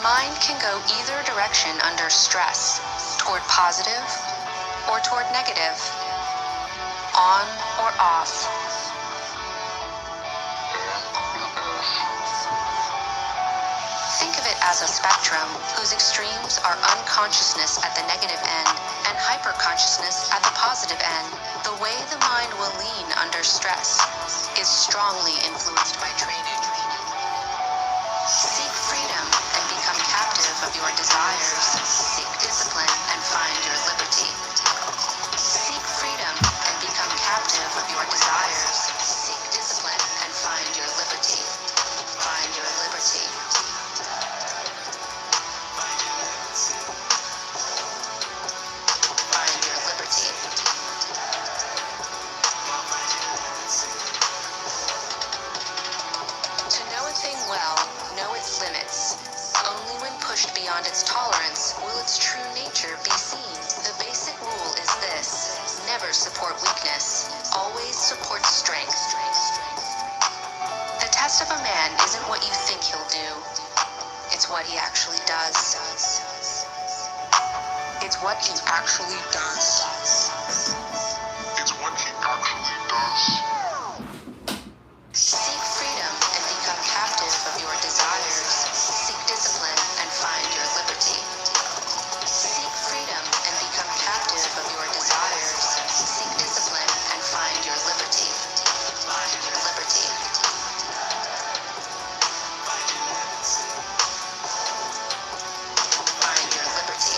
mind can go either direction under stress, toward positive or toward negative, on or off. Think of it as a spectrum whose extremes are unconsciousness at the negative end and hyperconsciousness at the positive end. The way the mind will lean under stress is strongly influenced by training. Seek freedom and become captive of your desires. Seek discipline and find your liberty. Seek freedom and become captive of your desires. Seek discipline and find your liberty. Find your liberty. Find your liberty. To know a thing well, know its limits. Only when pushed beyond its tolerance will its true nature be seen. The basic rule is this: never support weakness, always support strength. The test of a man isn't what you think he'll do, it's what he actually does. It's what he actually does. It's what he actually does. Seek freedom and become captive of your desires. Seek discipline and find your liberty. Seek freedom and become captive of your desires. Seek discipline and find your liberty. Find your liberty. Find your liberty.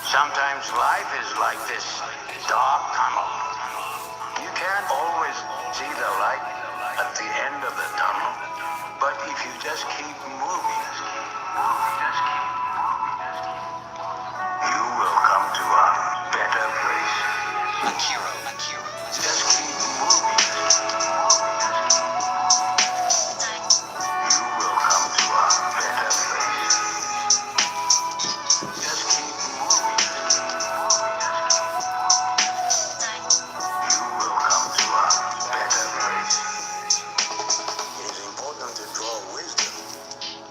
Sometimes life is like this dark tunnel. You can't always see the light at the end of the tunnel, but if you just keep moving, you will come to a better place. Akira. Just keep moving. You will come to a better place. Just keep moving. You will come to a better place. It is important to draw wisdom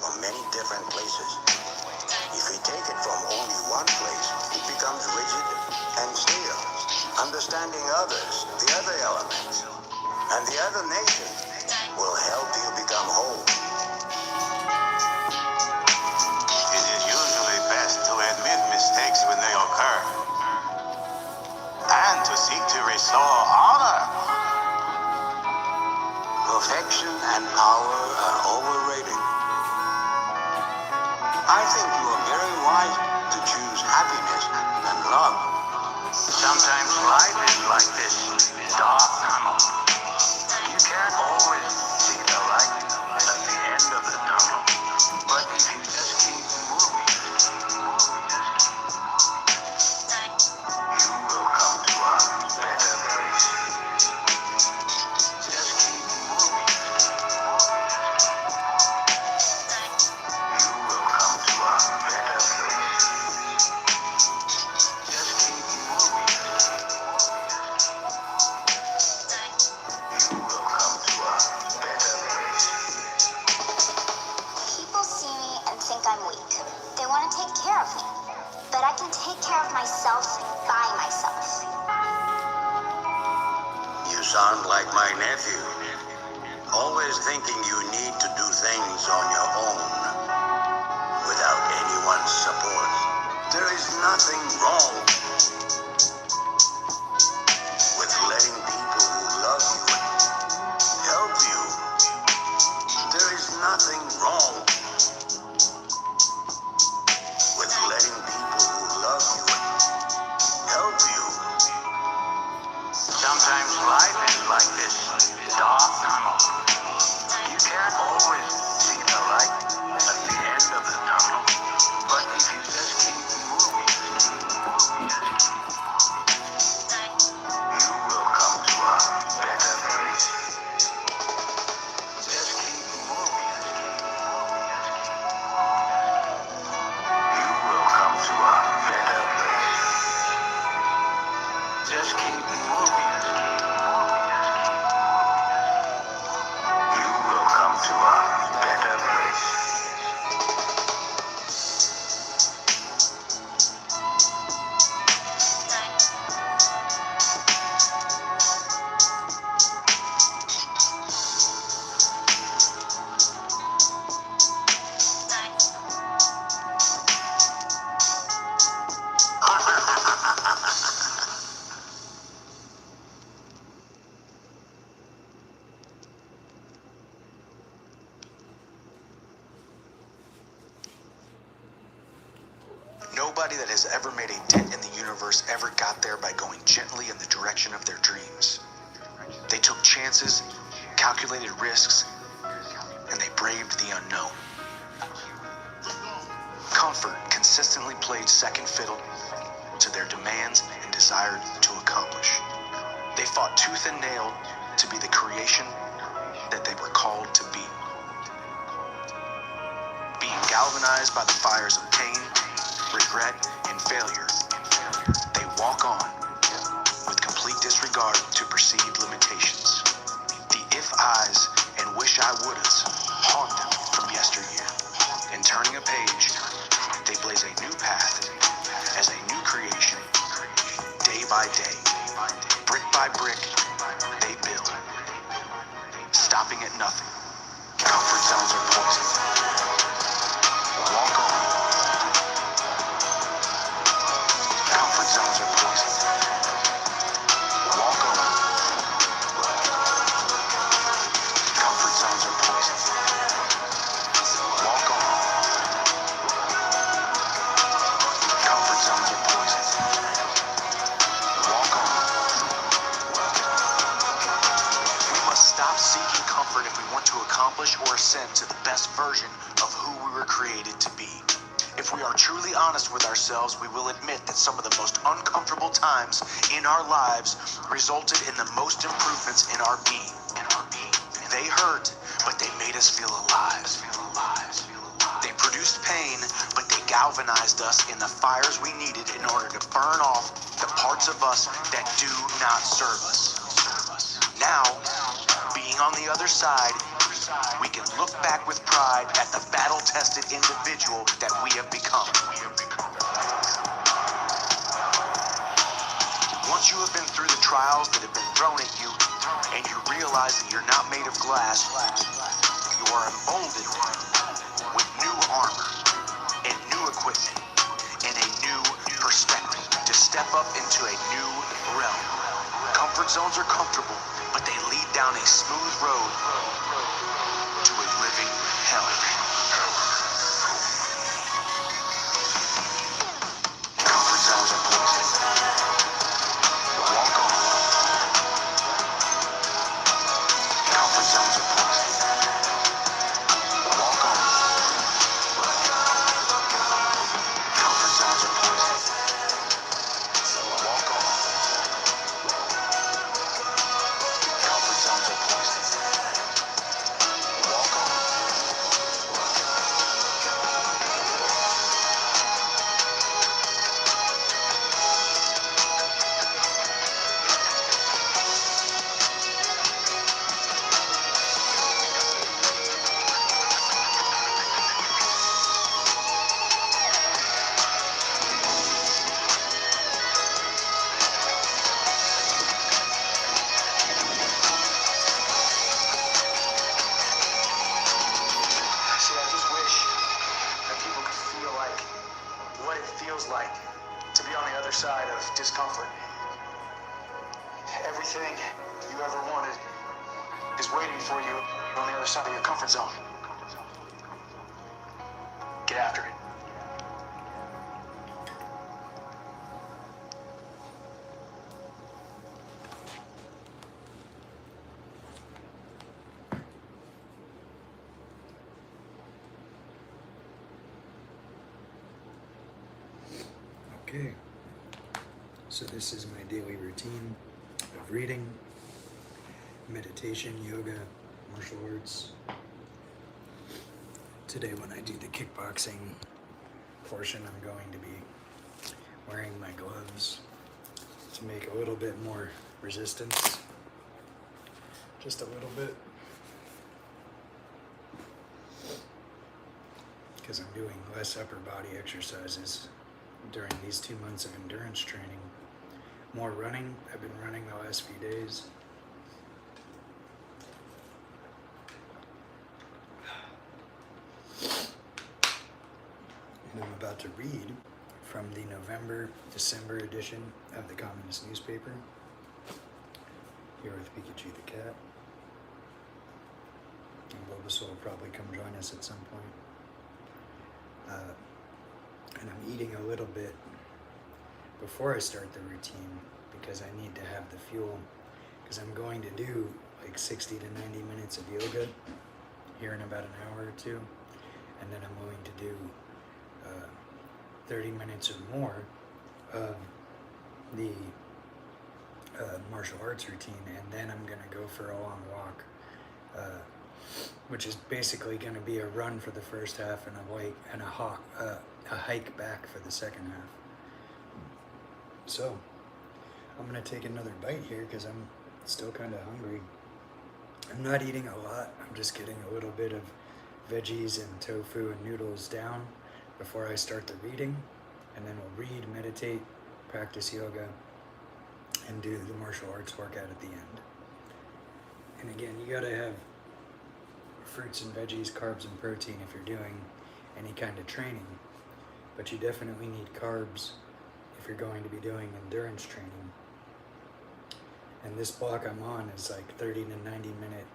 from many different places. If we take it from only one place, it becomes rigid and stale. Understanding others, the other elements, and the other nation will help you become whole. It is usually best to admit mistakes when they occur, and to seek to restore honor. Perfection and power are overrated. I think you are very wise to choose happiness and love. Sometimes life is like this dark tunnel. You can't always see the light at the end of the tunnel, but if you just keep moving, you will come to a better place. Just keep moving. You will come to a better place. Just keep moving. You will come to a better place. People see me and think I'm weak. They want to take care of me. But I can take care of myself by myself. You sound like my nephew. Always thinking you need to do things on your own without anyone's support. There is nothing wrong with letting people who love you help you. There is nothing wrong with letting people who love you help you. Sometimes life is like this dark tunnel. You can't always see the light at the end of the tunnel, but if you just keep moving, you will come to a better place. Just keep moving. You will come to a better place. Just keep moving. You will come to a better place. Nobody that has ever made a dent in the universe ever got there by going gently in the direction of their dreams. They took chances, calculated risks, and they braved the unknown. Comfort consistently played second fiddle to their demands and desired to accomplish. They fought tooth and nail to be the creation that they were called to be. Being galvanized by the fires of pain, regret, and failure, they walk on with complete disregard to perceived limitations. The if-I's and wish-I-would'ves haunt them from yesteryear. In turning a page, they blaze a new path as a new creation. Day by day, brick by brick, they build, stopping at nothing. Comfort zones are poison. Walk on. Comfort zones are poison. Walk on. Comfort zones are poison. Walk on. Comfort zones are poison. Walk on. We must stop seeking comfort if we want to accomplish or ascend to the best version of who we were created to be. If we are truly honest with ourselves, we will admit that some of the most uncomfortable times in our lives resulted in the most improvements in our being. They hurt, but they made us feel alive. They produced pain, but they galvanized us in the fires we needed in order to burn off the parts of us that do not serve us. Now, being on the other side, we can look back with pride at the battle-tested individual that we have become. Once you have been through the trials that have been thrown at you, and you realize that you're not made of glass, you are emboldened with new armor and new equipment and a new perspective to step up into a new realm. Comfort zones are comfortable, but they lead down a smooth road to a living hell. Comfort zones are poison. Everything you ever wanted is waiting for you on the other side of your comfort zone. Get after it. Okay, so this is my daily routine of reading, meditation, yoga, martial arts. Today when I do the kickboxing portion, I'm going to be wearing my gloves to make a little bit more resistance, just a little bit, because I'm doing less upper body exercises during these 2 months of endurance training. More running. I've been running the last few days. And I'm about to read from the November-December edition of the Communist newspaper. Here with Pikachu the cat. And Bulbasaur will probably come join us at some point. And I'm eating a little bit before I start the routine because I need to have the fuel, because I'm going to do like 60 to 90 minutes of yoga here in about an hour or two, and then I'm going to do 30 minutes or more of the martial arts routine, and then I'm going to go for a long walk, which is basically going to be a run for the first half and a hike back for the second half. So I'm going to take another bite here because I'm still kind of hungry. I'm not eating a lot. I'm just getting a little bit of veggies and tofu and noodles down before I start the reading, and then we'll read, meditate, practice yoga, and do the martial arts workout at the end. And again, you gotta have fruits and veggies, carbs and protein if you're doing any kind of training, but you definitely need carbs if you're going to be doing endurance training. And this block I'm on is like 30 to 90 minute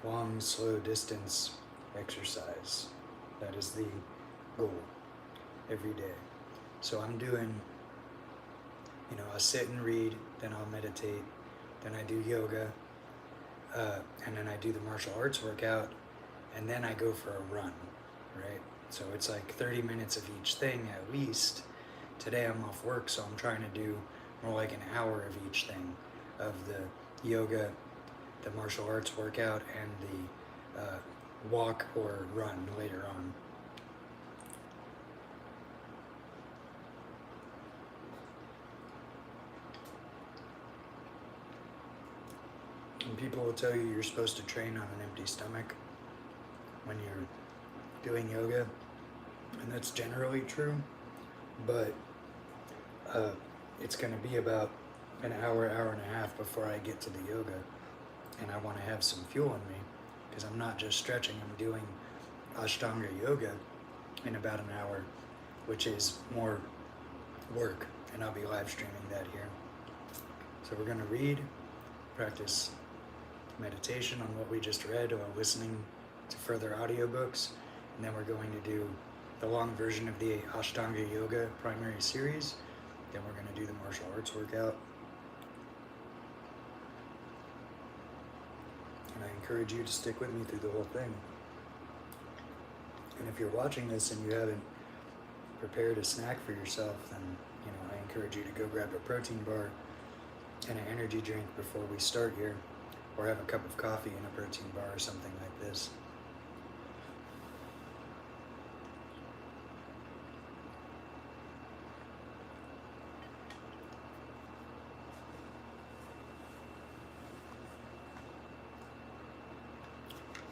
long, slow distance exercise. That is the goal every day. So I'm doing, I'll sit and read, then I'll meditate, then I do yoga, and then I do the martial arts workout, and then I go for a run, right? So it's like 30 minutes of each thing at least. Today I'm off work, so I'm trying to do more like an hour of each thing, of the yoga, the martial arts workout, and the walk or run later on. And people will tell you you're supposed to train on an empty stomach when you're doing yoga, and that's generally true, but it's going to be about an hour, hour and a half before I get to the yoga, and I want to have some fuel in me, because I'm not just stretching, I'm doing Ashtanga yoga in about an hour, which is more work, and I'll be live streaming that here. So we're going to read, practice meditation on what we just read, or listening to further audiobooks, and then we're going to do the long version of the Ashtanga Yoga primary series. Then we're going to do the martial arts workout. And I encourage you to stick with me through the whole thing. And if you're watching this and you haven't prepared a snack for yourself, then I encourage you to go grab a protein bar and an energy drink before we start here, or have a cup of coffee and a protein bar or something like this.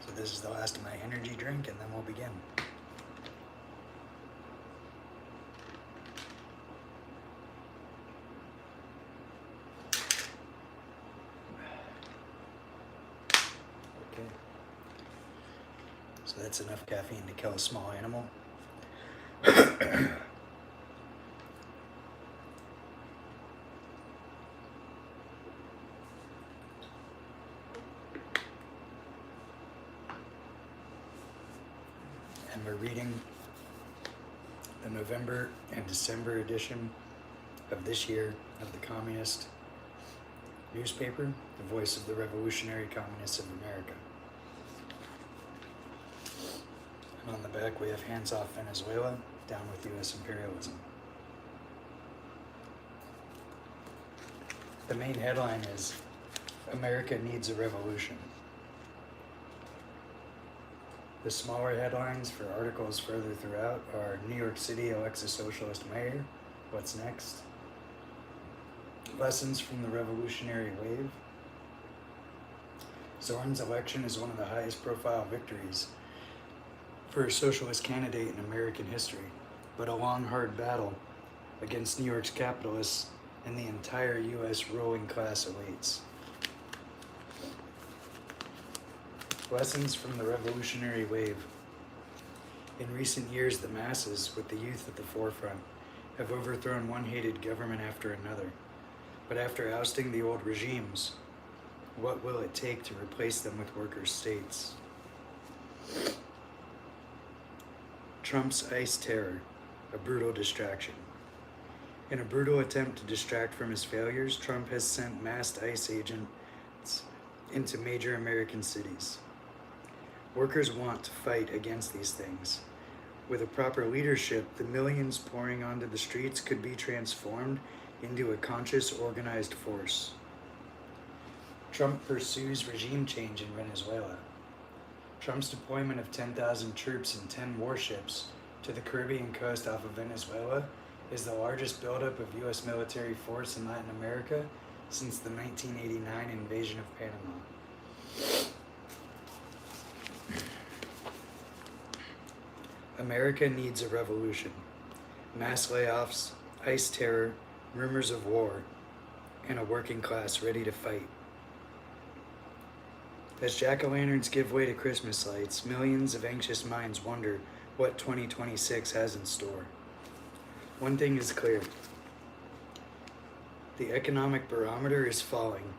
So this is the last of my energy drink, and then we'll begin. So that's enough caffeine to kill a small animal. and we're reading the November and December edition of this year of the Communist newspaper, the voice of the Revolutionary Communists of America. And on the back we have hands off Venezuela, down with U.S. imperialism. The main headline is, America needs a revolution. The smaller headlines for articles further throughout are New York City elects a socialist mayor. What's next? Lessons from the revolutionary wave. Zorn's election is one of the highest profile victories for a socialist candidate in American history, but a long, hard battle against New York's capitalists and the entire U.S. ruling class awaits. Lessons from the revolutionary wave. In recent years, the masses, with the youth at the forefront, have overthrown one hated government after another. But after ousting the old regimes, what will it take to replace them with worker states? Trump's ICE terror, a brutal distraction. In a brutal attempt to distract from his failures, Trump has sent massed ICE agents into major American cities. Workers want to fight against these things. With a proper leadership, the millions pouring onto the streets could be transformed into a conscious, organized force. Trump pursues regime change in Venezuela. Trump's deployment of 10,000 troops and 10 warships to the Caribbean coast off of Venezuela is the largest buildup of U.S. military force in Latin America since the 1989 invasion of Panama. America needs a revolution. Mass layoffs, ICE terror, rumors of war, and a working class ready to fight. As jack-o'-lanterns give way to Christmas lights, millions of anxious minds wonder what 2026 has in store. One thing is clear. The economic barometer is falling,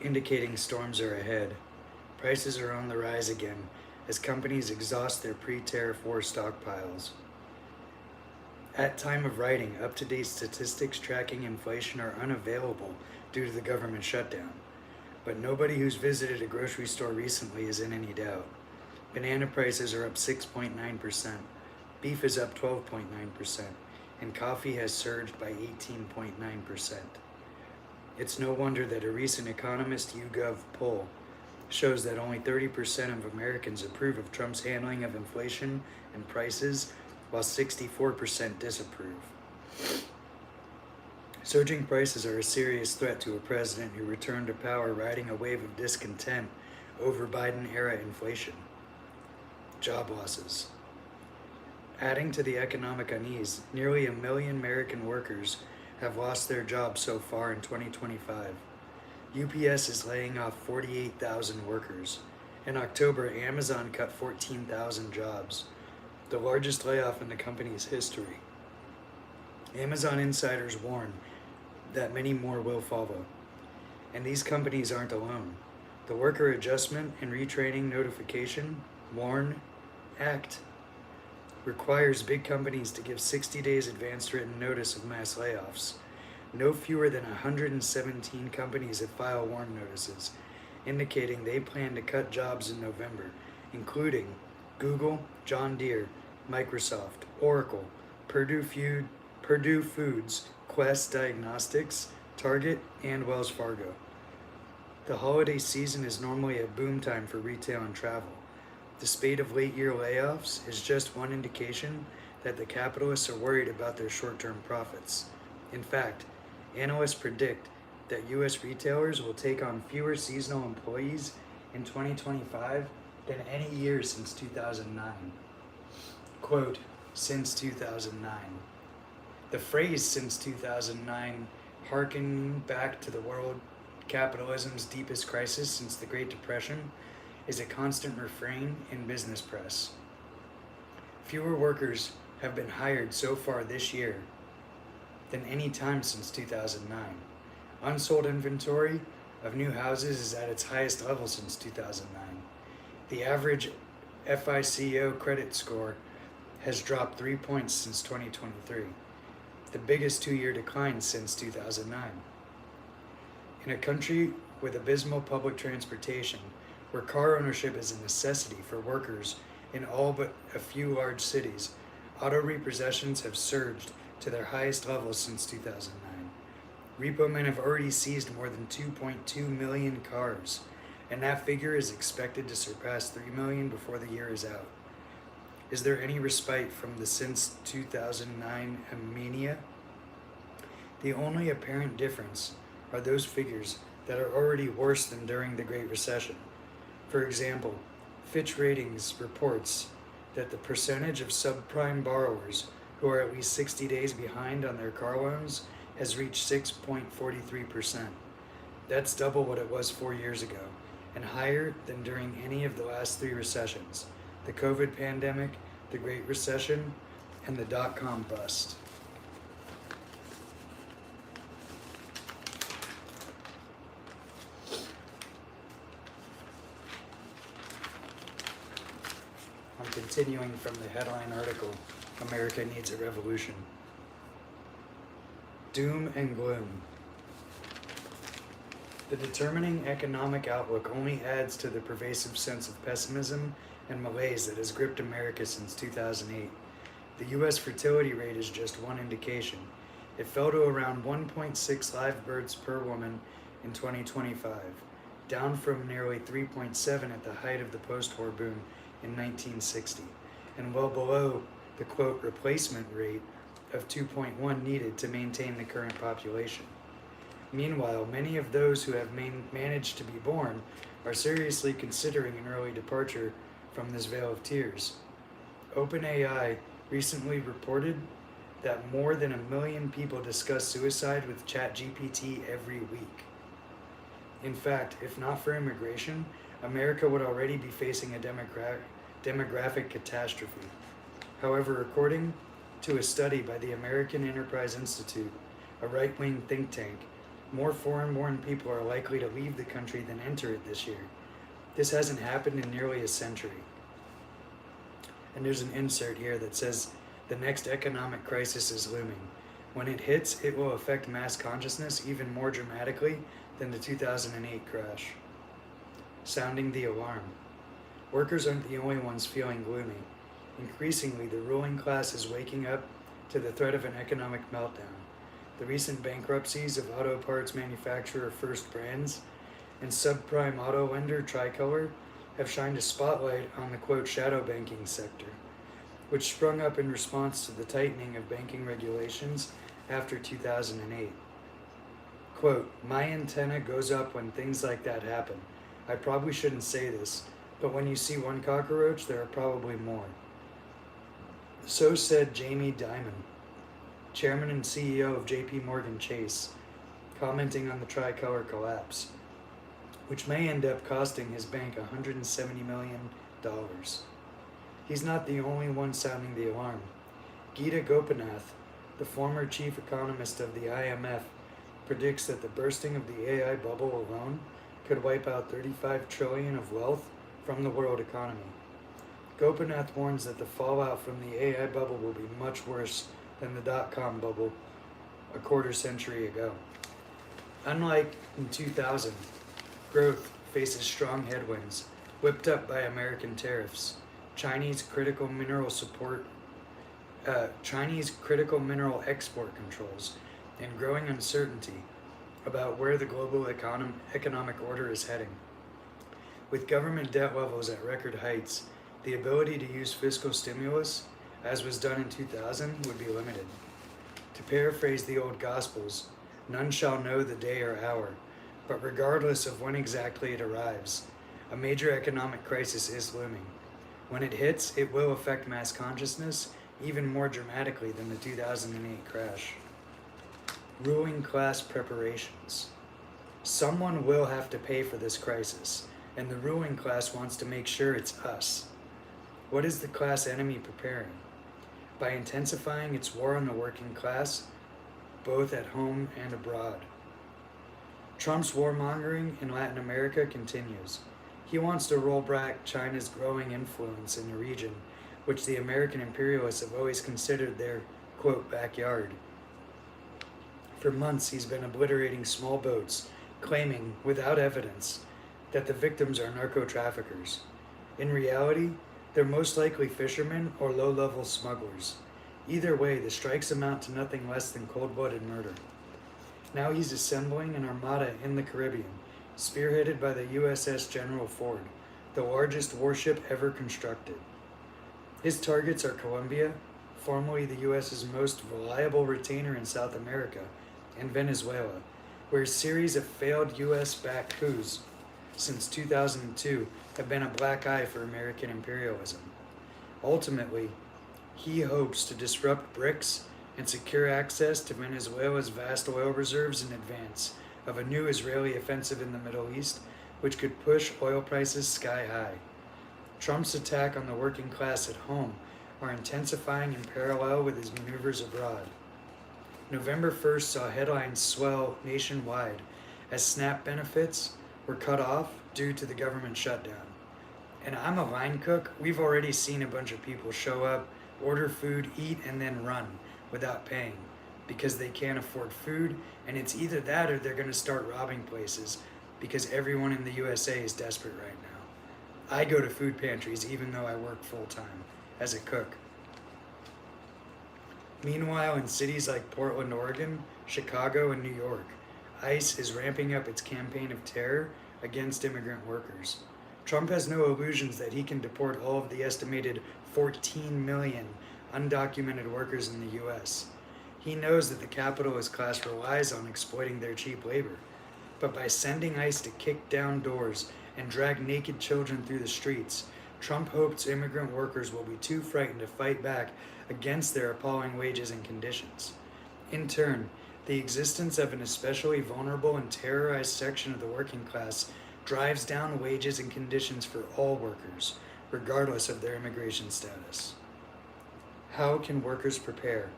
indicating storms are ahead. Prices are on the rise again as companies exhaust their pre-tariff war stockpiles. At time of writing, up-to-date statistics tracking inflation are unavailable due to the government shutdown. But nobody who's visited a grocery store recently is in any doubt. Banana prices are up 6.9%, beef is up 12.9%, and coffee has surged by 18.9%. It's no wonder that a recent Economist YouGov poll shows that only 30% of Americans approve of Trump's handling of inflation and prices, while 64% disapprove. Surging prices are a serious threat to a president who returned to power riding a wave of discontent over Biden-era inflation. Job losses. Adding to the economic unease, nearly 1 million American workers have lost their jobs so far in 2025. UPS is laying off 48,000 workers. In October, Amazon cut 14,000 jobs, the largest layoff in the company's history. Amazon insiders warn that many more will follow. And these companies aren't alone. The Worker Adjustment and Retraining Notification, WARN, Act requires big companies to give 60 days advance written notice of mass layoffs. No fewer than 117 companies have filed WARN notices, indicating they plan to cut jobs in November, including Google, John Deere, Microsoft, Oracle, Purdue Foods, Quest Diagnostics, Target, and Wells Fargo. The holiday season is normally a boom time for retail and travel. The spate of late-year layoffs is just one indication that the capitalists are worried about their short-term profits. In fact, analysts predict that U.S. retailers will take on fewer seasonal employees in 2025 than any year since 2009. Quote, since 2009. The phrase since 2009, harkening back to the world capitalism's deepest crisis since the Great Depression, is a constant refrain in business press. Fewer workers have been hired so far this year than any time since 2009. Unsold inventory of new houses is at its highest level since 2009. The average FICO credit score has dropped 3 points since 2023, the biggest 2-year decline since 2009. In a country with abysmal public transportation, where car ownership is a necessity for workers in all but a few large cities, auto repossessions have surged to their highest levels since 2009. Repo men have already seized more than 2.2 million cars, and that figure is expected to surpass 3 million before the year is out. Is there any respite from the since 2009 mania? The only apparent difference are those figures that are already worse than during the Great Recession. For example, Fitch Ratings reports that the percentage of subprime borrowers who are at least 60 days behind on their car loans has reached 6.43%. That's double what it was 4 years ago, and higher than during any of the last 3 recessions: the COVID pandemic, the Great Recession, and the dot-com bust. I'm continuing from the headline article, America Needs a Revolution. Doom and gloom. The determining economic outlook only adds to the pervasive sense of pessimism and malaise that has gripped America since 2008. The U.S. fertility rate is just one indication. It fell to around 1.6 live births per woman in 2025, down from nearly 3.7 at the height of the post-war boom in 1960, and well below the quote replacement rate of 2.1 needed to maintain the current population. Meanwhile, many of those who have managed to be born are seriously considering an early departure from this vale of tears. OpenAI recently reported that more than 1 million people discuss suicide with ChatGPT every week. In fact, if not for immigration, America would already be facing a demographic catastrophe. However, according to a study by the American Enterprise Institute, a right-wing think tank, more foreign-born people are likely to leave the country than enter it this year. This hasn't happened in nearly a century. And there's an insert here that says, the next economic crisis is looming. When it hits, it will affect mass consciousness even more dramatically than the 2008 crash. Sounding the alarm. Workers aren't the only ones feeling gloomy. Increasingly, the ruling class is waking up to the threat of an economic meltdown. The recent bankruptcies of auto parts manufacturer First Brands and subprime auto lender Tricolor have shined a spotlight on the quote shadow banking sector, which sprung up in response to the tightening of banking regulations after 2008. Quote, my antenna goes up when things like that happen. I probably shouldn't say this, but when you see one cockroach, there are probably more. So said Jamie Dimon, chairman and CEO of JP Morgan Chase, commenting on the Tricolor collapse, which may end up costing his bank $170 million. He's not the only one sounding the alarm. Geeta Gopinath, the former chief economist of the IMF, predicts that the bursting of the AI bubble alone could wipe out $35 trillion of wealth from the world economy. Gopinath warns that the fallout from the AI bubble will be much worse than the dot-com bubble a quarter century ago. Unlike in 2000, growth faces strong headwinds, whipped up by American tariffs, Chinese critical mineral export controls, and growing uncertainty about where the global economic order is heading. With government debt levels at record heights, the ability to use fiscal stimulus, as was done in 2000, would be limited. To paraphrase the old Gospels, none shall know the day or hour, but regardless of when exactly it arrives, a major economic crisis is looming. When it hits, it will affect mass consciousness even more dramatically than the 2008 crash. Ruling class preparations. Someone will have to pay for this crisis, and the ruling class wants to make sure it's us. What is the class enemy preparing? By intensifying its war on the working class, both at home and abroad. Trump's warmongering in Latin America continues. He wants to roll back China's growing influence in the region which the American imperialists have always considered their, quote, backyard. For months, he's been obliterating small boats, claiming, without evidence, that the victims are narco-traffickers. In reality, they're most likely fishermen or low-level smugglers. Either way, the strikes amount to nothing less than cold-blooded murder. Now he's assembling an armada in the Caribbean, spearheaded by the USS General Ford, the largest warship ever constructed. His targets are Colombia, formerly the U.S.'s most reliable retainer in South America, and Venezuela, where a series of failed U.S.-backed coups since 2002 have been a black eye for American imperialism. Ultimately, he hopes to disrupt BRICS and secure access to Venezuela's vast oil reserves in advance of a new Israeli offensive in the Middle East, which could push oil prices sky high. Trump's attack on the working class at home are intensifying in parallel with his maneuvers abroad. November 1st saw headlines swell nationwide as SNAP benefits were cut off due to the government shutdown. And I'm a line cook. We've already seen a bunch of people show up, order food, eat, and then run without paying because they can't afford food, and it's either that or they're going to start robbing places because everyone in the USA is desperate right now. I go to food pantries even though I work full-time as a cook. Meanwhile, in cities like Portland, Oregon, Chicago, and New York, ICE is ramping up its campaign of terror against immigrant workers. Trump has no illusions that he can deport all of the estimated 14 million undocumented workers in the U.S. He knows that the capitalist class relies on exploiting their cheap labor. But by sending ICE to kick down doors and drag naked children through the streets, Trump hopes immigrant workers will be too frightened to fight back against their appalling wages and conditions. In turn, the existence of an especially vulnerable and terrorized section of the working class drives down wages and conditions for all workers, regardless of their immigration status. How can workers prepare?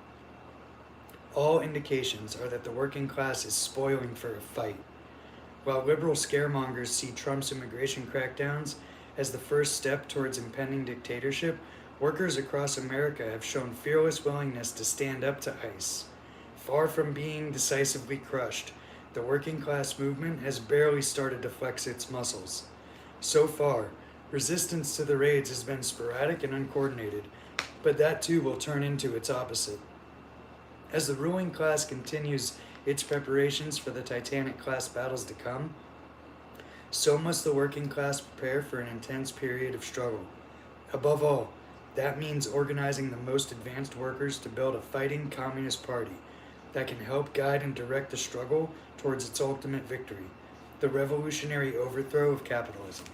All indications are that the working class is spoiling for a fight. While liberal scaremongers see Trump's immigration crackdowns as the first step towards impending dictatorship, workers across America have shown fearless willingness to stand up to ICE. Far from being decisively crushed, the working class movement has barely started to flex its muscles. So far, resistance to the raids has been sporadic and uncoordinated, but that too will turn into its opposite. As the ruling class continues its preparations for the titanic class battles to come, so must the working class prepare for an intense period of struggle. Above all, that means organizing the most advanced workers to build a fighting communist party that can help guide and direct the struggle towards its ultimate victory, the revolutionary overthrow of capitalism.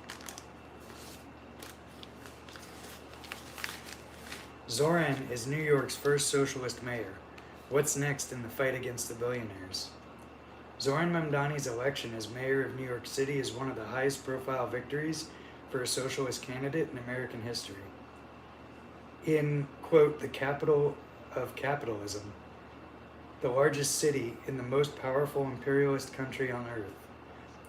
Zoran is New York's first socialist mayor. What's next in the fight against the billionaires? Zoran Mamdani's election as mayor of New York City is one of the highest profile victories for a socialist candidate in American history. In, quote, the capital of capitalism, the largest city in the most powerful imperialist country on earth,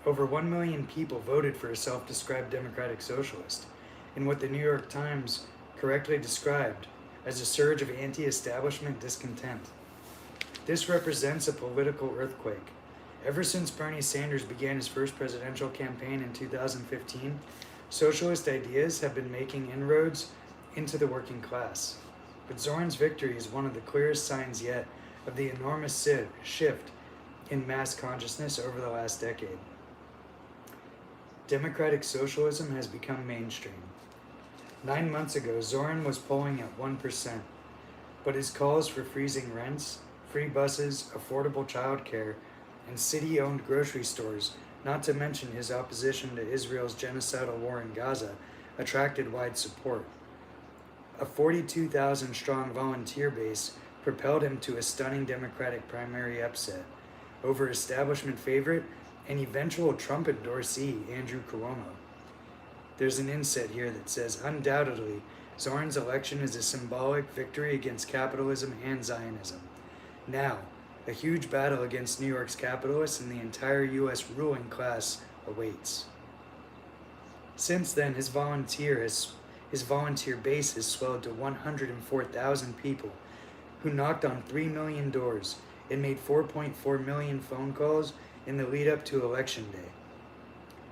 over 1 million people voted for a self-described democratic socialist in what the New York Times correctly described as a surge of anti-establishment discontent. This represents a political earthquake. Ever since Bernie Sanders began his first presidential campaign in 2015, socialist ideas have been making inroads into the working class. But Zoran's victory is one of the clearest signs yet of the enormous shift in mass consciousness over the last decade. Democratic socialism has become mainstream. 9 months ago, Zoran was polling at 1%, but his calls for freezing rents, free buses, affordable childcare, and city-owned grocery stores, not to mention his opposition to Israel's genocidal war in Gaza, attracted wide support. A 42,000-strong volunteer base propelled him to a stunning Democratic primary upset over establishment favorite and eventual Trump endorsee Andrew Cuomo. There's an inset here that says, undoubtedly, Zoran's election is a symbolic victory against capitalism and Zionism. Now, a huge battle against New York's capitalists and the entire U.S. ruling class awaits. Since then, his volunteer has his volunteer base has swelled to 104,000 people, who knocked on 3 million doors and made 4.4 million phone calls in the lead up to Election Day.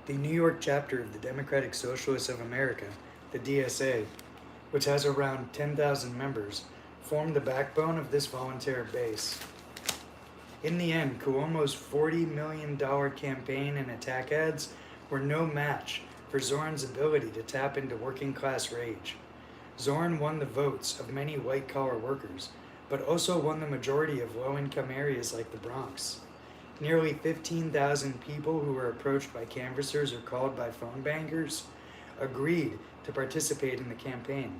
The New York chapter of the Democratic Socialists of America, the DSA, which has around 10,000 members, formed the backbone of this volunteer base. In the end, Cuomo's $40 million campaign and attack ads were no match for Zorin's ability to tap into working class rage. Zorin won the votes of many white-collar workers, but also won the majority of low-income areas like the Bronx. Nearly 15,000 people who were approached by canvassers or called by phone bankers agreed to participate in the campaign.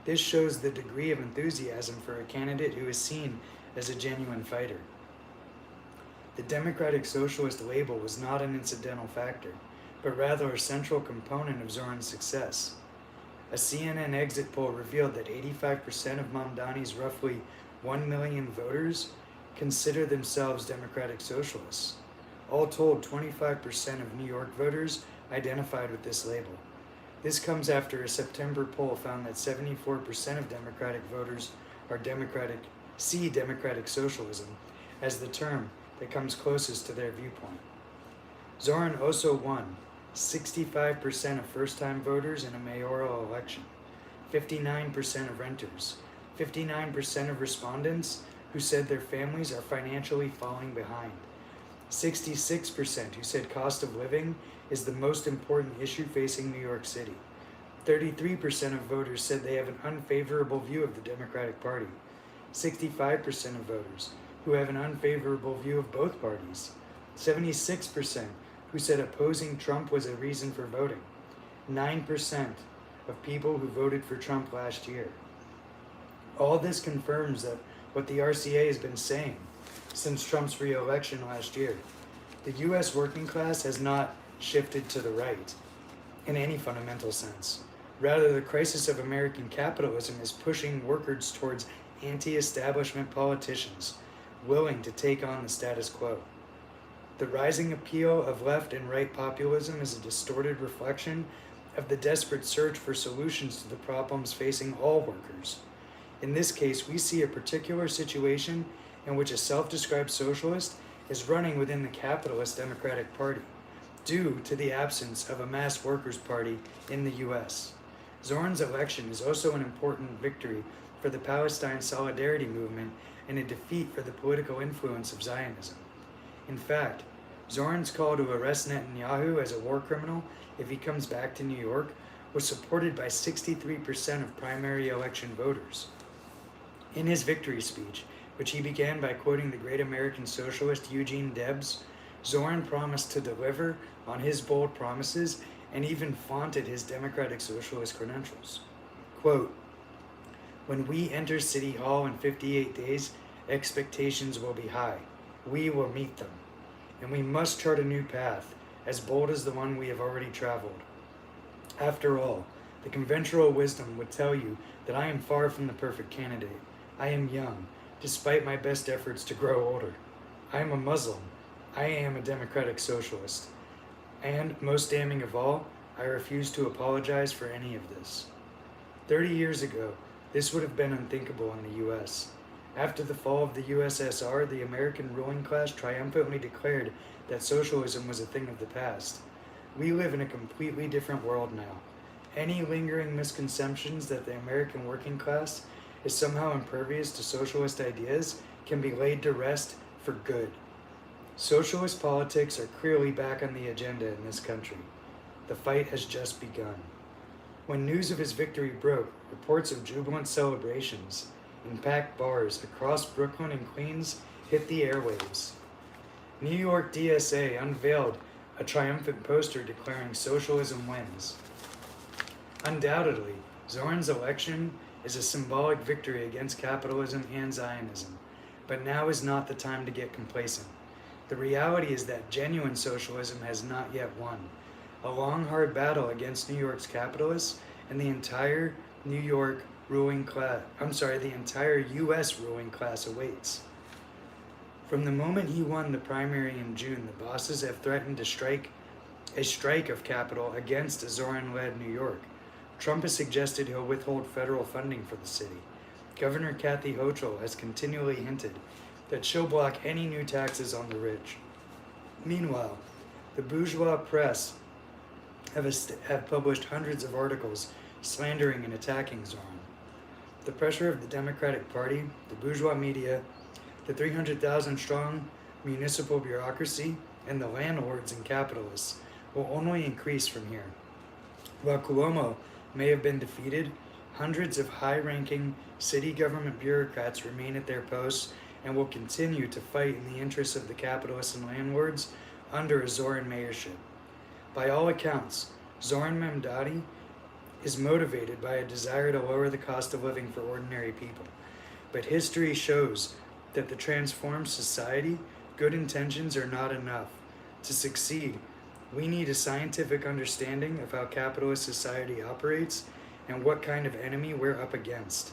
This shows the degree of enthusiasm for a candidate who is seen as a genuine fighter. The Democratic Socialist label was not an incidental factor, but rather a central component of Zorin's success. A CNN exit poll revealed that 85% of Mamdani's roughly 1 million voters consider themselves Democratic Socialists. All told, 25% of New York voters identified with this label. This comes after a September poll found that 74% of Democratic voters see Democratic Socialism as the term that comes closest to their viewpoint. Zorin also won 65% of first-time voters in a mayoral election, 59% of renters, 59% of respondents who said their families are financially falling behind, 66% who said cost of living is the most important issue facing New York City, 33% of voters said they have an unfavorable view of the Democratic Party, 65% of voters who have an unfavorable view of both parties, 76% who said opposing Trump was a reason for voting, 9% of people who voted for Trump last year. All this confirms that what the RCA has been saying since Trump's re-election last year. The U.S. working class has not shifted to the right in any fundamental sense. Rather, the crisis of American capitalism is pushing workers towards anti-establishment politicians willing to take on the status quo. The rising appeal of left and right populism is a distorted reflection of the desperate search for solutions to the problems facing all workers. In this case, we see a particular situation in which a self-described socialist is running within the capitalist Democratic Party, due to the absence of a mass workers' party in the U.S. Zorin's election is also an important victory for the Palestine Solidarity Movement and a defeat for the political influence of Zionism. In fact, Zorin's call to arrest Netanyahu as a war criminal if he comes back to New York was supported by 63% of primary election voters. In his victory speech, which he began by quoting the great American socialist Eugene Debs, Zorin promised to deliver on his bold promises and even flaunted his democratic socialist credentials. Quote, "When we enter City Hall in 58 days, expectations will be high. We will meet them. And we must chart a new path, as bold as the one we have already traveled. After all, the conventional wisdom would tell you that I am far from the perfect candidate. I am young, despite my best efforts to grow older. I am a Muslim. I am a democratic socialist. And, most damning of all, I refuse to apologize for any of this." 30 years ago, this would have been unthinkable in the U.S. After the fall of the USSR, the American ruling class triumphantly declared that socialism was a thing of the past. We live in a completely different world now. Any lingering misconceptions that the American working class is somehow impervious to socialist ideas can be laid to rest for good. Socialist politics are clearly back on the agenda in this country. The fight has just begun. When news of his victory broke, reports of jubilant celebrations in packed bars across Brooklyn and Queens hit the airwaves. New York DSA unveiled a triumphant poster declaring socialism wins. Undoubtedly, Zorin's election is a symbolic victory against capitalism and Zionism, but now is not the time to get complacent. The reality is that genuine socialism has not yet won. A long, hard battle against New York's capitalists and the entire U.S. ruling class awaits. From the moment he won the primary in June, the bosses have threatened a strike of capital against a Zorin-led New York. Trump has suggested he'll withhold federal funding for the city. Governor Kathy Hochul has continually hinted that she'll block any new taxes on the rich. Meanwhile, the bourgeois press have published hundreds of articles slandering and attacking Zoran. The pressure of the Democratic Party, the bourgeois media, the 300,000-strong municipal bureaucracy, and the landlords and capitalists will only increase from here. While Cuomo may have been defeated, hundreds of high-ranking city government bureaucrats remain at their posts and will continue to fight in the interests of the capitalists and landlords under a Zoran mayorship. By all accounts, Zoran Mamdani is motivated by a desire to lower the cost of living for ordinary people. But history shows that to transform society, good intentions are not enough. To succeed, we need a scientific understanding of how capitalist society operates and what kind of enemy we're up against.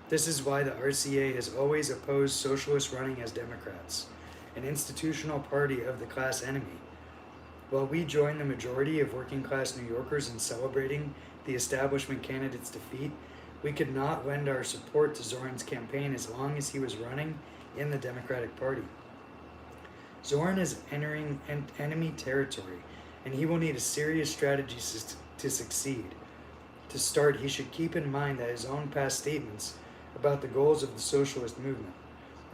This is why the RCA has always opposed socialists running as Democrats, an institutional party of the class enemy. While we join the majority of working-class New Yorkers in celebrating the establishment candidate's defeat, we could not lend our support to Zoran's campaign as long as he was running in the Democratic Party. Zoran is entering enemy territory, and he will need a serious strategy to succeed. To start, he should keep in mind that his own past statements about the goals of the socialist movement,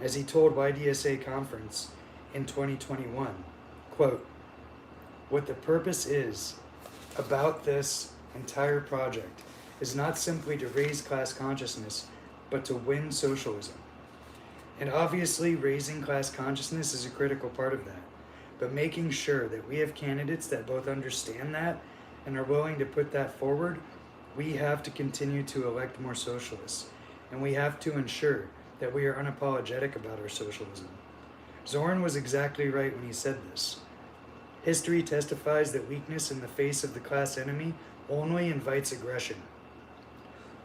as he told YDSA conference in 2021, quote, "What the purpose is about this entire project is not simply to raise class consciousness, but to win socialism." And obviously, raising class consciousness is a critical part of that. But making sure that we have candidates that both understand that and are willing to put that forward, we have to continue to elect more socialists. And we have to ensure that we are unapologetic about our socialism. Zoran was exactly right when he said this. History testifies that weakness in the face of the class enemy only invites aggression.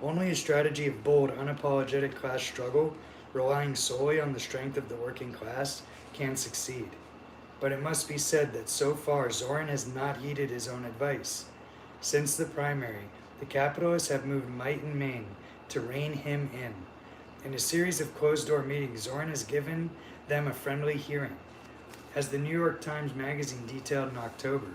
Only a strategy of bold, unapologetic class struggle, relying solely on the strength of the working class, can succeed. But it must be said that so far Zoran has not heeded his own advice. Since the primary, the capitalists have moved might and main to rein him in. In a series of closed-door meetings, Zoran has given them a friendly hearing. As the New York Times Magazine detailed in October,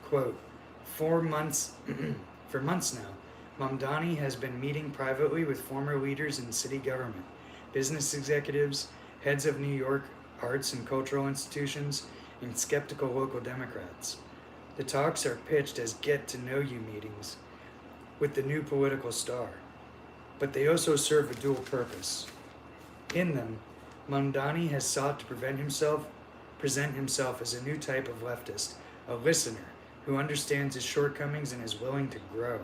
quote, for months now, Mamdani has been meeting privately with former leaders in city government, business executives, heads of New York arts and cultural institutions, and skeptical local Democrats. The talks are pitched as get-to-know-you meetings with the new political star, but they also serve a dual purpose. In them, Mamdani has sought to present himself as a new type of leftist, a listener who understands his shortcomings and is willing to grow.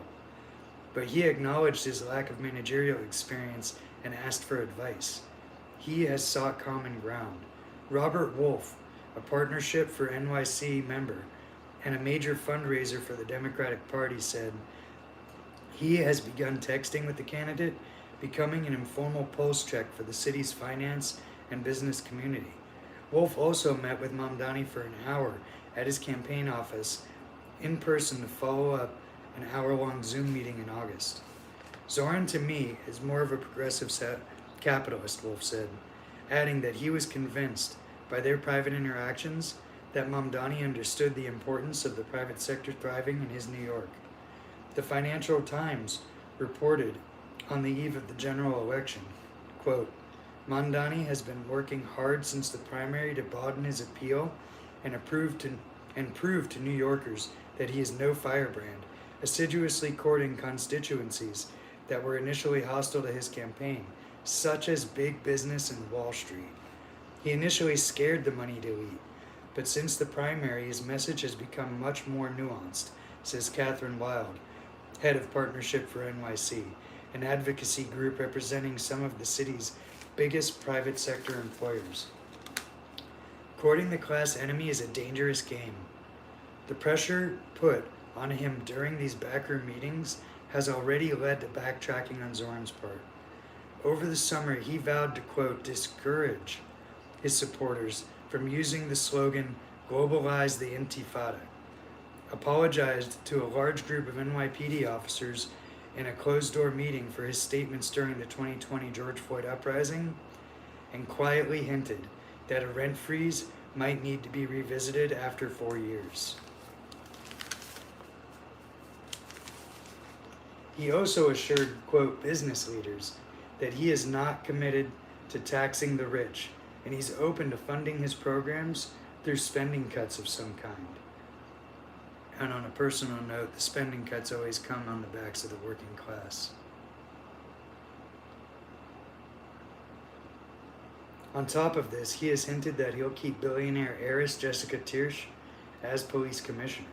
But he acknowledged his lack of managerial experience and asked for advice. He has sought common ground. Robert Wolf, a Partnership for NYC member and a major fundraiser for the Democratic Party, said he has begun texting with the candidate, becoming an informal pulse check for the city's finance and business community. Wolf also met with Mamdani for an hour at his campaign office in person to follow up an hour-long Zoom meeting in August. Zoran, to me, is more of a progressive capitalist, Wolf said, adding that he was convinced by their private interactions that Mamdani understood the importance of the private sector thriving in his New York. The Financial Times reported on the eve of the general election, quote, Mamdani has been working hard since the primary to broaden his appeal and prove to New Yorkers that he is no firebrand, assiduously courting constituencies that were initially hostile to his campaign, such as big business and Wall Street. He initially scared the moneyed elite, but since the primary, his message has become much more nuanced, says Catherine Wild, head of Partnership for NYC, an advocacy group representing some of the city's biggest private sector employers. Courting the class enemy is a dangerous game. The pressure put on him during these backroom meetings has already led to backtracking on Zoran's part. Over the summer, he vowed to, quote, discourage his supporters from using the slogan, globalize the Intifada, apologized to a large group of NYPD officers in a closed-door meeting for his statements during the 2020 George Floyd uprising, and quietly hinted that a rent freeze might need to be revisited after 4 years. He also assured, quote, business leaders that he is not committed to taxing the rich, and he's open to funding his programs through spending cuts of some kind. And on a personal note, the spending cuts always come on the backs of the working class. On top of this, he has hinted that he'll keep billionaire heiress Jessica Tirsch as police commissioner.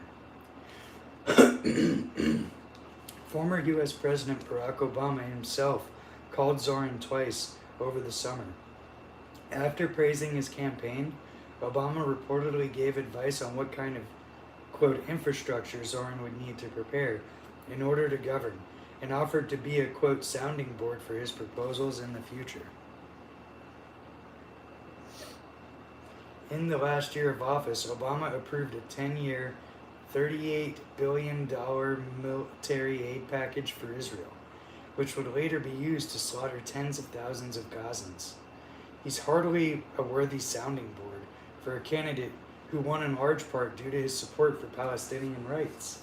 Former U.S. President Barack Obama himself called Zorin twice over the summer. After praising his campaign, Obama reportedly gave advice on what kind of, quote, infrastructure Zorin would need to prepare in order to govern, and offered to be a, quote, sounding board for his proposals in the future. In the last year of office, Obama approved a 10-year, $38 billion military aid package for Israel, which would later be used to slaughter tens of thousands of Gazans. He's hardly a worthy sounding board for a candidate who won in large part due to his support for Palestinian rights.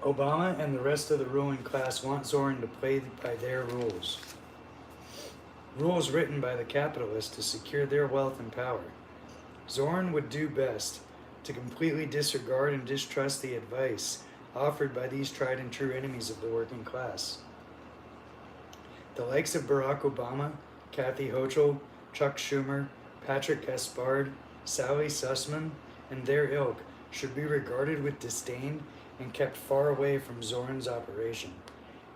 Obama and the rest of the ruling class want Zorin to play by their rules. Rules written by the capitalists to secure their wealth and power. Zorin would do best to completely disregard and distrust the advice offered by these tried and true enemies of the working class. The likes of Barack Obama, Kathy Hochul, Chuck Schumer, Patrick Gaspard, Sally Sussman, and their ilk should be regarded with disdain and kept far away from Zorin's operation.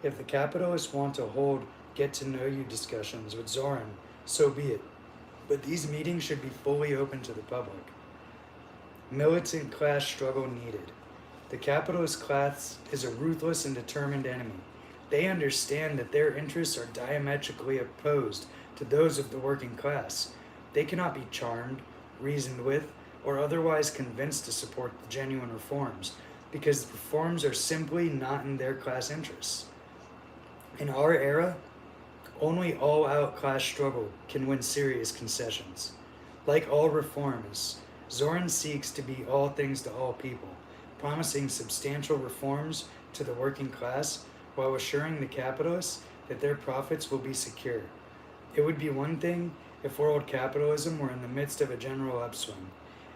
If the capitalists want to hold get-to-know-you discussions with Zorin, so be it. But these meetings should be fully open to the public. Militant class struggle needed. The capitalist class is a ruthless and determined enemy. They understand that their interests are diametrically opposed to those of the working class. They cannot be charmed, reasoned with, or otherwise convinced to support the genuine reforms, because the reforms are simply not in their class interests. In our era, only all-out class struggle can win serious concessions. Like all reforms, Zorin seeks to be all things to all people, promising substantial reforms to the working class while assuring the capitalists that their profits will be secure. It would be one thing if world capitalism were in the midst of a general upswing,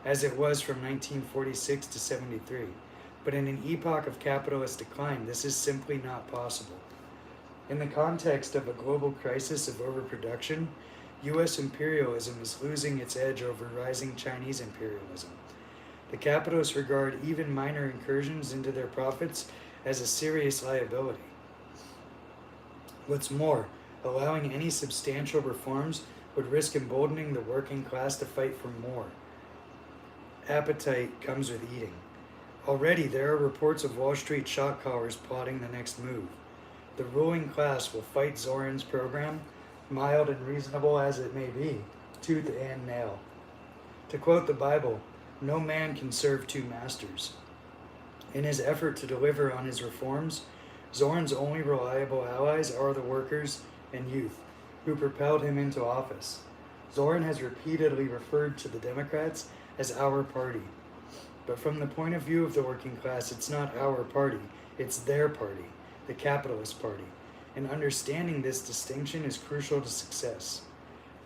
as it was from 1946 to 73. But in an epoch of capitalist decline, this is simply not possible. In the context of a global crisis of overproduction, U.S. imperialism is losing its edge over rising Chinese imperialism. The capitalists regard even minor incursions into their profits as a serious liability. What's more, allowing any substantial reforms would risk emboldening the working class to fight for more. Appetite comes with eating. Already there are reports of Wall Street shot callers plotting the next move. The ruling class will fight Zorin's program, mild and reasonable as it may be, tooth and nail. To quote the Bible, no man can serve two masters. In his effort to deliver on his reforms, Zorin's only reliable allies are the workers and youth, who propelled him into office. Zorin has repeatedly referred to the Democrats as our party. But from the point of view of the working class, it's not our party, it's their party, the capitalist party. And understanding this distinction is crucial to success.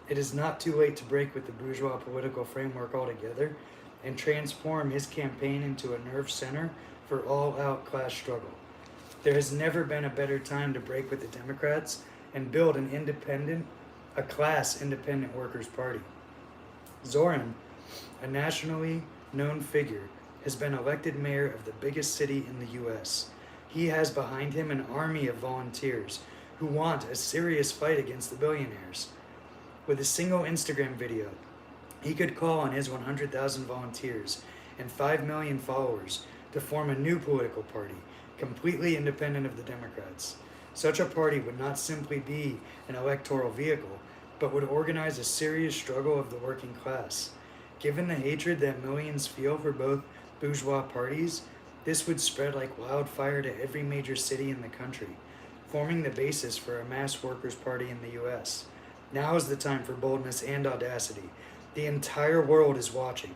It is not too late to break with the bourgeois political framework altogether and transform his campaign into a nerve center for all-out class struggle. There has never been a better time to break with the Democrats and build a class-independent workers' party. Zorin, a nationally known figure, has been elected mayor of the biggest city in the U.S. He has behind him an army of volunteers who want a serious fight against the billionaires. With a single Instagram video, he could call on his 100,000 volunteers and 5 million followers to form a new political party, completely independent of the Democrats. Such a party would not simply be an electoral vehicle, but would organize a serious struggle of the working class. Given the hatred that millions feel for both bourgeois parties, this would spread like wildfire to every major city in the country, forming the basis for a mass workers' party in the US. Now is the time for boldness and audacity. The entire world is watching.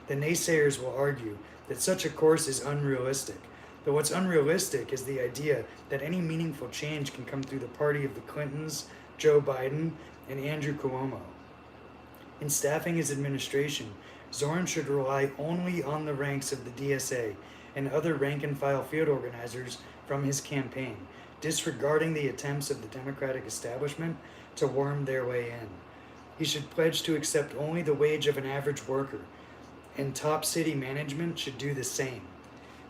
The naysayers will argue that such a course is unrealistic. But what's unrealistic is the idea that any meaningful change can come through the party of the Clintons, Joe Biden, and Andrew Cuomo. In staffing his administration, Zorn should rely only on the ranks of the DSA and other rank-and-file field organizers from his campaign, disregarding the attempts of the Democratic establishment to worm their way in. He should pledge to accept only the wage of an average worker, and top city management should do the same.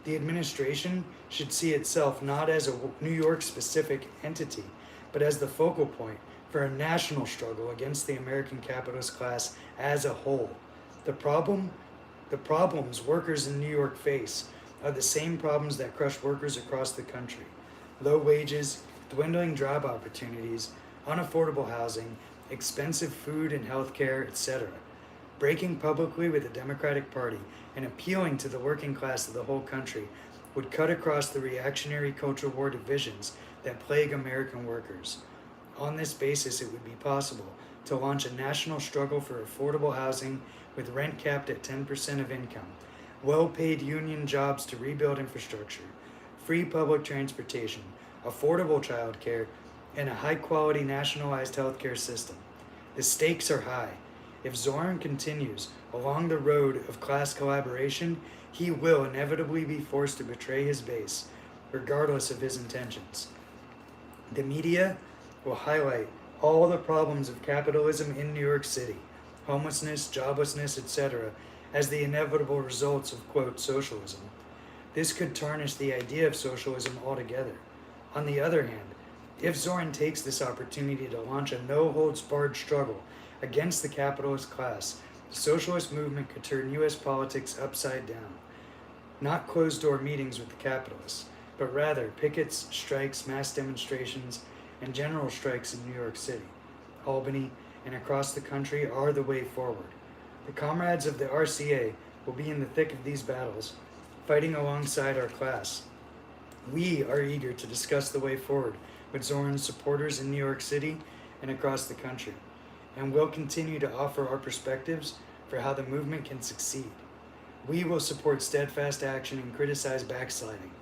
The administration should see itself not as a New York-specific entity, but as the focal point for a national struggle against the American capitalist class as a whole. The problems workers in New York face are the same problems that crush workers across the country. Low wages, dwindling job opportunities, unaffordable housing, expensive food and health care, etc. Breaking publicly with the Democratic Party and appealing to the working class of the whole country would cut across the reactionary culture war divisions that plague American workers. On this basis, it would be possible to launch a national struggle for affordable housing with rent capped at 10% of income, well-paid union jobs to rebuild infrastructure, free public transportation, affordable child care, and a high-quality nationalized healthcare system. The stakes are high. If Zorn continues along the road of class collaboration, he will inevitably be forced to betray his base, regardless of his intentions. The media will highlight all the problems of capitalism in New York City, homelessness, joblessness, etc., as the inevitable results of, quote, socialism. This could tarnish the idea of socialism altogether. On the other hand, if Zorn takes this opportunity to launch a no-holds-barred struggle against the capitalist class, the socialist movement could turn U.S. politics upside down. Not closed-door meetings with the capitalists, but rather pickets, strikes, mass demonstrations, and general strikes in New York City, Albany, and across the country are the way forward. The comrades of the RCA will be in the thick of these battles, fighting alongside our class. We are eager to discuss the way forward with Zorn's supporters in New York City and across the country, and will continue to offer our perspectives for how the movement can succeed. We will support steadfast action and criticize backsliding.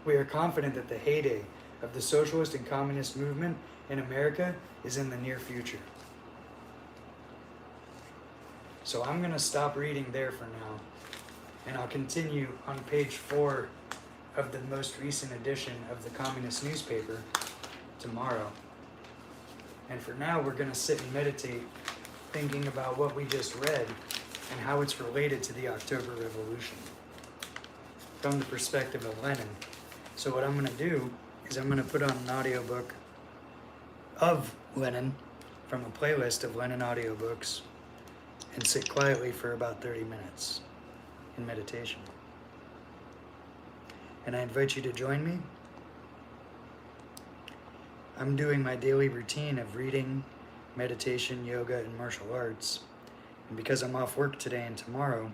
We are confident that the heyday of the socialist and communist movement in America is in the near future. So I'm going to stop reading there for now, and I'll continue on page 4 of the most recent edition of the Communist newspaper tomorrow. And for now, we're going to sit and meditate, thinking about what we just read and how it's related to the October Revolution from the perspective of Lenin. So what I'm going to do is I'm going to put on an audiobook of Lenin from a playlist of Lenin audiobooks and sit quietly for about 30 minutes in meditation. And I invite you to join me. I'm doing my daily routine of reading, meditation, yoga, and martial arts. And because I'm off work today and tomorrow,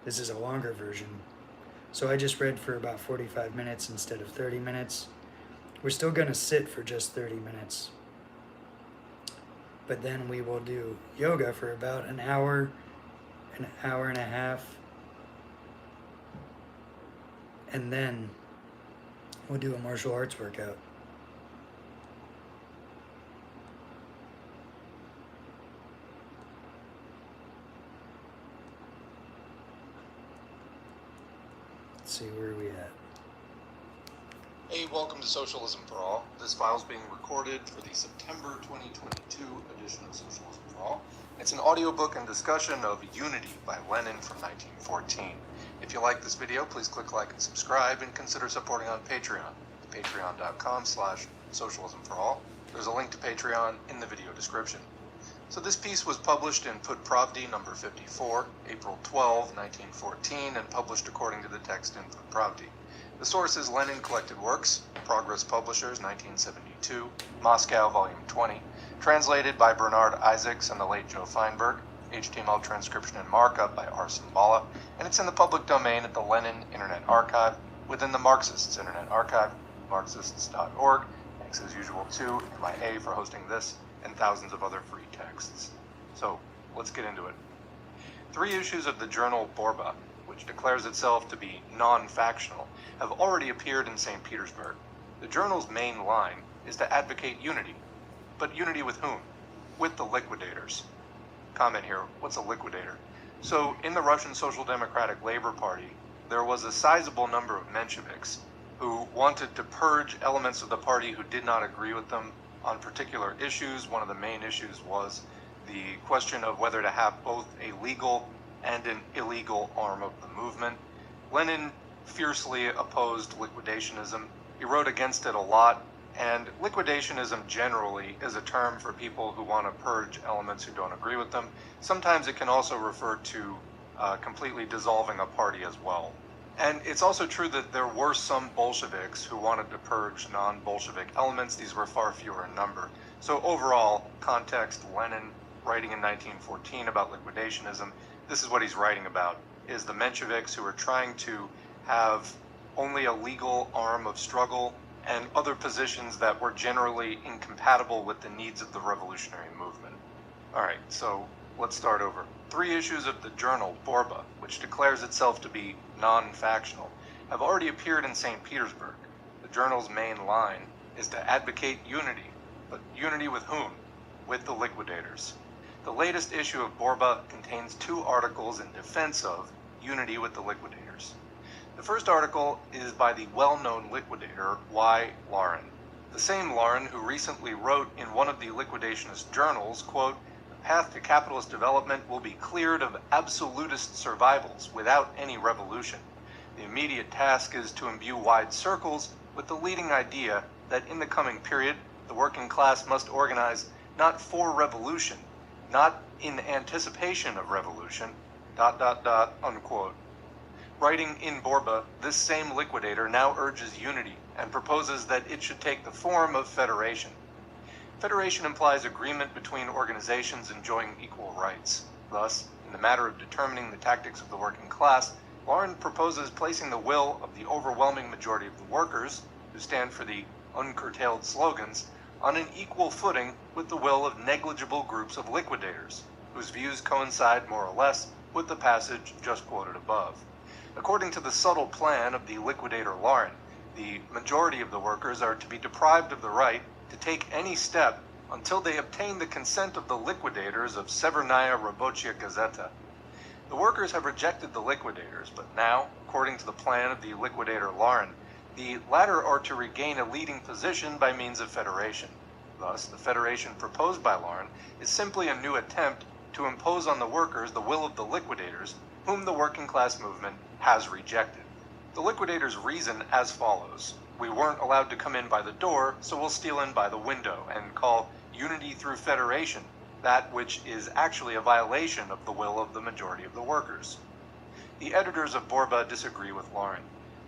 this is a longer version. So I just read for about 45 minutes instead of 30 minutes. We're still going to sit for just 30 minutes. But then we will do yoga for about an hour and a half. And then we'll do a martial arts workout. Let's see, where are we at? Hey, welcome to Socialism for All. This file is being recorded for the September 2022 edition of Socialism for All. It's an audiobook and discussion of Unity by Lenin from 1914. If you like this video, please click like and subscribe, and consider supporting on Patreon, patreon.com/socialismforall. There's a link to Patreon in the video description. So this piece was published in Put Pravdy number 54, April 12, 1914, and published according to the text in Put Pravdy. The source is Lenin Collected Works, Progress Publishers, 1972, Moscow, Volume 20, translated by Bernard Isaacs and the late Joe Feinberg, HTML transcription and markup by R. Simbala, and it's in the public domain at the Lenin Internet Archive within the Marxists Internet Archive, marxists.org. Thanks as usual to MIA for hosting this and thousands of other free texts. So let's get into it. 3 issues of the journal Borba, which declares itself to be non-factional, have already appeared in St. Petersburg. The journal's main line is to advocate unity. But unity with whom? With the liquidators. Comment here, what's a liquidator? So in the Russian Social Democratic Labor Party, there was a sizable number of Mensheviks who wanted to purge elements of the party who did not agree with them on particular issues. One of the main issues was the question of whether to have both a legal and an illegal arm of the movement. Lenin fiercely opposed liquidationism. He wrote against it a lot, and liquidationism generally is a term for people who want to purge elements who don't agree with them. Sometimes it can also refer to completely dissolving a party as well. And it's also true that there were some Bolsheviks who wanted to purge non-Bolshevik elements. These were far fewer in number. So overall, context, Lenin writing in 1914 about liquidationism, this is what he's writing about, is the Mensheviks who are trying to have only a legal arm of struggle and other positions that were generally incompatible with the needs of the revolutionary movement. All right, so let's start over. 3 issues of the journal Borba, which declares itself to be non-factional, have already appeared in St. Petersburg. The journal's main line is to advocate unity, but unity with whom? With the liquidators. The latest issue of Borba contains 2 articles in defense of unity with the liquidators. The first article is by the well-known liquidator Y. Lauren, the same Lauren who recently wrote in one of the liquidationist journals, quote, "The path to capitalist development will be cleared of absolutist survivals without any revolution. The immediate task is to imbue wide circles with the leading idea that in the coming period, the working class must organize not for revolution, not in anticipation of revolution, ... unquote. Writing in Borba, this same liquidator now urges unity and proposes that it should take the form of federation. Federation implies agreement between organizations enjoying equal rights. Thus, in the matter of determining the tactics of the working class, Lauren proposes placing the will of the overwhelming majority of the workers, who stand for the uncurtailed slogans, on an equal footing with the will of negligible groups of liquidators, whose views coincide more or less with the passage just quoted above. According to the subtle plan of the liquidator Lauren, the majority of the workers are to be deprived of the right to take any step until they obtain the consent of the liquidators of Severnaya Rabochia Gazeta. The workers have rejected the liquidators, but now, according to the plan of the liquidator Lauren, the latter are to regain a leading position by means of federation. Thus, the federation proposed by Lauren is simply a new attempt to impose on the workers the will of the liquidators, whom the working class movement has rejected. The liquidators reason as follows: we weren't allowed to come in by the door, so we'll steal in by the window and call unity through federation that which is actually a violation of the will of the majority of the workers. The editors of Borba disagree with Lauren.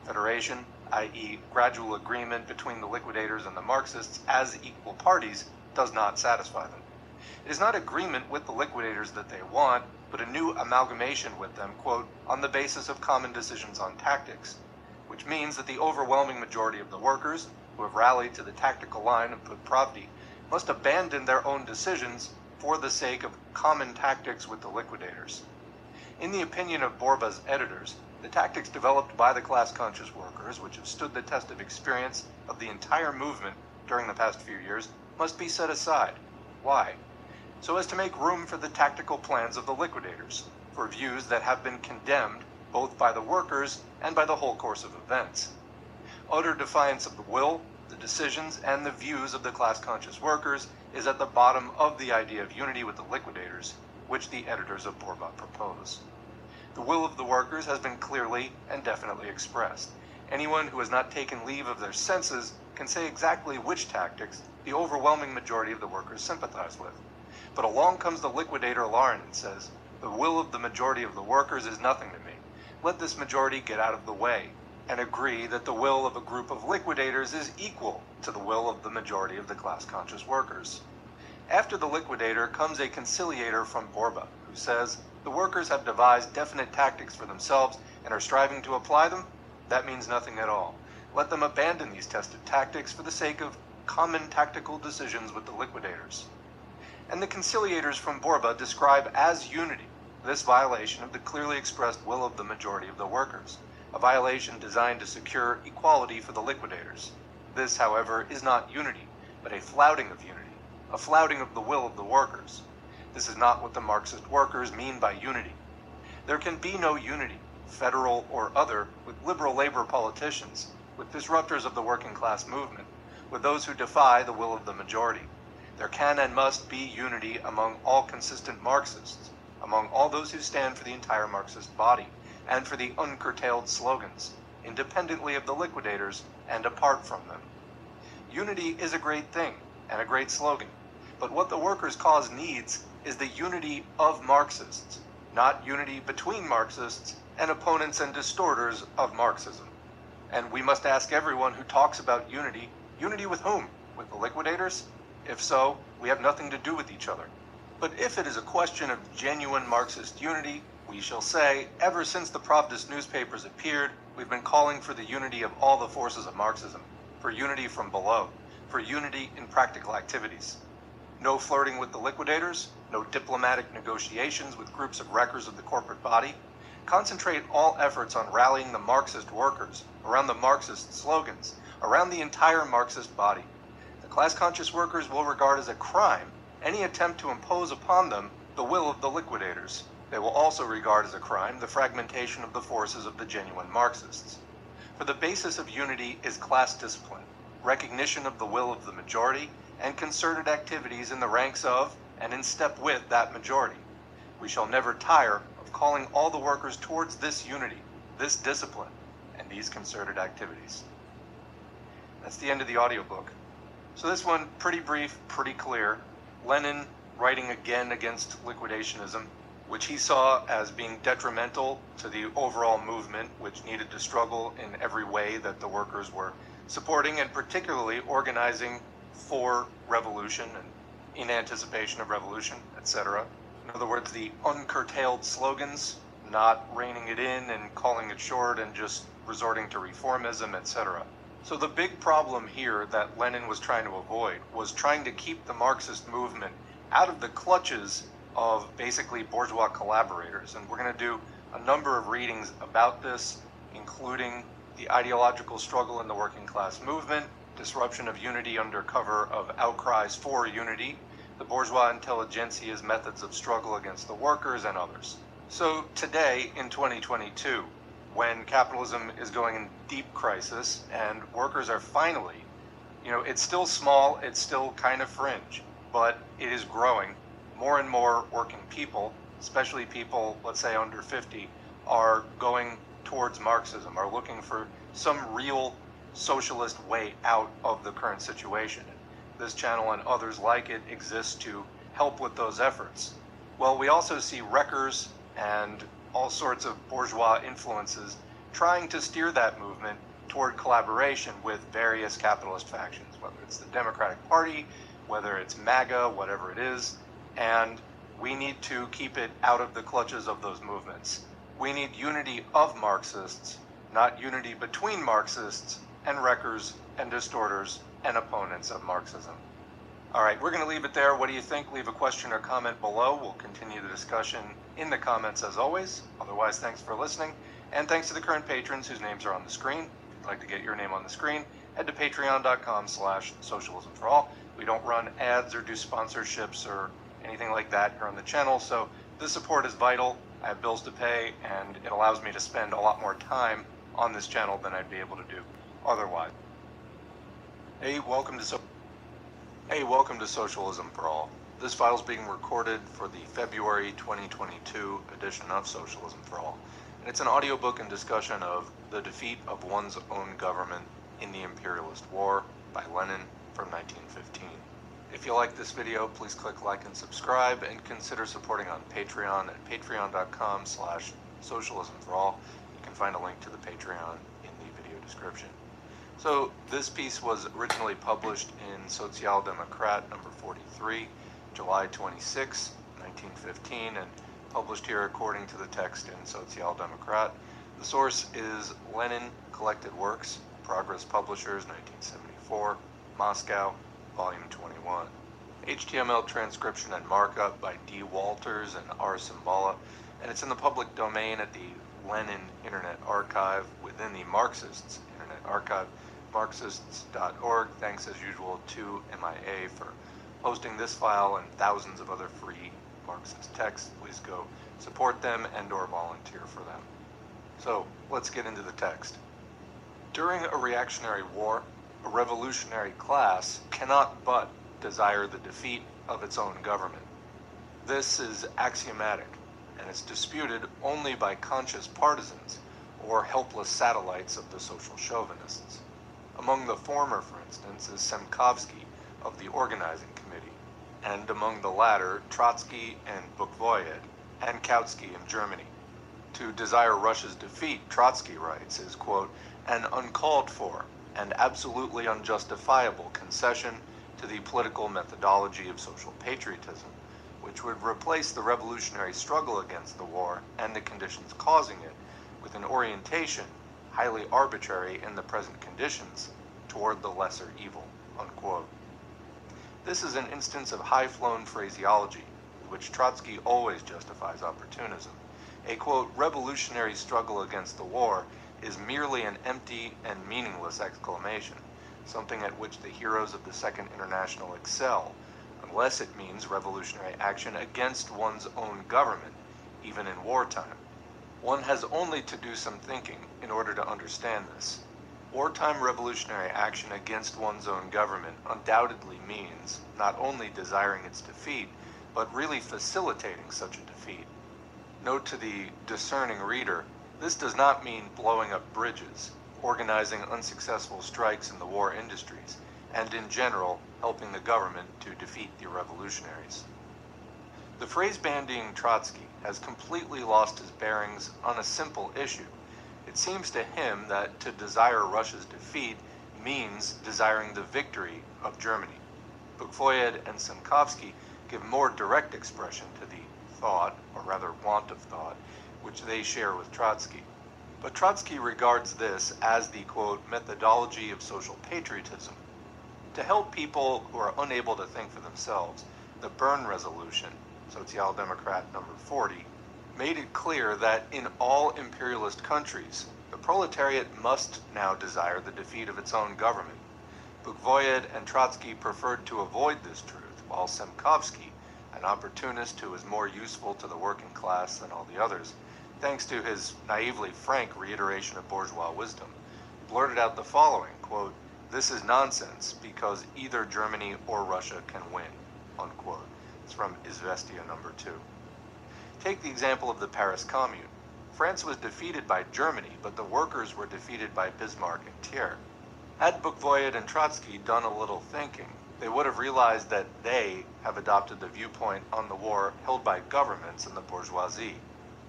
Federation, i.e. gradual agreement between the liquidators and the Marxists as equal parties, does not satisfy them. It is not agreement with the liquidators that they want, but a new amalgamation with them, quote, on the basis of common decisions on tactics, which means that the overwhelming majority of the workers, who have rallied to the tactical line of Pravdi, must abandon their own decisions for the sake of common tactics with the liquidators. In the opinion of Borba's editors, the tactics developed by the class-conscious workers, which have stood the test of experience of the entire movement during the past few years, must be set aside. Why? So as to make room for the tactical plans of the liquidators, for views that have been condemned both by the workers and by the whole course of events. Utter defiance of the will, the decisions, and the views of the class-conscious workers is at the bottom of the idea of unity with the liquidators, which the editors of Borba propose. The will of the workers has been clearly and definitely expressed. Anyone who has not taken leave of their senses can say exactly which tactics the overwhelming majority of the workers sympathize with. But along comes the liquidator Lauren and says, the will of the majority of the workers is nothing to me. Let this majority get out of the way and agree that the will of a group of liquidators is equal to the will of the majority of the class-conscious workers. After the liquidator comes a conciliator from Borba, who who says the workers have devised definite tactics for themselves and are striving to apply them, that means nothing at all. Let them abandon these tested tactics for the sake of common tactical decisions with the liquidators. And the conciliators from Borba describe as unity this violation of the clearly expressed will of the majority of the workers, a violation designed to secure equality for the liquidators. This, however, is not unity, but a flouting of unity, a flouting of the will of the workers. This is not what the Marxist workers mean by unity. There can be no unity, federal or other, with liberal labor politicians, with disruptors of the working class movement, with those who defy the will of the majority. There can and must be unity among all consistent Marxists, among all those who stand for the entire Marxist body, and for the uncurtailed slogans, independently of the liquidators and apart from them. Unity is a great thing and a great slogan, but what the workers' cause needs is the unity of Marxists, not unity between Marxists and opponents and distorters of Marxism. And we must ask everyone who talks about unity, unity with whom? With the liquidators? If so, we have nothing to do with each other. But if it is a question of genuine Marxist unity, we shall say, ever since the Pravdist newspapers appeared, we've been calling for the unity of all the forces of Marxism, for unity from below, for unity in practical activities. No flirting with the liquidators, no diplomatic negotiations with groups of wreckers of the corporate body. Concentrate all efforts on rallying the Marxist workers around the Marxist slogans, around the entire Marxist body. The class-conscious workers will regard as a crime any attempt to impose upon them the will of the liquidators. They will also regard as a crime the fragmentation of the forces of the genuine Marxists. For the basis of unity is class discipline, recognition of the will of the majority, and concerted activities in the ranks of and in step with that majority. We shall never tire of calling all the workers towards this unity, this discipline, and these concerted activities. That's the end of the audiobook. So this one, pretty brief, pretty clear. Lenin writing again against liquidationism, which he saw as being detrimental to the overall movement, which needed to struggle in every way that the workers were supporting and particularly organizing for revolution and in anticipation of revolution, etc. In other words, the uncurtailed slogans, not reining it in and calling it short and just resorting to reformism, etc. So the big problem here that Lenin was trying to avoid was trying to keep the Marxist movement out of the clutches of basically bourgeois collaborators. And we're going to do a number of readings about this, including the ideological struggle in the working class movement, disruption of unity under cover of outcries for unity, the bourgeois intelligentsia's methods of struggle against the workers, and others. So today, in 2022, when capitalism is going in deep crisis and workers are finally, it's still small, it's still kind of fringe, but it is growing. More and more working people, especially people, let's say under 50, are going towards Marxism, are looking for some real socialist way out of the current situation. This channel and others like it exist to help with those efforts. Well, we also see wreckers and all sorts of bourgeois influences trying to steer that movement toward collaboration with various capitalist factions, whether it's the Democratic Party, whether it's MAGA, whatever it is, and we need to keep it out of the clutches of those movements. We need unity of Marxists, not unity between Marxists and wreckers and distorters and opponents of Marxism. All right, we're going to leave it there. What do you think? Leave a question or comment below. We'll continue the discussion in the comments as always. Otherwise, thanks for listening. And thanks to the current patrons whose names are on the screen. If you'd like to get your name on the screen, head to patreon.com/socialismforall. We don't run ads or do sponsorships or anything like that here on the channel. So this support is vital. I have bills to pay, and it allows me to spend a lot more time on this channel than I'd be able to do otherwise. Hey, welcome to Socialism for All. This file is being recorded for the February 2022 edition of Socialism for All. And it's an audiobook and discussion of The Defeat of One's Own Government in the Imperialist War by Lenin from 1915. If you like this video, please click like and subscribe, and consider supporting on Patreon at patreon.com/socialismforall. You can find a link to the Patreon in the video description. So this piece was originally published in Social Democrat number 43, July 26, 1915, and published here according to the text in Social Democrat. The source is Lenin Collected Works, Progress Publishers, 1974, Moscow, Volume 21. HTML transcription and markup by D. Walters and R. Simbala, and it's in the public domain at the Lenin Internet Archive within the Marxists Internet Archive, marxists.org. Thanks as usual to MIA for hosting this file and thousands of other free Marxist texts. Please go support them and or volunteer for them. So let's get into the text. During a reactionary war, a revolutionary class cannot but desire the defeat of its own government. This is axiomatic, and it's disputed only by conscious partisans or helpless satellites of the social chauvinists. Among the former, for instance, is Semkovsky of the Organizing Committee, and among the latter, Trotsky and Bukvoyed, and Kautsky in Germany. To desire Russia's defeat, Trotsky writes, is, quote, an uncalled for and absolutely unjustifiable concession to the political methodology of social patriotism, which would replace the revolutionary struggle against the war and the conditions causing it with an orientation, highly arbitrary in the present conditions, toward the lesser evil, unquote. This is an instance of high-flown phraseology, in which Trotsky always justifies opportunism. A, quote, revolutionary struggle against the war is merely an empty and meaningless exclamation, something at which the heroes of the Second International excel, unless it means revolutionary action against one's own government, even in wartime. One has only to do some thinking in order to understand this. Wartime revolutionary action against one's own government undoubtedly means not only desiring its defeat, but really facilitating such a defeat. Note to the discerning reader, this does not mean blowing up bridges, organizing unsuccessful strikes in the war industries, and in general, helping the government to defeat the revolutionaries. The phrase-bandying Trotsky has completely lost his bearings on a simple issue. It seems to him that to desire Russia's defeat means desiring the victory of Germany. Bukvoyed and Semkovsky give more direct expression to the thought, or rather want of thought, which they share with Trotsky. But Trotsky regards this as the, quote, methodology of social patriotism. To help people who are unable to think for themselves, the Berne Resolution, Social Democrat number 40, made it clear that in all imperialist countries, the proletariat must now desire the defeat of its own government. Bukvoyed and Trotsky preferred to avoid this truth, while Semkovsky, an opportunist who was more useful to the working class than all the others, thanks to his naively frank reiteration of bourgeois wisdom, blurted out the following, quote, this is nonsense because either Germany or Russia can win, unquote. It's from Izvestia number 2. Take the example of the Paris Commune. France was defeated by Germany, but the workers were defeated by Bismarck and Thiers. Had Bukvoyed and Trotsky done a little thinking, they would have realized that they have adopted the viewpoint on the war held by governments and the bourgeoisie,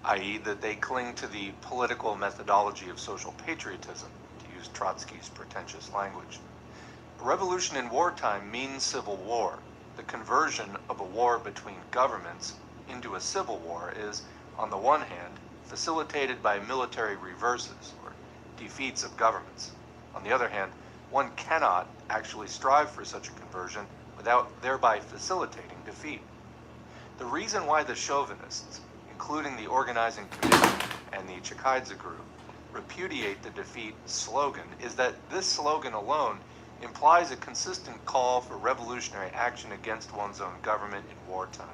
i.e. that they cling to the political methodology of social patriotism, to use Trotsky's pretentious language. A revolution in wartime means civil war. The conversion of a war between governments into a civil war is, on the one hand, facilitated by military reverses, or defeats of governments. On the other hand, one cannot actually strive for such a conversion without thereby facilitating defeat. The reason why the chauvinists, including the Organizing Committee and the Chikaidze group, repudiate the defeat slogan is that this slogan alone implies a consistent call for revolutionary action against one's own government in wartime.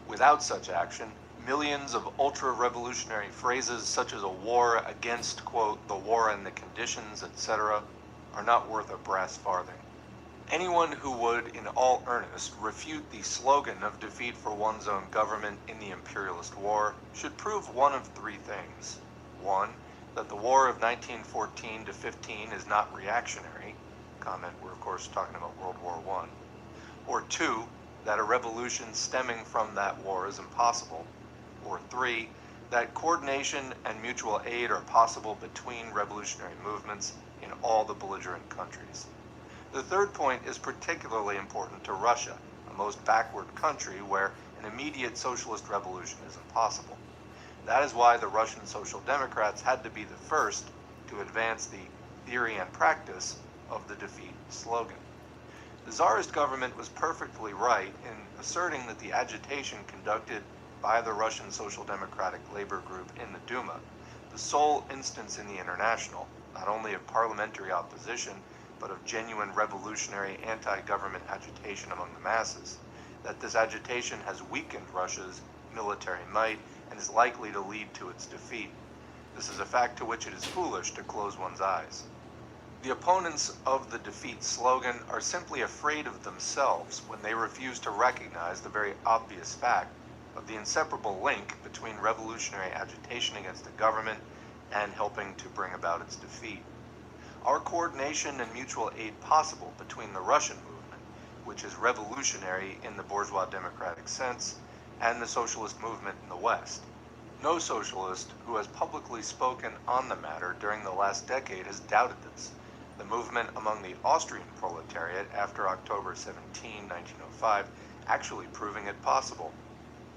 Without such action, millions of ultra-revolutionary phrases such as a war against, quote, the war and the conditions, etc., are not worth a brass farthing. Anyone who would, in all earnest, refute the slogan of defeat for one's own government in the imperialist war should prove one of three things. One, that the war of 1914 to 15 is not reactionary. Comment, we're of course talking about World War I. Or two, that a revolution stemming from that war is impossible. Or three, that coordination and mutual aid are possible between revolutionary movements in all the belligerent countries. The third point is particularly important to Russia, a most backward country where an immediate socialist revolution is impossible. That is why the Russian Social Democrats had to be the first to advance the theory and practice of the defeat slogan. The Tsarist government was perfectly right in asserting that the agitation conducted by the Russian Social Democratic Labor Group in the Duma, the sole instance in the International, not only of parliamentary opposition, but of genuine revolutionary anti-government agitation among the masses, that this agitation has weakened Russia's military might and is likely to lead to its defeat. This is a fact to which it is foolish to close one's eyes. The opponents of the defeat slogan are simply afraid of themselves when they refuse to recognize the very obvious fact of the inseparable link between revolutionary agitation against the government and helping to bring about its defeat. Are coordination and mutual aid possible between the Russian movement, which is revolutionary in the bourgeois democratic sense, and the socialist movement in the West? No socialist who has publicly spoken on the matter during the last decade has doubted this. The movement among the Austrian proletariat after October 17, 1905, actually proving it possible.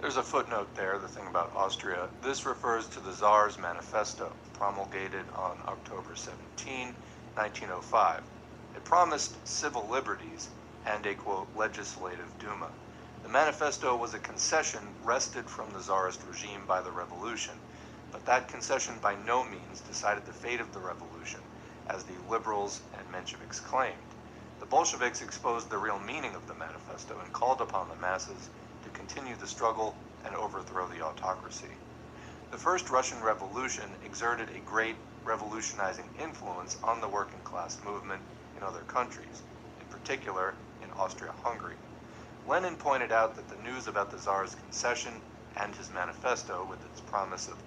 There's a footnote there, the thing about Austria. This refers to the Tsar's manifesto, promulgated on October 17, 1905. It promised civil liberties and a, quote, legislative Duma. The manifesto was a concession wrested from the Tsarist regime by the revolution, but that concession by no means decided the fate of the revolution, as the liberals and Mensheviks claimed. The Bolsheviks exposed the real meaning of the manifesto and called upon the masses to continue the struggle and overthrow the autocracy. The first Russian Revolution exerted a great revolutionizing influence on the working class movement in other countries, in particular in Austria-Hungary. Lenin pointed out that the news about the Tsar's concession and his manifesto with its promise of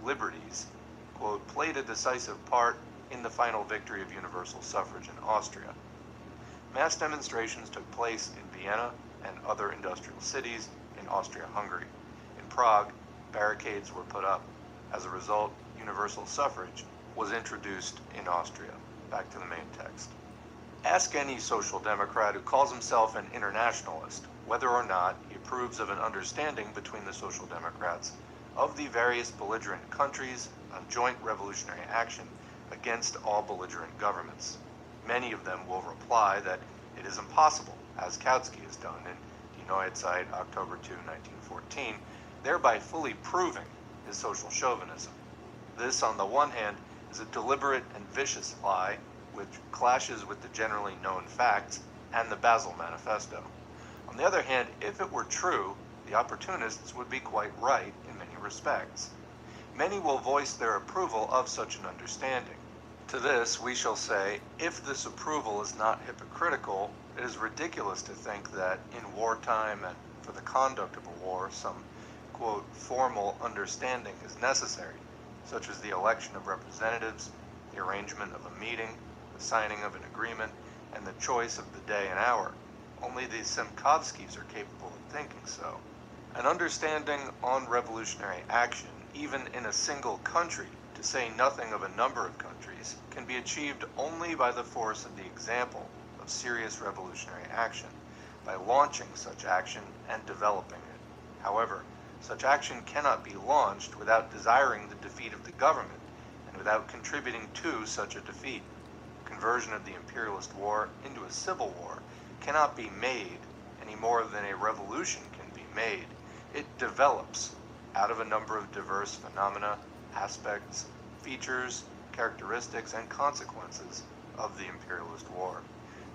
liberties, quote, played a decisive part in the final victory of universal suffrage in Austria. Mass demonstrations took place in Vienna and other industrial cities in Austria-Hungary. In Prague, barricades were put up. As a result, universal suffrage was introduced in Austria. Back to the main text. Ask any social democrat who calls himself an internationalist whether or not he approves of an understanding between the social democrats of the various belligerent countries on joint revolutionary action against all belligerent governments. Many of them will reply that it is impossible, as Kautsky has done in Die Neue Zeit, October 2, 1914, thereby fully proving his social chauvinism. This, on the one hand, is a deliberate and vicious lie which clashes with the generally known facts and the Basel Manifesto. On the other hand, if it were true, the opportunists would be quite right in many respects. Many will voice their approval of such an understanding. To this, we shall say, if this approval is not hypocritical, it is ridiculous to think that in wartime and for the conduct of a war, some, quote, formal understanding is necessary, such as the election of representatives, the arrangement of a meeting, the signing of an agreement, and the choice of the day and hour. Only the Semkovskys are capable of thinking so. An understanding on revolutionary action, even in a single country, to say nothing of a number of countries, can be achieved only by the force of the example of serious revolutionary action, by launching such action and developing it. However, such action cannot be launched without desiring the defeat of the government and without contributing to such a defeat. Conversion of the imperialist war into a civil war cannot be made any more than a revolution can be made. It develops out of a number of diverse phenomena, aspects, features, characteristics, and consequences of the imperialist war.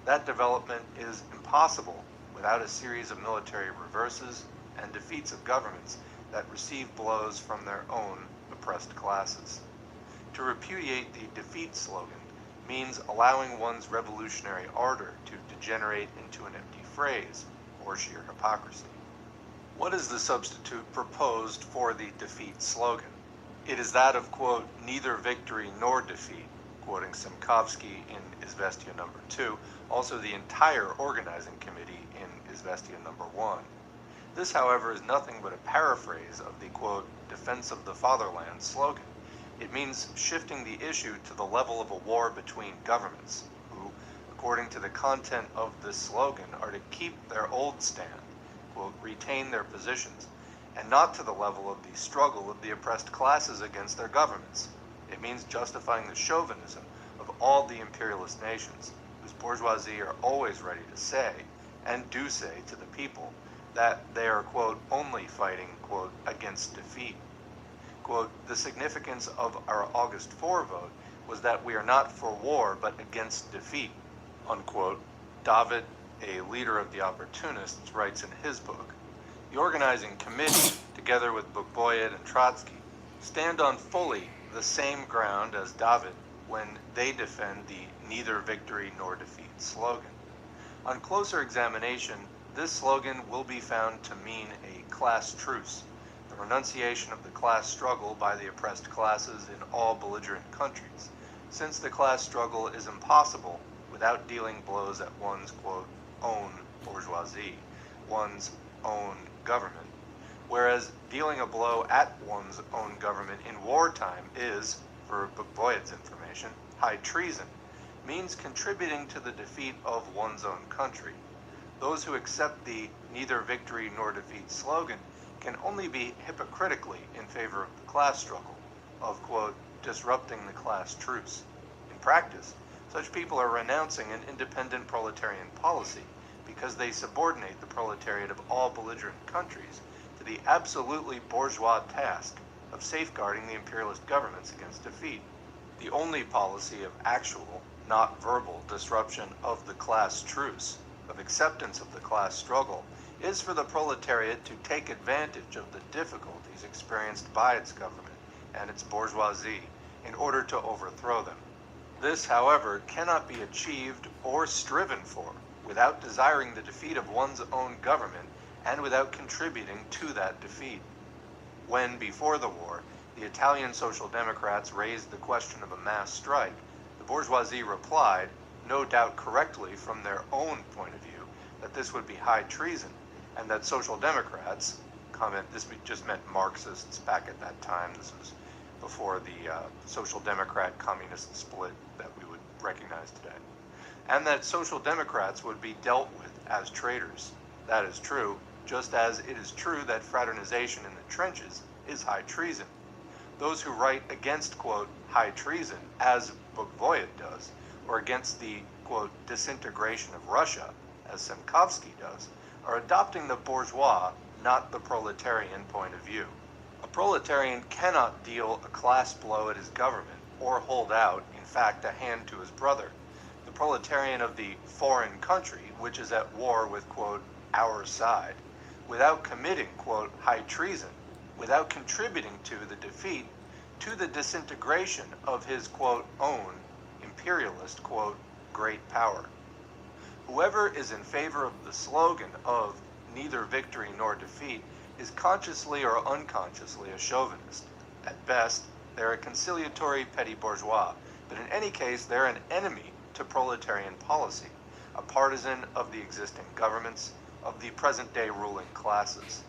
That development is impossible without a series of military reverses and defeats of governments that receive blows from their own oppressed classes. To repudiate the defeat slogan means allowing one's revolutionary ardor to degenerate into an empty phrase or sheer hypocrisy. What is the substitute proposed for the defeat slogan? It is that of, quote, neither victory nor defeat, quoting Semkovsky in Izvestia number 2, also the entire organizing committee in Izvestia number 1. This, however, is nothing but a paraphrase of the, quote, defense of the fatherland slogan. It means shifting the issue to the level of a war between governments, who, according to the content of this slogan, are to keep their old stand quote, retain their positions, and not to the level of the struggle of the oppressed classes against their governments. It means justifying the chauvinism of all the imperialist nations, whose bourgeoisie are always ready to say, and do say to the people, that they are, quote, only fighting, quote, against defeat. Quote, the significance of our August 4 vote was that we are not for war, but against defeat, unquote. David, a leader of the opportunists, writes in his book, the organizing committee, together with Bukboyed and Trotsky, stand on fully the same ground as David when they defend the neither victory nor defeat slogan. On closer examination, this slogan will be found to mean a class truce, the renunciation of the class struggle by the oppressed classes in all belligerent countries, since the class struggle is impossible without dealing blows at one's, quote, own bourgeoisie, one's own government, whereas dealing a blow at one's own government in wartime is, for Bukboyed's information, high treason, means contributing to the defeat of one's own country. Those who accept the neither victory nor defeat slogan can only be hypocritically in favor of the class struggle, of, quote, disrupting the class truce. In practice, such people are renouncing an independent proletarian policy because they subordinate the proletariat of all belligerent countries to the absolutely bourgeois task of safeguarding the imperialist governments against defeat. The only policy of actual, not verbal, disruption of the class truce, of acceptance of the class struggle, is for the proletariat to take advantage of the difficulties experienced by its government and its bourgeoisie in order to overthrow them. This, however, cannot be achieved or striven for without desiring the defeat of one's own government and without contributing to that defeat. When, before the war, the Italian Social Democrats raised the question of a mass strike, the bourgeoisie replied, no doubt correctly from their own point of view, that this would be high treason, and that Social Democrats, this just meant Marxists back at that time, this was before the Social Democrat communist split that we would recognize today, and that Social Democrats would be dealt with as traitors. That is true, just as it is true that fraternization in the trenches is high treason. Those who write against, quote, high treason, as Bukboyed does, or against the, quote, disintegration of Russia, as Semkovsky does, are adopting the bourgeois, not the proletarian point of view. A proletarian cannot deal a class blow at his government, or hold out, in fact, a hand to his brother, the proletarian of the foreign country, which is at war with, quote, our side, without committing, quote, high treason, without contributing to the defeat, to the disintegration of his, quote, own imperialist, quote, great power. Whoever is in favor of the slogan of neither victory nor defeat is consciously or unconsciously a chauvinist. At best, they're a conciliatory petty bourgeois, but in any case, they're an enemy to proletarian policy, a partisan of the existing governments, of the present-day ruling classes.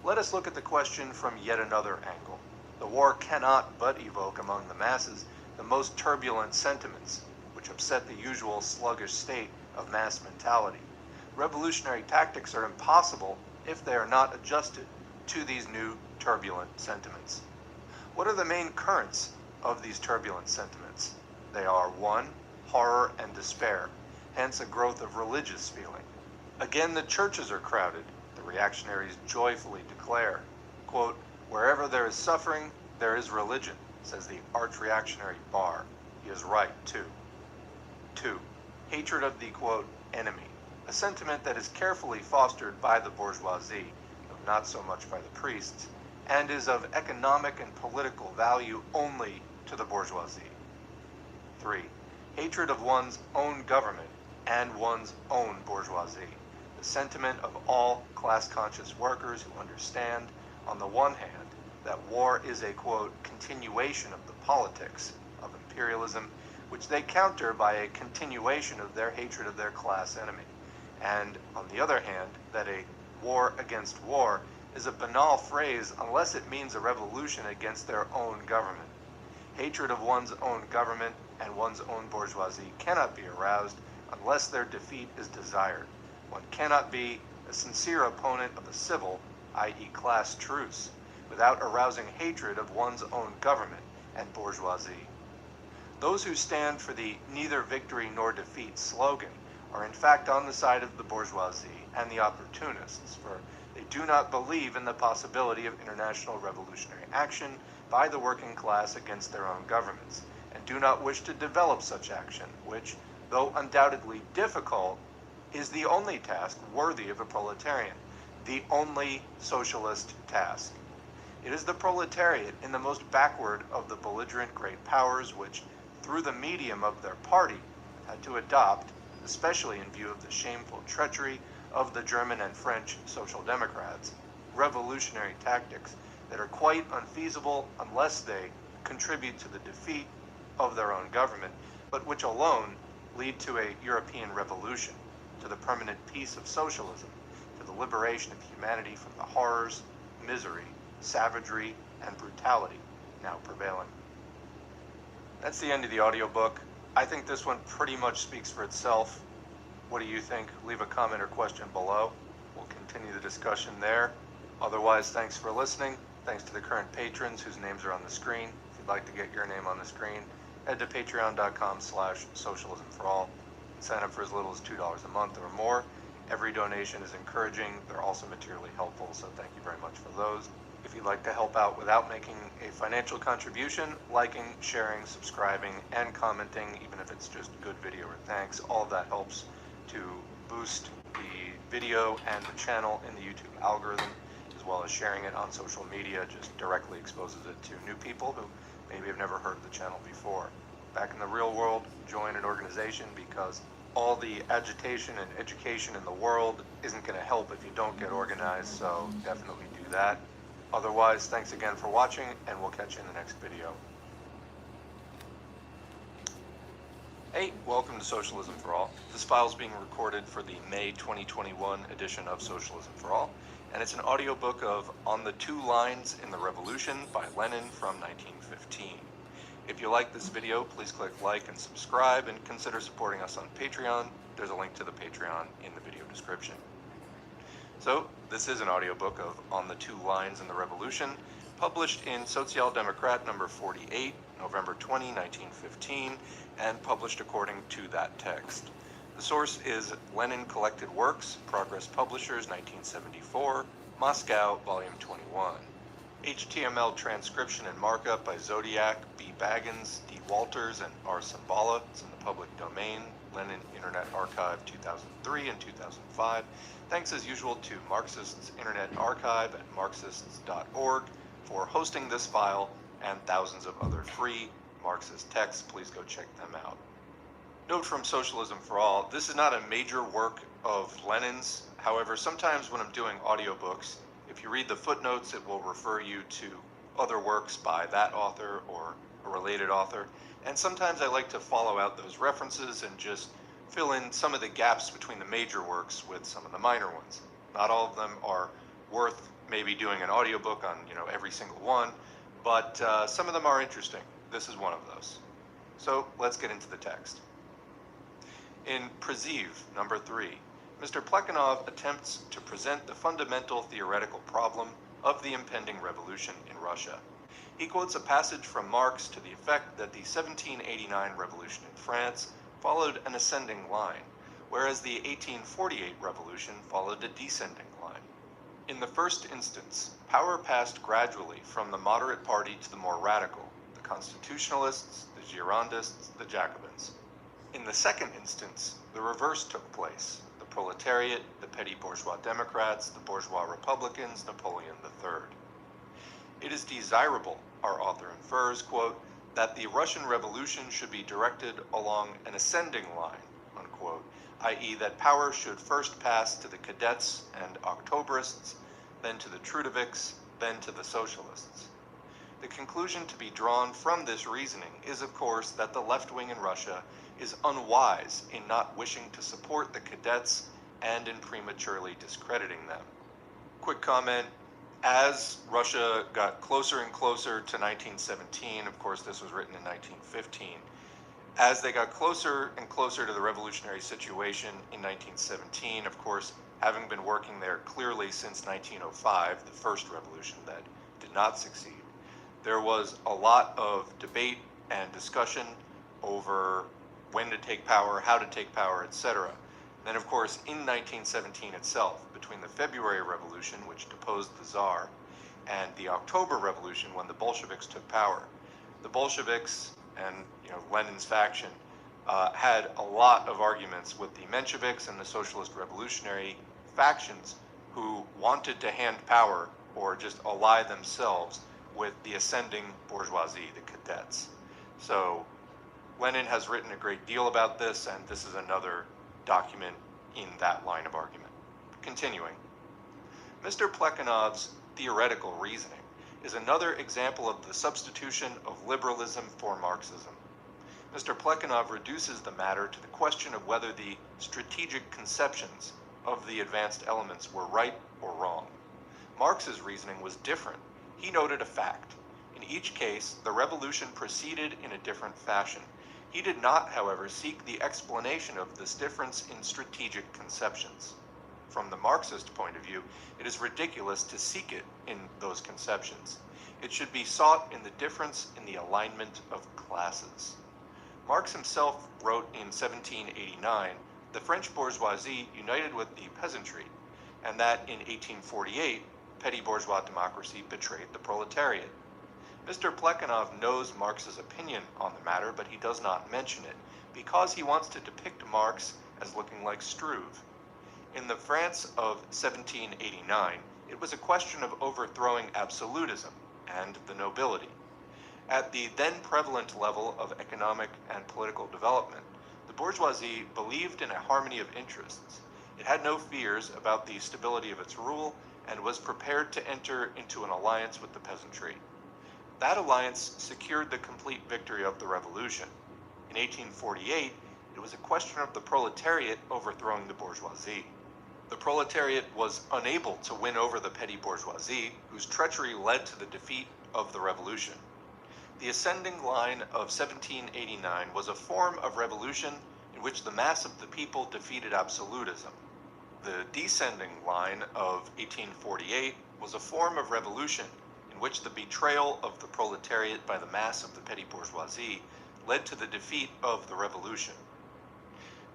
Let us look at the question from yet another angle. The war cannot but evoke among the masses the most turbulent sentiments, which upset the usual sluggish state of mass mentality. Revolutionary tactics are impossible if they are not adjusted to these new turbulent sentiments. What are the main currents of these turbulent sentiments? They are 1. Horror and despair, hence a growth of religious feeling. Again, the churches are crowded, the reactionaries joyfully declare, quote, wherever there is suffering, there is religion, says the arch-reactionary Barr. He is right, too. 2. Hatred of the, quote, enemy, a sentiment that is carefully fostered by the bourgeoisie, though not so much by the priests, and is of economic and political value only to the bourgeoisie. 3. Hatred of one's own government and one's own bourgeoisie, the sentiment of all class-conscious workers who understand, on the one hand, that war is a, quote, continuation of the politics of imperialism, which they counter by a continuation of their hatred of their class enemy, and, on the other hand, that a war against war is a banal phrase unless it means a revolution against their own government. Hatred of one's own government and one's own bourgeoisie cannot be aroused unless their defeat is desired. One cannot be a sincere opponent of a civil, i.e. class truce, without arousing hatred of one's own government and bourgeoisie. Those who stand for the neither victory nor defeat slogan are in fact on the side of the bourgeoisie and the opportunists, for they do not believe in the possibility of international revolutionary action by the working class against their own governments, and do not wish to develop such action, which, though undoubtedly difficult, is the only task worthy of a proletarian, the only socialist task. It is the proletariat in the most backward of the belligerent great powers which, through the medium of their party, had to adopt, especially in view of the shameful treachery of the German and French Social Democrats, revolutionary tactics that are quite unfeasible unless they contribute to the defeat of their own government, but which alone lead to a European revolution, to the permanent peace of socialism, to the liberation of humanity from the horrors, misery, savagery, and brutality now prevailing. That's the end of the audiobook. I think this one pretty much speaks for itself. What do you think? Leave a comment or question below. We'll continue the discussion there. Otherwise, thanks for listening. Thanks to the current patrons whose names are on the screen. If you'd like to get your name on the screen, head to patreon.com/socialismforall. Sign up for as little as $2 a month or more. Every donation is encouraging. They're also materially helpful, so thank you very much for those. If you'd like to help out without making a financial contribution, liking, sharing, subscribing, and commenting, even if it's just good video or thanks, all of that helps to boost the video and the channel in the YouTube algorithm, as well as sharing it on social media just directly exposes it to new people who maybe have never heard of the channel before. Back in the real world, join an organization, because all the agitation and education in the world isn't going to help if you don't get organized, so definitely do that. Otherwise, thanks again for watching, and we'll catch you in the next video. Hey, welcome to Socialism for All. This file is being recorded for the May 2021 edition of Socialism for All, and it's an audiobook of On the Two Lines in the Revolution by Lenin from 1915. If you like this video, please click like and subscribe, and consider supporting us on Patreon. There's a link to the Patreon in the video description. So, this is an audiobook of On the Two Lines in the Revolution, published in Social Democrat number 48, November 20, 1915, and published according to that text. The source is Lenin Collected Works, Progress Publishers, 1974, Moscow, Volume 21. HTML transcription and markup by Zodiac, B. Baggins, D. Walters, and R. Cimbala. It's in the public domain. Lenin Internet Archive 2003 and 2005. Thanks as usual to Marxists Internet Archive at marxists.org for hosting this file and thousands of other free Marxist texts. Please go check them out. Note from Socialism for All, this is not a major work of Lenin's. However, sometimes when I'm doing audiobooks, if you read the footnotes, it will refer you to other works by that author or a related author. And sometimes I like to follow out those references and just fill in some of the gaps between the major works with some of the minor ones. Not all of them are worth maybe doing an audiobook on, every single one, but some of them are interesting. This is one of those. So let's get into the text. In Priziv, number 3, Mr. Plekhanov attempts to present the fundamental theoretical problem of the impending revolution in Russia. He quotes a passage from Marx to the effect that the 1789 revolution in France followed an ascending line, whereas the 1848 revolution followed a descending line. In the first instance, power passed gradually from the moderate party to the more radical, the constitutionalists, the Girondists, the Jacobins. In the second instance, the reverse took place. The proletariat, the petty bourgeois Democrats, the bourgeois Republicans, Napoleon III. It is desirable, our author infers, quote, that the Russian Revolution should be directed along an ascending line, unquote, i.e. that power should first pass to the cadets and Octobrists, then to the Trudovics, then to the socialists. The conclusion to be drawn from this reasoning is, of course, that the left wing in Russia is unwise in not wishing to support the cadets and in prematurely discrediting them. Quick comment, as Russia got closer and closer to 1917, of course this was written in 1915, as they got closer and closer to the revolutionary situation in 1917, of course, having been working there clearly since 1905, the first revolution that did not succeed. There was a lot of debate and discussion over when to take power, how to take power, etc. Then, of course, in 1917 itself, between the February Revolution, which deposed the Tsar, and the October Revolution, when the Bolsheviks took power, the Bolsheviks and Lenin's faction had a lot of arguments with the Mensheviks and the Socialist Revolutionary factions who wanted to hand power or just ally themselves with the ascending bourgeoisie, the cadets. So Lenin has written a great deal about this, and this is another document in that line of argument. Continuing, Mr. Plekhanov's theoretical reasoning is another example of the substitution of liberalism for Marxism. Mr. Plekhanov reduces the matter to the question of whether the strategic conceptions of the advanced elements were right or wrong. Marx's reasoning was different. He noted a fact. In each case, the revolution proceeded in a different fashion. He did not, however, seek the explanation of this difference in strategic conceptions. From the Marxist point of view, it is ridiculous to seek it in those conceptions. It should be sought in the difference in the alignment of classes. Marx himself wrote in 1789, the French bourgeoisie united with the peasantry, and that in 1848, petty bourgeois democracy betrayed the proletariat. Mr. Plekhanov knows Marx's opinion on the matter, but he does not mention it, because he wants to depict Marx as looking like Struve. In the France of 1789, it was a question of overthrowing absolutism and the nobility. At the then prevalent level of economic and political development, the bourgeoisie believed in a harmony of interests. It had no fears about the stability of its rule and was prepared to enter into an alliance with the peasantry. That alliance secured the complete victory of the revolution. In 1848, it was a question of the proletariat overthrowing the bourgeoisie. The proletariat was unable to win over the petty bourgeoisie, whose treachery led to the defeat of the revolution. The ascending line of 1789 was a form of revolution in which the mass of the people defeated absolutism. The descending line of 1848 was a form of revolution in which the betrayal of the proletariat by the mass of the petty bourgeoisie led to the defeat of the revolution.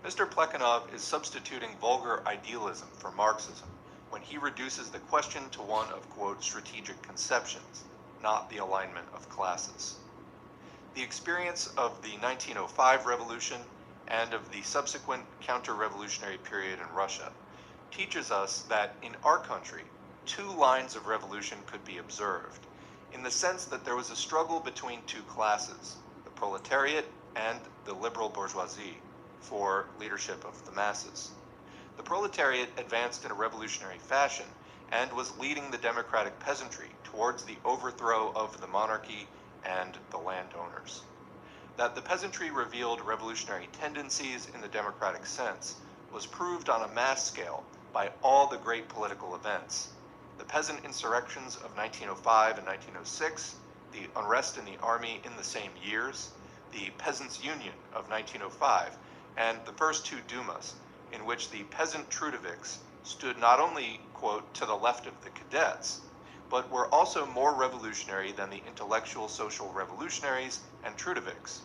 Mr. Plekhanov is substituting vulgar idealism for Marxism when he reduces the question to one of, quote, strategic conceptions, not the alignment of classes. The experience of the 1905 revolution and of the subsequent counter-revolutionary period in Russia teaches us that in our country, two lines of revolution could be observed, in the sense that there was a struggle between two classes, the proletariat and the liberal bourgeoisie, for leadership of the masses. The proletariat advanced in a revolutionary fashion and was leading the democratic peasantry towards the overthrow of the monarchy and the landowners. That the peasantry revealed revolutionary tendencies in the democratic sense was proved on a mass scale by all the great political events. The peasant insurrections of 1905 and 1906, the unrest in the army in the same years, the Peasants' Union of 1905, and the first two Dumas, in which the peasant Trudoviks stood not only, quote, to the left of the cadets, but were also more revolutionary than the intellectual social revolutionaries and Trudoviks.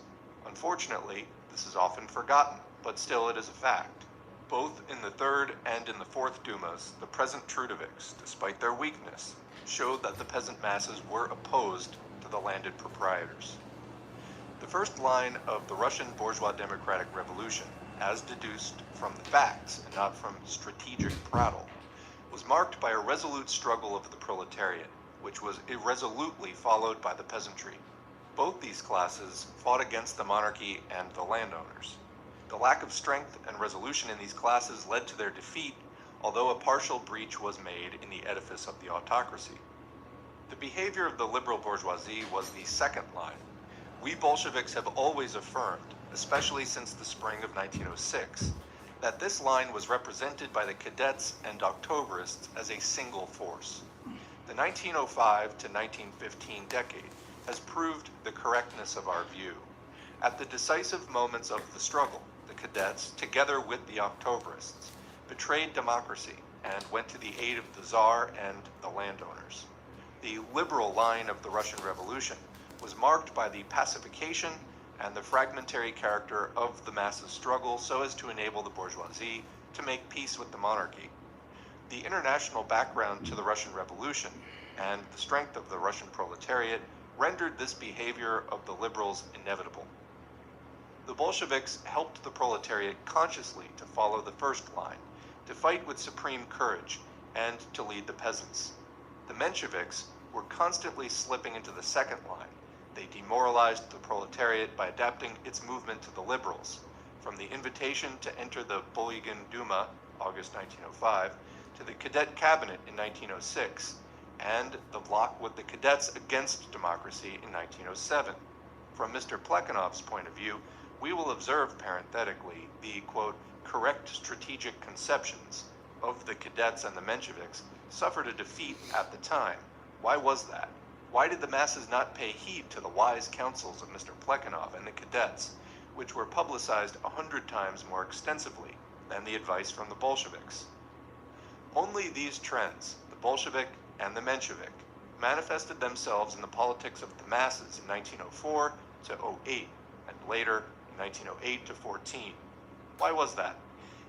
Unfortunately, this is often forgotten, but still it is a fact. Both in the third and in the fourth Dumas, the present Trudoviks, despite their weakness, showed that the peasant masses were opposed to the landed proprietors. The first line of the Russian bourgeois democratic revolution, as deduced from the facts and not from strategic prattle, was marked by a resolute struggle of the proletariat, which was irresolutely followed by the peasantry. Both these classes fought against the monarchy and the landowners. The lack of strength and resolution in these classes led to their defeat, although a partial breach was made in the edifice of the autocracy. The behavior of the liberal bourgeoisie was the second line. We Bolsheviks have always affirmed, especially since the spring of 1906, that this line was represented by the cadets and Octoberists as a single force. The 1905 to 1915 decade has proved the correctness of our view. At the decisive moments of the struggle, the cadets, together with the Octoberists, betrayed democracy and went to the aid of the Tsar and the landowners. The liberal line of the Russian Revolution was marked by the pacification and the fragmentary character of the masses' struggle so as to enable the bourgeoisie to make peace with the monarchy. The international background to the Russian Revolution and the strength of the Russian proletariat rendered this behavior of the liberals inevitable. The Bolsheviks helped the proletariat consciously to follow the first line, to fight with supreme courage, and to lead the peasants. The Mensheviks were constantly slipping into the second line. They demoralized the proletariat by adapting its movement to the liberals, from the invitation to enter the Bulygin Duma, August 1905, to the cadet cabinet in 1906, and the bloc with the cadets against democracy in 1907. From Mr. Plekhanov's point of view, we will observe parenthetically the, quote, correct strategic conceptions of the cadets and the Mensheviks suffered a defeat at the time. Why was that? Why did the masses not pay heed to the wise counsels of Mr. Plekhanov and the cadets, which were publicized 100 times more extensively than the advice from the Bolsheviks? Only these trends, the Bolshevik and the Menshevik, manifested themselves in the politics of the masses in 1904 to 08, and later in 1908 to 14. Why was that?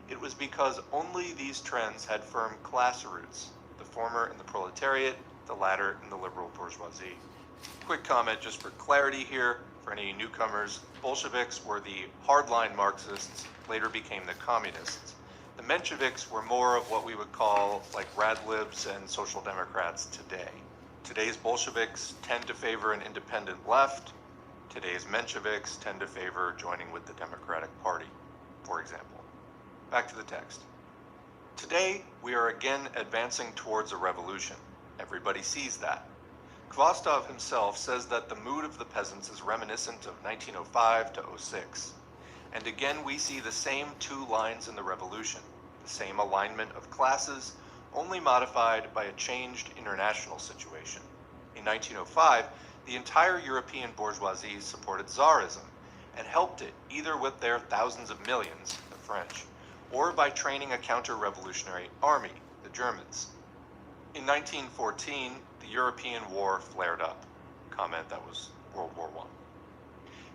It was because only these trends had firm class roots, the former in the proletariat, the latter in the liberal bourgeoisie. Quick comment just for clarity here, for any newcomers, Bolsheviks were the hardline Marxists, later became the communists. The Mensheviks were more of what we would call like radlibs and social democrats today. Today's Bolsheviks tend to favor an independent left. Today's Mensheviks tend to favor joining with the Democratic Party, for example. Back to the text. Today, we are again advancing towards a revolution. Everybody sees that. Khvostov himself says that the mood of the peasants is reminiscent of 1905 to 06. And again, we see the same two lines in the revolution, the same alignment of classes, only modified by a changed international situation. In 1905, the entire European bourgeoisie supported Tsarism and helped it either with their thousands of millions, the French, or by training a counter-revolutionary army, the Germans. In 1914, the European war flared up. Comment, that was World War I.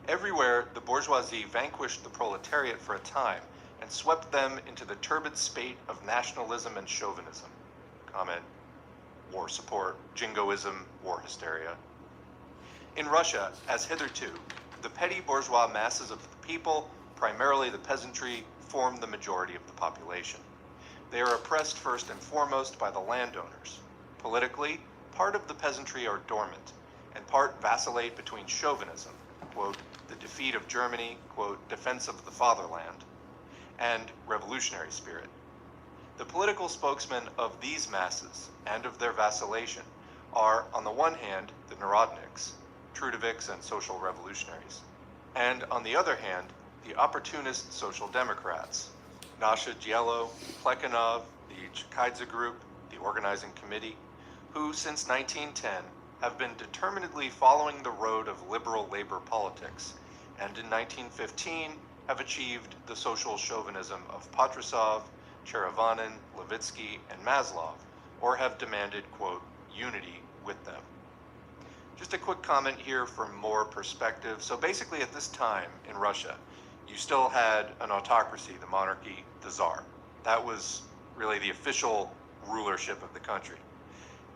Everywhere, the bourgeoisie vanquished the proletariat for a time and swept them into the turbid spate of nationalism and chauvinism. Comment, war support, jingoism, war hysteria. In Russia, as hitherto, the petty bourgeois masses of the people, primarily the peasantry, form the majority of the population. They are oppressed first and foremost by the landowners. Politically, part of the peasantry are dormant, and part vacillate between chauvinism, quote, the defeat of Germany, quote, defense of the fatherland, and revolutionary spirit. The political spokesmen of these masses and of their vacillation are, on the one hand, the Narodniks, Trudoviks and social revolutionaries, and on the other hand, the opportunist social democrats, Nasha Diello, Plekhanov, the Chikaidze Group, the organizing committee, who since 1910 have been determinedly following the road of liberal labor politics, and in 1915 have achieved the social chauvinism of Patrusov, Cherovanin, Levitsky, and Maslov, or have demanded, quote, unity with them. Just a quick comment here for more perspective. So basically at this time in Russia, you still had an autocracy, the monarchy, the Tsar. That was really the official rulership of the country.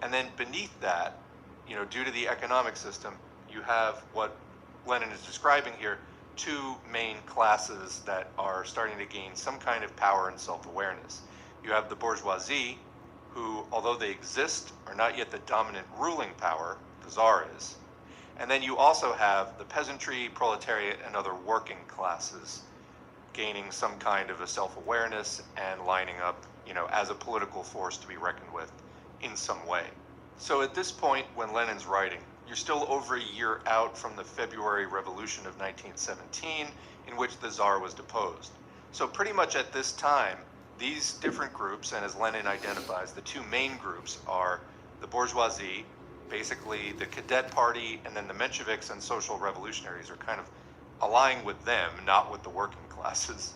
And then beneath that, due to the economic system, you have what Lenin is describing here, two main classes that are starting to gain some kind of power and self-awareness. You have the bourgeoisie, who, although they exist, are not yet the dominant ruling power, the Tsar is. And then you also have the peasantry, proletariat, and other working classes gaining some kind of a self-awareness and lining up, as a political force to be reckoned with in some way. So at this point, when Lenin's writing, you're still over a year out from the February Revolution of 1917, in which the Tsar was deposed. So pretty much at this time, these different groups, and as Lenin identifies, the two main groups are the bourgeoisie, basically the cadet party, and then the Mensheviks and social revolutionaries are kind of allying with them, not with the working classes.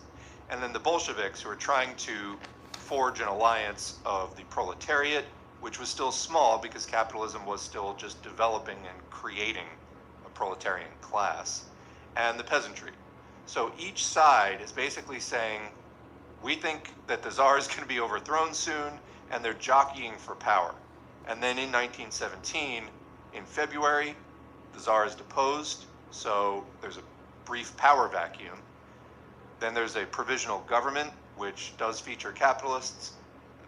And then the Bolsheviks, who are trying to forge an alliance of the proletariat, which was still small because capitalism was still just developing and creating a proletarian class, and the peasantry. So each side is basically saying, we think that the Tsar is going to be overthrown soon, and they're jockeying for power. And then in 1917, in February, the Tsar is deposed, so there's a brief power vacuum. Then there's a provisional government, which does feature capitalists,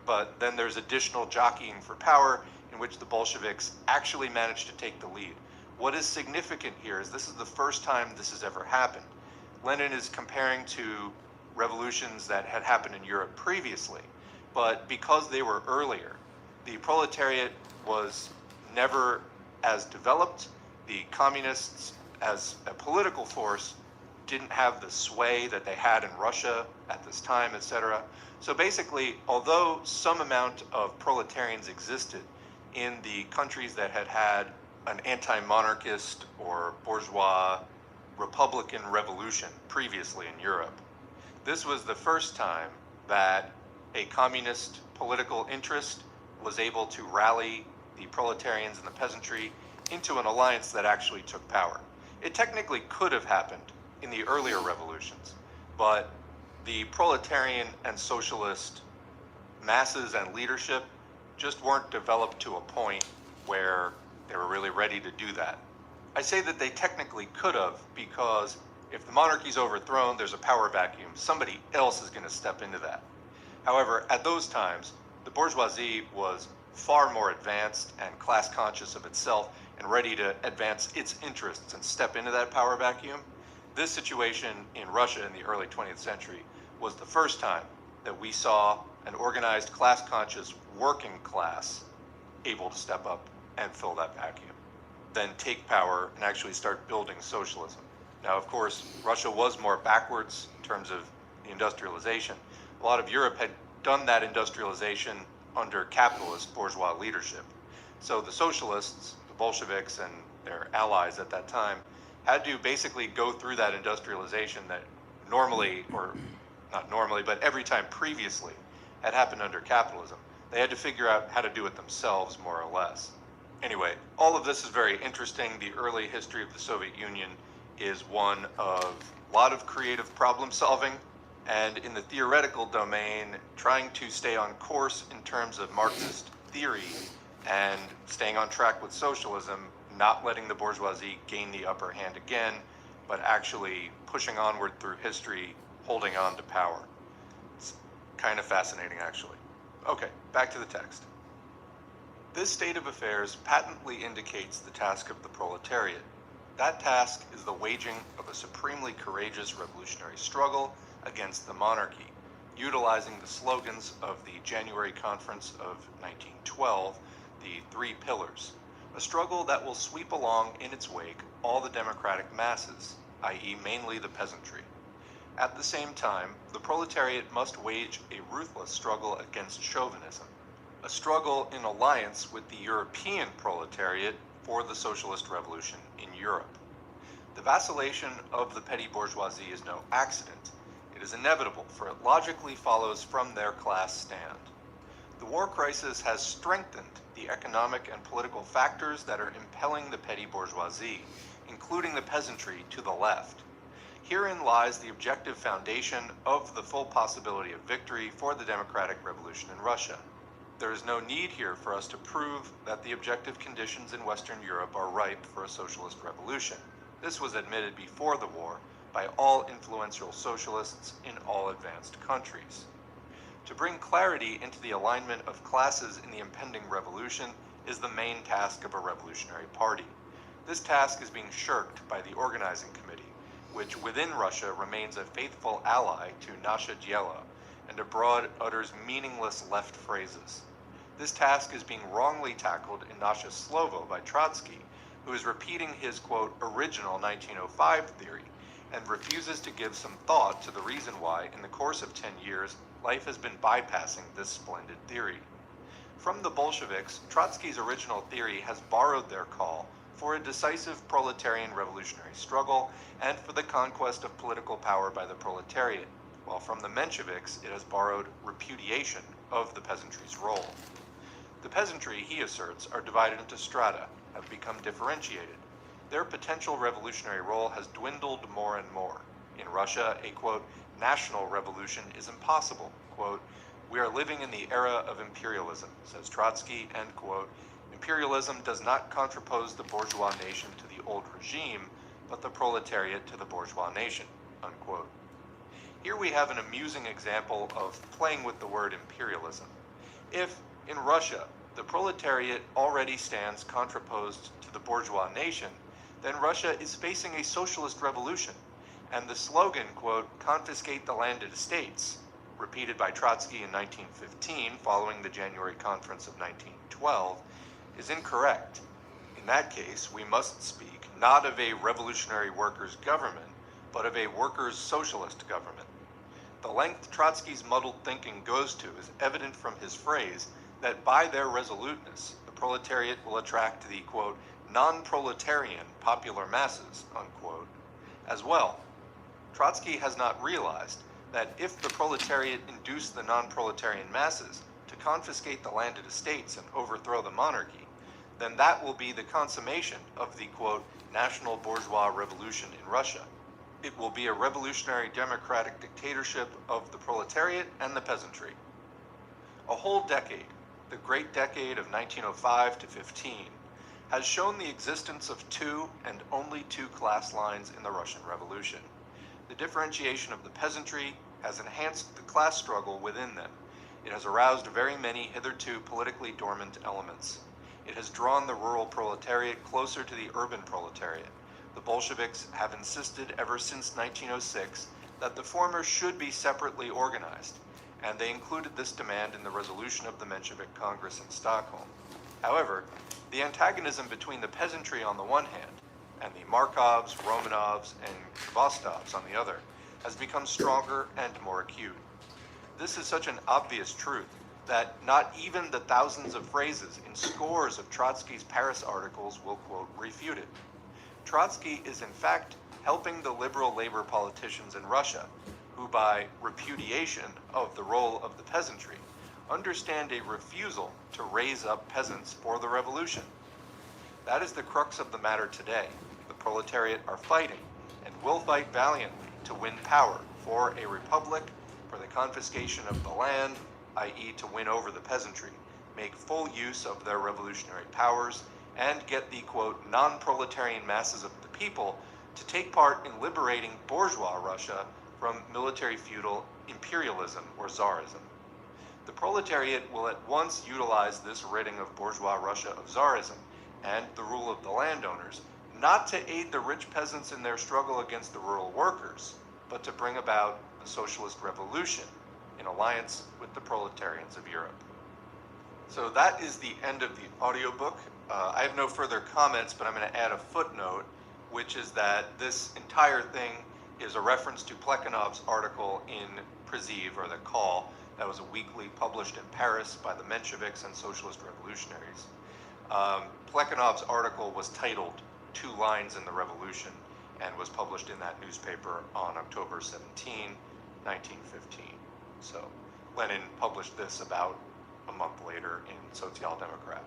but then there's additional jockeying for power in which the Bolsheviks actually managed to take the lead. What is significant here is this is the first time this has ever happened. Lenin is comparing to revolutions that had happened in Europe previously, but because they were earlier, the proletariat was never as developed. The communists, as a political force, didn't have the sway that they had in Russia at this time, etc. So basically, although some amount of proletarians existed in the countries that had had an anti-monarchist or bourgeois Republican revolution previously in Europe, this was the first time that a communist political interest was able to rally the proletarians and the peasantry into an alliance that actually took power. It technically could have happened in the earlier revolutions, but the proletarian and socialist masses and leadership just weren't developed to a point where they were really ready to do that. I say that they technically could have because if the monarchy's overthrown, there's a power vacuum. Somebody else is going to step into that. However, at those times, the bourgeoisie was far more advanced and class conscious of itself and ready to advance its interests and step into that power vacuum. This situation in Russia in the early 20th century was the first time that we saw an organized class conscious working class able to step up and fill that vacuum, then take power and actually start building socialism. Now, of course, Russia was more backwards in terms of the industrialization. A lot of Europe had done that industrialization under capitalist bourgeois leadership. So the socialists, the Bolsheviks and their allies at that time, had to basically go through that industrialization that normally, or not normally, but every time previously had happened under capitalism. They had to figure out how to do it themselves, more or less. Anyway, all of this is very interesting. The early history of the Soviet Union is one of a lot of creative problem solving, and in the theoretical domain, trying to stay on course in terms of Marxist theory and staying on track with socialism, not letting the bourgeoisie gain the upper hand again, but actually pushing onward through history, holding on to power. It's kind of fascinating, actually. Okay, back to the text. This state of affairs patently indicates the task of the proletariat. That task is the waging of a supremely courageous revolutionary struggle against the monarchy, utilizing the slogans of the January Conference of 1912, the Three Pillars, a struggle that will sweep along in its wake all the democratic masses, i.e. mainly the peasantry. At the same time, the proletariat must wage a ruthless struggle against chauvinism, a struggle in alliance with the European proletariat for the socialist revolution in Europe. The vacillation of the petty bourgeoisie is no accident. It is inevitable, for it logically follows from their class stand. The war crisis has strengthened the economic and political factors that are impelling the petty bourgeoisie, including the peasantry, to the left. Herein lies the objective foundation of the full possibility of victory for the democratic revolution in Russia. There is no need here for us to prove that the objective conditions in Western Europe are ripe for a socialist revolution. This was admitted before the war by all influential socialists in all advanced countries. To bring clarity into the alignment of classes in the impending revolution is the main task of a revolutionary party. This task is being shirked by the organizing committee, which within Russia remains a faithful ally to Nasha Dielo, and abroad utters meaningless left phrases. This task is being wrongly tackled in Nasha Slovo by Trotsky, who is repeating his, quote, original 1905 theory, and refuses to give some thought to the reason why, in the course of 10 years, life has been bypassing this splendid theory. From the Bolsheviks, Trotsky's original theory has borrowed their call for a decisive proletarian revolutionary struggle and for the conquest of political power by the proletariat, while from the Mensheviks it has borrowed repudiation of the peasantry's role. The peasantry, he asserts, are divided into strata, have become differentiated. Their potential revolutionary role has dwindled more and more. In Russia, a, quote, national revolution is impossible. Quote, we are living in the era of imperialism, says Trotsky, end quote. Imperialism does not contrapose the bourgeois nation to the old regime, but the proletariat to the bourgeois nation, unquote. Here we have an amusing example of playing with the word imperialism. If, in Russia, the proletariat already stands contraposed to the bourgeois nation, then Russia is facing a socialist revolution, and the slogan, quote, confiscate the landed estates, repeated by Trotsky in 1915 following the January Conference of 1912, is incorrect. In that case, we must speak not of a revolutionary workers' government, but of a workers' socialist government. The length Trotsky's muddled thinking goes to is evident from his phrase that by their resoluteness, the proletariat will attract the, quote, non-proletarian popular masses, unquote, as well. Trotsky has not realized that if the proletariat induce the non-proletarian masses to confiscate the landed estates and overthrow the monarchy, then that will be the consummation of the, quote, national bourgeois revolution in Russia. It will be a revolutionary democratic dictatorship of the proletariat and the peasantry. A whole decade, the great decade of 1905 to 15, has shown the existence of two and only two class lines in the Russian Revolution. The differentiation of the peasantry has enhanced the class struggle within them. It has aroused very many hitherto politically dormant elements. It has drawn the rural proletariat closer to the urban proletariat. The Bolsheviks have insisted ever since 1906 that the former should be separately organized, and they included this demand in the resolution of the Menshevik Congress in Stockholm. However, the antagonism between the peasantry on the one hand and the Markovs, Romanovs, and Vostovs on the other has become stronger and more acute. This is such an obvious truth that not even the thousands of phrases in scores of Trotsky's Paris articles will, quote, refute it. Trotsky is in fact helping the liberal labor politicians in Russia, who by repudiation of the role of the peasantry, understand a refusal to raise up peasants for the revolution. That is the crux of the matter today. The proletariat are fighting, and will fight valiantly to win power for a republic, for the confiscation of the land, i.e. to win over the peasantry, make full use of their revolutionary powers, and get the, quote, non-proletarian masses of the people to take part in liberating bourgeois Russia from military feudal imperialism or Tsarism. The proletariat will at once utilize this ridding of bourgeois Russia of Tsarism and the rule of the landowners, not to aid the rich peasants in their struggle against the rural workers, but to bring about a socialist revolution in alliance with the proletarians of Europe. So that is the end of the audiobook. I have no further comments, but I'm going to add a footnote, which is that this entire thing is a reference to Plekhanov's article in Priziv, or The Call, that was a weekly published in Paris by the Mensheviks and socialist revolutionaries. Plekhanov's article was titled 2 Lines in the Revolution and was published in that newspaper on October 17, 1915. So Lenin published this about a month later in Social Democrat.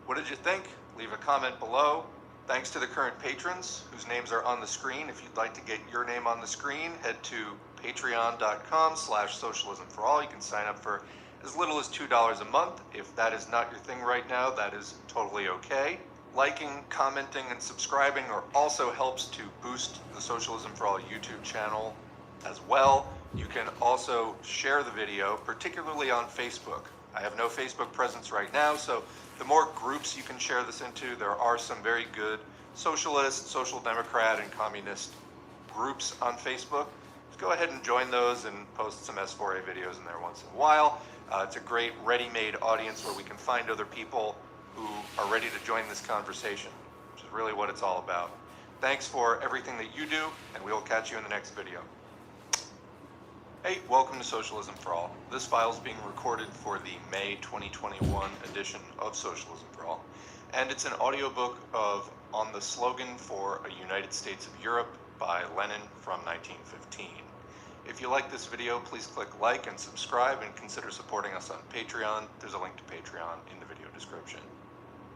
What did you think? Leave a comment below. Thanks to the current patrons whose names are on the screen. If you'd like to get your name on the screen, head to patreon.com/socialismforall. You can sign up for as little as $2 a month. If that is not your thing right now, that is totally okay. Liking, commenting, and subscribing also helps to boost the Socialism for All YouTube channel as well. You can also share the video, particularly on Facebook. I have no Facebook presence right now, so the more groups you can share this into, there are some very good socialist, social democrat, and communist groups on Facebook. Just go ahead and join those and post some S4A videos in there once in a while. It's a great ready-made audience where we can find other people who are ready to join this conversation, which is really what it's all about. Thanks for everything that you do, and we will catch you in the next video. Hey, welcome to Socialism for All. This file is being recorded for the May 2021 edition of Socialism for All, and it's an audiobook of On the Slogan for a United States of Europe by Lenin from 1915. If you like this video, please click like and subscribe and consider supporting us on Patreon. There's a link to Patreon in the video description.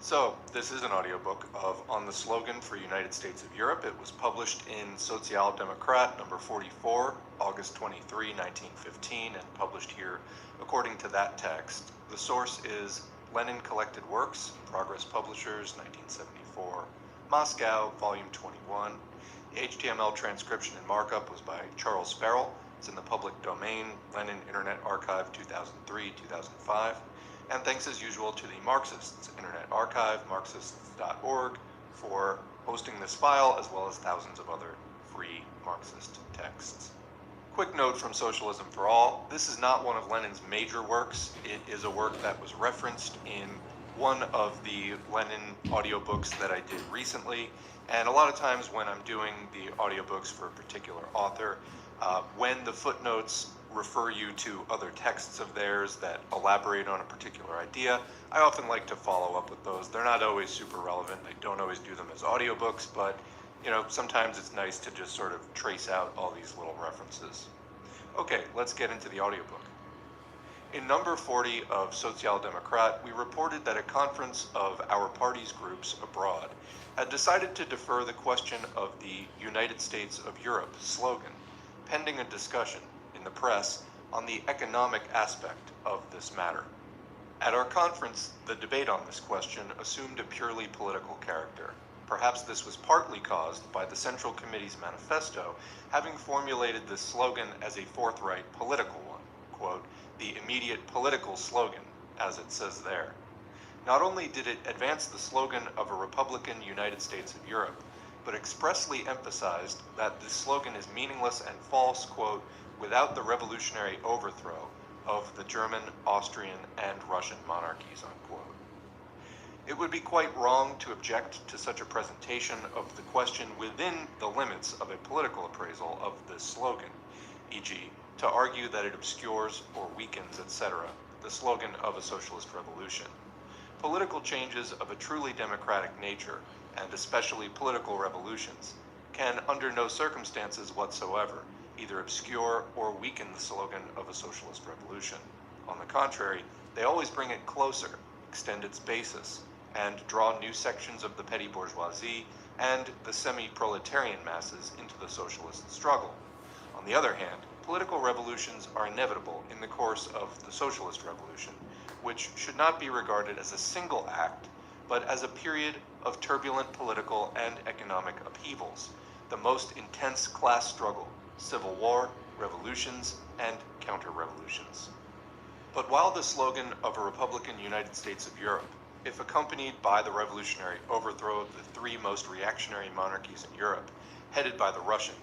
So, this is an audiobook of On the Slogan for United States of Europe. It was published in Social Democrat number 44, August 23, 1915, and published here according to that text. The source is Lenin Collected Works, Progress Publishers, 1974, Moscow, Volume 21. The HTML transcription and markup was by Charles Farrell. It's in the public domain, Lenin Internet Archive 2003-2005. And thanks as usual to the Marxists Internet Archive, marxists.org, for hosting this file, as well as thousands of other free Marxist texts. Quick note from Socialism for All. This is not one of Lenin's major works. It is a work that was referenced in one of the Lenin audiobooks that I did recently. And a lot of times when I'm doing the audiobooks for a particular author, when the footnotes refer you to other texts of theirs that elaborate on a particular idea, I often like to follow up with those. They're not always super relevant. I don't always do them as audiobooks, but sometimes it's nice to just sort of trace out all these little references. Okay, let's get into the audiobook. In number 40 of Social Democrat, we reported that a conference of our party's groups abroad had decided to defer the question of the United States of Europe slogan, pending a discussion in the press on the economic aspect of this matter. At our conference, the debate on this question assumed a purely political character. Perhaps this was partly caused by the Central Committee's manifesto having formulated this slogan as a forthright political one, quote, the immediate political slogan, as it says there. Not only did it advance the slogan of a Republican United States of Europe, but expressly emphasized that this slogan is meaningless and false, quote, without the revolutionary overthrow of the German, Austrian, and Russian monarchies, unquote. It would be quite wrong to object to such a presentation of the question within the limits of a political appraisal of this slogan, e.g., to argue that it obscures or weakens, etc., the slogan of a socialist revolution. Political changes of a truly democratic nature, and especially political revolutions, can under no circumstances whatsoever either obscure or weaken the slogan of a socialist revolution. On the contrary, they always bring it closer, extend its basis, and draw new sections of the petty bourgeoisie and the semi-proletarian masses into the socialist struggle. On the other hand, political revolutions are inevitable in the course of the socialist revolution, which should not be regarded as a single act, but as a period of turbulent political and economic upheavals, the most intense class struggle, civil war, revolutions, and counter-revolutions. But while the slogan of a Republican United States of Europe, if accompanied by the revolutionary overthrow of the three most reactionary monarchies in Europe, headed by the Russian,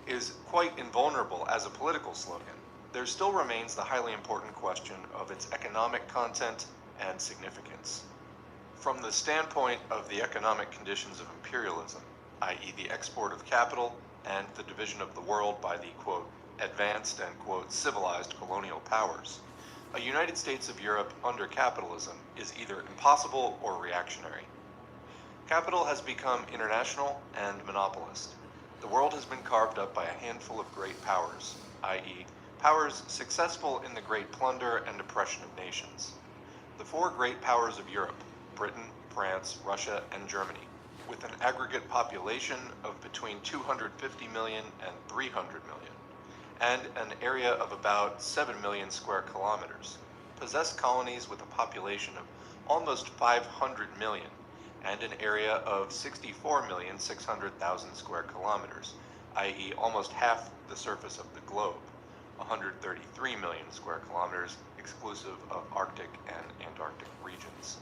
is quite invulnerable as a political slogan, there still remains the highly important question of its economic content and significance. From the standpoint of the economic conditions of imperialism, i.e. the export of capital and the division of the world by the, quote, advanced and, quote, civilized colonial powers, a United States of Europe under capitalism is either impossible or reactionary. Capital has become international and monopolist. The world has been carved up by a handful of great powers, i.e., powers successful in the great plunder and oppression of nations. The four great powers of Europe, Britain, France, Russia, and Germany, with an aggregate population of between 250 million and 300 million, and an area of about 7 million square kilometers, possess colonies with a population of almost 500 million and an area of 64,600,000 square kilometers, i.e. almost half the surface of the globe, 133 million square kilometers exclusive of Arctic and Antarctic regions.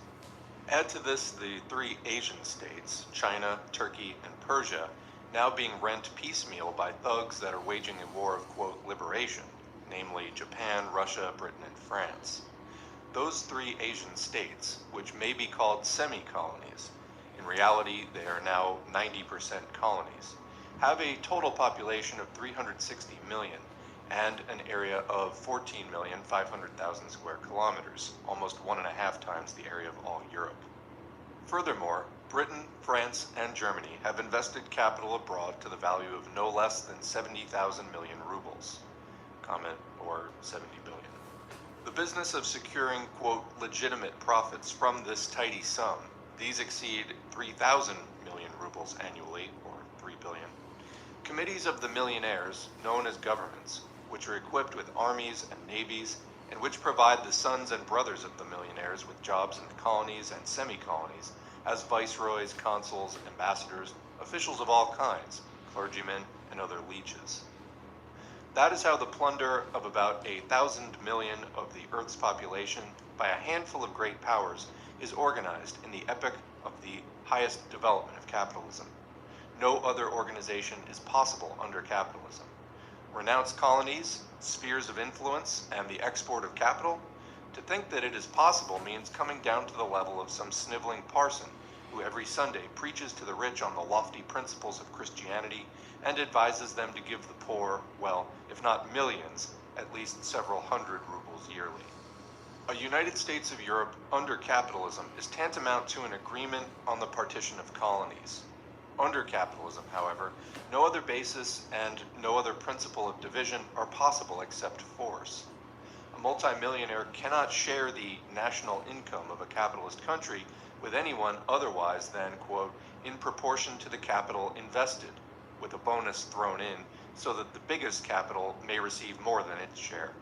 Add to this the three Asian states, China, Turkey, and Persia, now being rent piecemeal by thugs that are waging a war of, quote, liberation, namely Japan, Russia, Britain, and France. Those three Asian states, which may be called semi-colonies, in reality they are now 90% colonies, have a total population of 360 million and an area of 14,500,000 square kilometers, almost 1.5 times the area of all Europe. Furthermore, Britain, France, and Germany have invested capital abroad to the value of no less than 70,000 million rubles. comment, or 70 billion. The business of securing, quote, legitimate profits from this tidy sum, these exceed 3,000 million rubles annually, or 3 billion. Committees of the millionaires, known as governments, which are equipped with armies and navies, and which provide the sons and brothers of the millionaires with jobs in the colonies and semi-colonies, as viceroys, consuls, ambassadors, officials of all kinds, clergymen, and other leeches. That is how the plunder of about 1,000 million of the Earth's population by a handful of great powers is organized in the epoch of the highest development of capitalism. No other organization is possible under capitalism. Renounce colonies, spheres of influence, and the export of capital? To think that it is possible means coming down to the level of some sniveling parson who every Sunday preaches to the rich on the lofty principles of Christianity and advises them to give the poor, well, if not millions, at least several hundred rubles yearly. A United States of Europe under capitalism is tantamount to an agreement on the partition of colonies. Under capitalism, however, no other basis and no other principle of division are possible except force. A multimillionaire cannot share the national income of a capitalist country with anyone otherwise than, quote, in proportion to the capital invested, with a bonus thrown in so that the biggest capital may receive more than its share.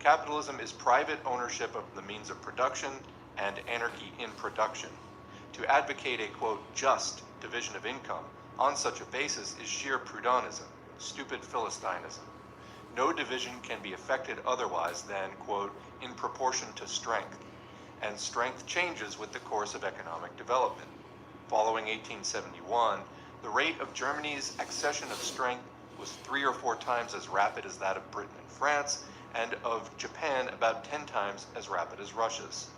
Capitalism is private ownership of the means of production and anarchy in production. To advocate a, quote, just division of income on such a basis is sheer Proudhonism, stupid Philistinism. No division can be effected otherwise than, quote, in proportion to strength, and strength changes with the course of economic development. Following 1871, the rate of Germany's accession of strength was 3 or 4 times as rapid as that of Britain and France, and of Japan about 10 times as rapid as Russia's.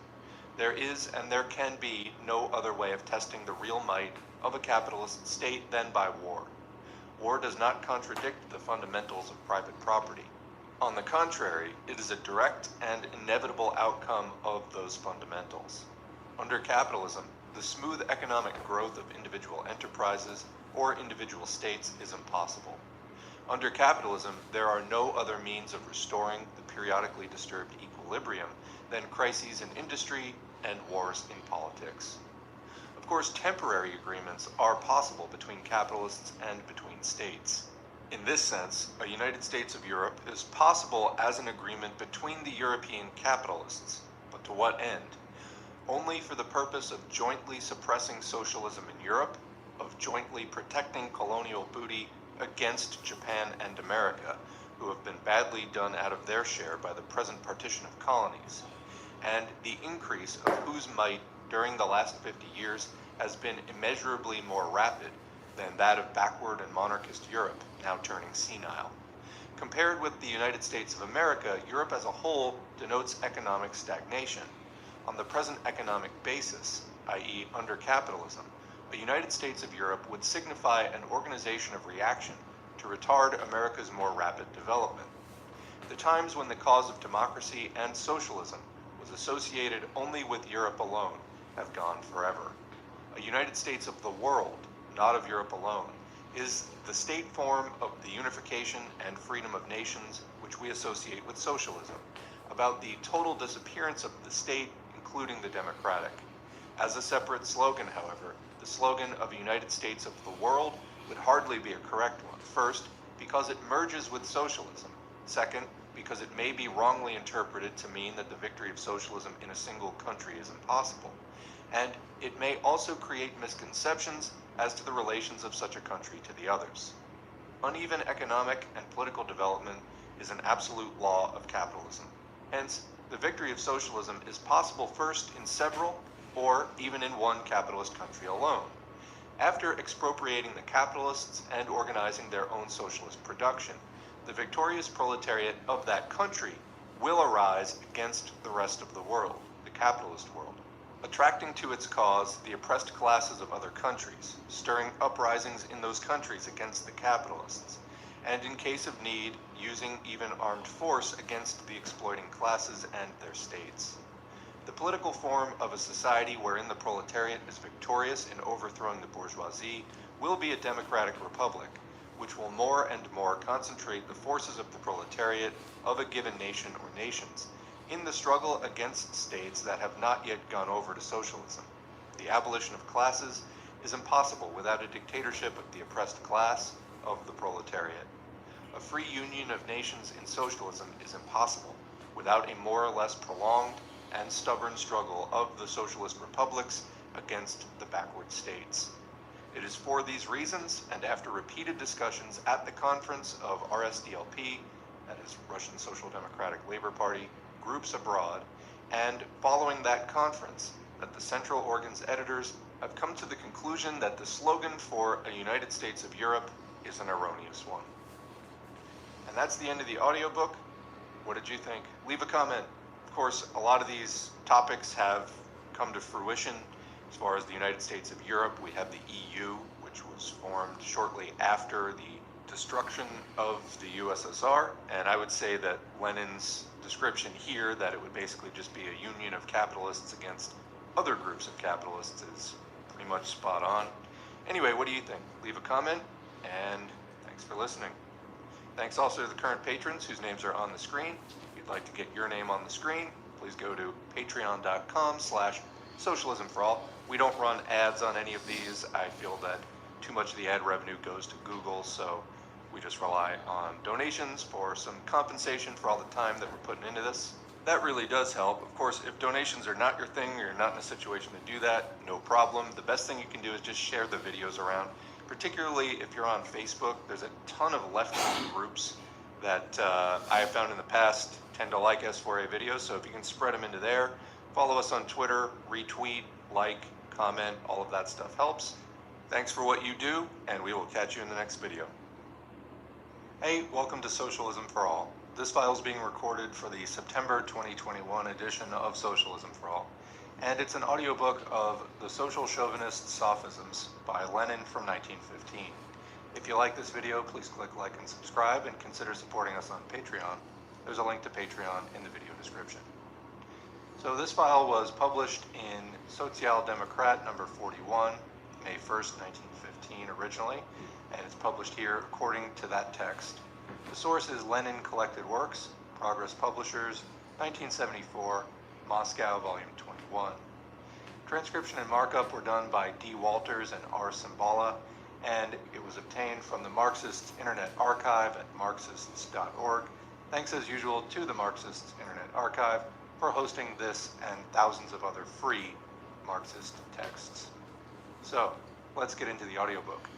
There is and there can be no other way of testing the real might of a capitalist state than by war. War does not contradict the fundamentals of private property. On the contrary, it is a direct and inevitable outcome of those fundamentals. Under capitalism, the smooth economic growth of individual enterprises or individual states is impossible. Under capitalism, there are no other means of restoring the periodically disturbed equilibrium than crises in industry and wars in politics. Of course, temporary agreements are possible between capitalists and between states. In this sense, a United States of Europe is possible as an agreement between the European capitalists, but to what end? Only for the purpose of jointly suppressing socialism in Europe, of jointly protecting colonial booty against Japan and America, who have been badly done out of their share by the present partition of colonies, and the increase of whose might during the last 50 years has been immeasurably more rapid than that of backward and monarchist Europe, now turning senile. Compared with the United States of America, Europe as a whole denotes economic stagnation. On the present economic basis, i.e. under capitalism, a United States of Europe would signify an organization of reaction to retard America's more rapid development. The times when the cause of democracy and socialism was associated only with Europe alone have gone forever. A United States of the world, not of Europe alone, is the state form of the unification and freedom of nations which we associate with socialism, about the total disappearance of the state, including the democratic. As a separate slogan, however, the slogan of a United States of the world would hardly be a correct one. First, because it merges with socialism. Second, because it may be wrongly interpreted to mean that the victory of socialism in a single country is impossible. And it may also create misconceptions as to the relations of such a country to the others. Uneven economic and political development is an absolute law of capitalism. Hence, the victory of socialism is possible first in several or even in one capitalist country alone. After expropriating the capitalists and organizing their own socialist production, the victorious proletariat of that country will arise against the rest of the world, the capitalist world, attracting to its cause the oppressed classes of other countries, stirring uprisings in those countries against the capitalists, and in case of need, using even armed force against the exploiting classes and their states. The political form of a society wherein the proletariat is victorious in overthrowing the bourgeoisie will be a democratic republic, which will more and more concentrate the forces of the proletariat of a given nation or nations in the struggle against states that have not yet gone over to socialism. The abolition of classes is impossible without a dictatorship of the oppressed class of the proletariat. A free union of nations in socialism is impossible without a more or less prolonged and stubborn struggle of the socialist republics against the backward states. It is for these reasons, and after repeated discussions at the conference of RSDLP, that is Russian Social Democratic Labor Party, groups abroad, and following that conference, that the Central Organ's editors have come to the conclusion that the slogan for a United States of Europe is an erroneous one. And that's the end of the audiobook. What did you think? Leave a comment. Of course, a lot of these topics have come to fruition. As far as the United States of Europe, we have the EU, which was formed shortly after the destruction of the USSR. And I would say that Lenin's description here, that it would basically just be a union of capitalists against other groups of capitalists, is pretty much spot on. Anyway, what do you think? Leave a comment, and thanks for listening. Thanks also to the current patrons whose names are on the screen. If you'd like to get your name on the screen, please go to patreon.com/socialismforall. We don't run ads on any of these. I feel that too much of the ad revenue goes to Google, so we just rely on donations for some compensation for all the time that we're putting into this. That really does help. Of course, if donations are not your thing, or you're not in a situation to do that, no problem. The best thing you can do is just share the videos around. Particularly if you're on Facebook, there's a ton of left-wing groups that I have found in the past tend to like S4A videos, so if you can spread them into there, follow us on Twitter, retweet, like, comment, all of that stuff helps. Thanks for what you do, and we will catch you in the next video. Hey, welcome to Socialism for All. This file is being recorded for the September 2021 edition of Socialism for All, and it's an audiobook of The Social Chauvinist Sophisms by Lenin from 1915. If you like this video, please click like and subscribe, and consider supporting us on Patreon. There's a link to Patreon in the video description. So this file was published in Social Democrat number 41, May 1st, 1915 originally, and it's published here according to that text. The source is Lenin Collected Works, Progress Publishers, 1974, Moscow, Volume 21. Transcription and markup were done by D. Walters and R. Cimbala, and it was obtained from the Marxists Internet Archive at marxists.org. Thanks as usual to the Marxists Internet Archive for hosting this and thousands of other free Marxist texts. So, let's get into the audiobook.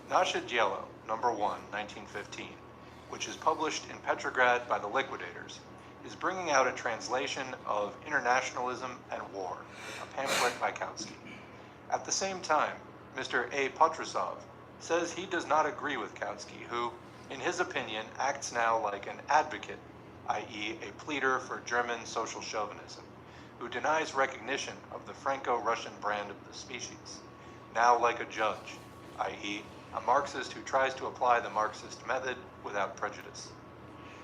Nasze Dzielo, number 1, 1915, which is published in Petrograd by the Liquidators, is bringing out a translation of Internationalism and War, a pamphlet by Kautsky. At the same time, Mr. A. Potrasov says he does not agree with Kautsky, who, in his opinion, acts now like an advocate, i.e. a pleader for German social chauvinism, who denies recognition of the Franco-Russian brand of the species, now like a judge, i.e. a Marxist who tries to apply the Marxist method without prejudice.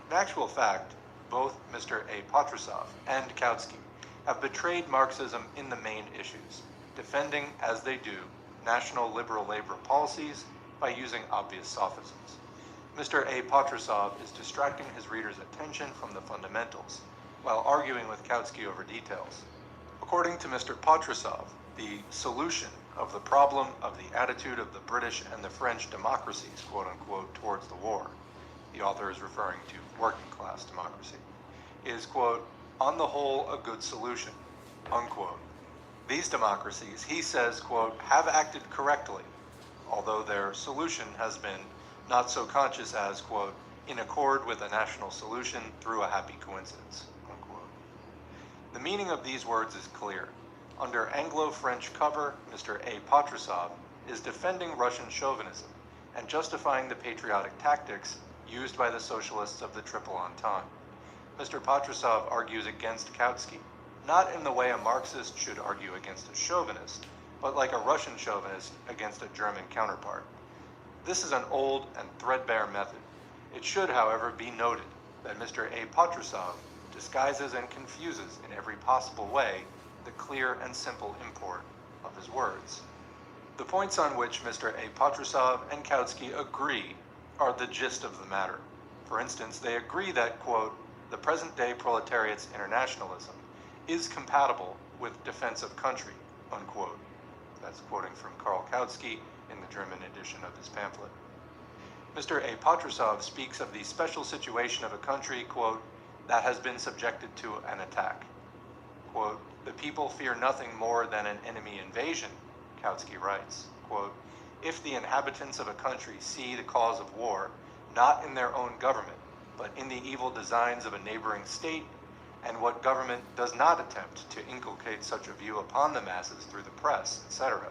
In actual fact, both Mr. A. Potrasov and Kautsky have betrayed Marxism in the main issues, defending, as they do, national liberal labor policies by using obvious sophisms. Mr. A. Potrasov is distracting his readers' attention from the fundamentals, while arguing with Kautsky over details. According to Mr. Potrasov, the solution of the problem of the attitude of the British and the French democracies, quote-unquote, towards the war, the author is referring to working-class democracy, is, quote, on the whole, a good solution, unquote. These democracies, he says, quote, have acted correctly, although their solution has been not so conscious as, quote, in accord with a national solution through a happy coincidence, unquote. The meaning of these words is clear. Under Anglo-French cover, Mr. A. Potrasov is defending Russian chauvinism and justifying the patriotic tactics used by the socialists of the Triple Entente. Mr. Potrasov argues against Kautsky, not in the way a Marxist should argue against a chauvinist, but like a Russian chauvinist against a German counterpart. This is an old and threadbare method. It should, however, be noted that Mr. A. Potrasov disguises and confuses in every possible way the clear and simple import of his words. The points on which Mr. A. Patrusov and Kautsky agree are the gist of the matter. For instance, they agree that, quote, the present-day proletariat's internationalism is compatible with defense of country, unquote. That's quoting from Karl Kautsky in the German edition of his pamphlet. Mr. A. Patrusov speaks of the special situation of a country, quote, that has been subjected to an attack. Quote, the people fear nothing more than an enemy invasion, Kautsky writes. Quote, if the inhabitants of a country see the cause of war not in their own government, but in the evil designs of a neighboring state, and what government does not attempt to inculcate such a view upon the masses through the press, etc.,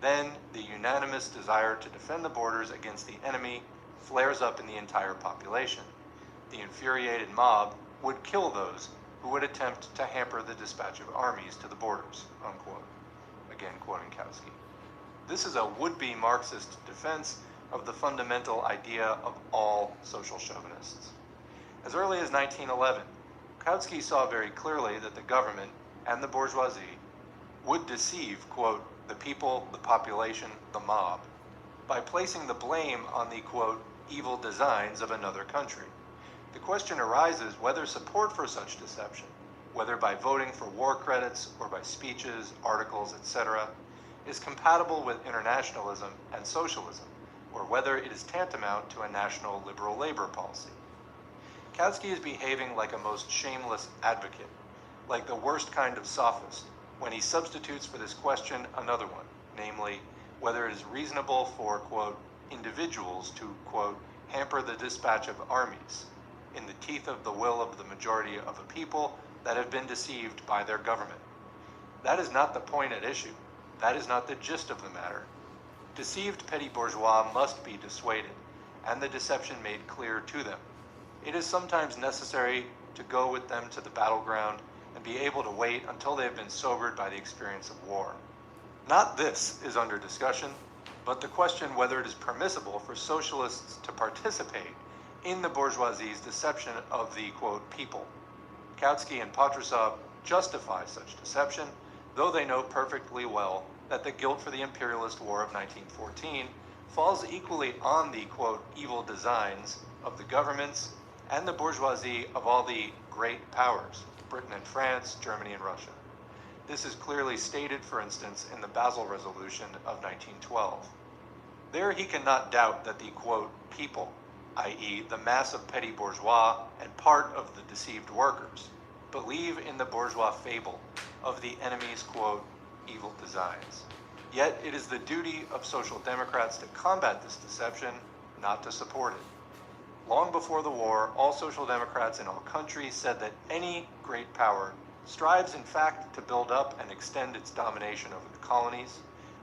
then the unanimous desire to defend the borders against the enemy flares up in the entire population. The infuriated mob would kill those who would attempt to hamper the dispatch of armies to the borders, unquote. Again, quoting Kautsky. This is a would-be Marxist defense of the fundamental idea of all social chauvinists. As early as 1911, Kautsky saw very clearly that the government and the bourgeoisie would deceive, quote, the people, the population, the mob, by placing the blame on the, quote, evil designs of another country. The question arises whether support for such deception, whether by voting for war credits or by speeches, articles, etc., is compatible with internationalism and socialism, or whether it is tantamount to a national liberal labor policy. Kautsky is behaving like a most shameless advocate, like the worst kind of sophist, when he substitutes for this question another one, namely, whether it is reasonable for, quote, individuals to, quote, hamper the dispatch of armies in the teeth of the will of the majority of a people that have been deceived by their government. That is not the point at issue. That is not the gist of the matter. Deceived petty bourgeois must be dissuaded, and the deception made clear to them. It is sometimes necessary to go with them to the battleground and be able to wait until they have been sobered by the experience of war. Not this is under discussion, but the question whether it is permissible for socialists to participate in the bourgeoisie's deception of the, quote, people. Kautsky and Patrusov justify such deception, though they know perfectly well that the guilt for the imperialist war of 1914 falls equally on the, quote, evil designs of the governments and the bourgeoisie of all the great powers, Britain and France, Germany and Russia. This is clearly stated, for instance, in the Basel Resolution of 1912. There he cannot doubt that the, quote, people, i.e. the mass of petty bourgeois and part of the deceived workers, believe in the bourgeois fable of the enemy's, quote, evil designs. Yet it is the duty of social democrats to combat this deception, not to support it. Long before the war, all social democrats in all countries said that any great power strives in fact to build up and extend its domination over the colonies,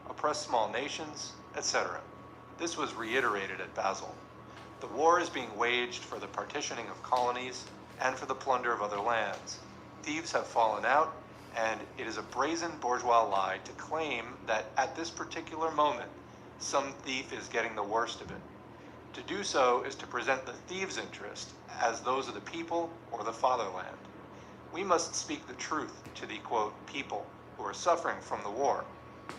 oppress small nations, etc. This was reiterated at Basel. The war is being waged for the partitioning of colonies and for the plunder of other lands. Thieves have fallen out, and it is a brazen bourgeois lie to claim that at this particular moment, some thief is getting the worst of it. To do so is to present the thieves' interest as those of the people or the fatherland. We must speak the truth to the, quote, people who are suffering from the war.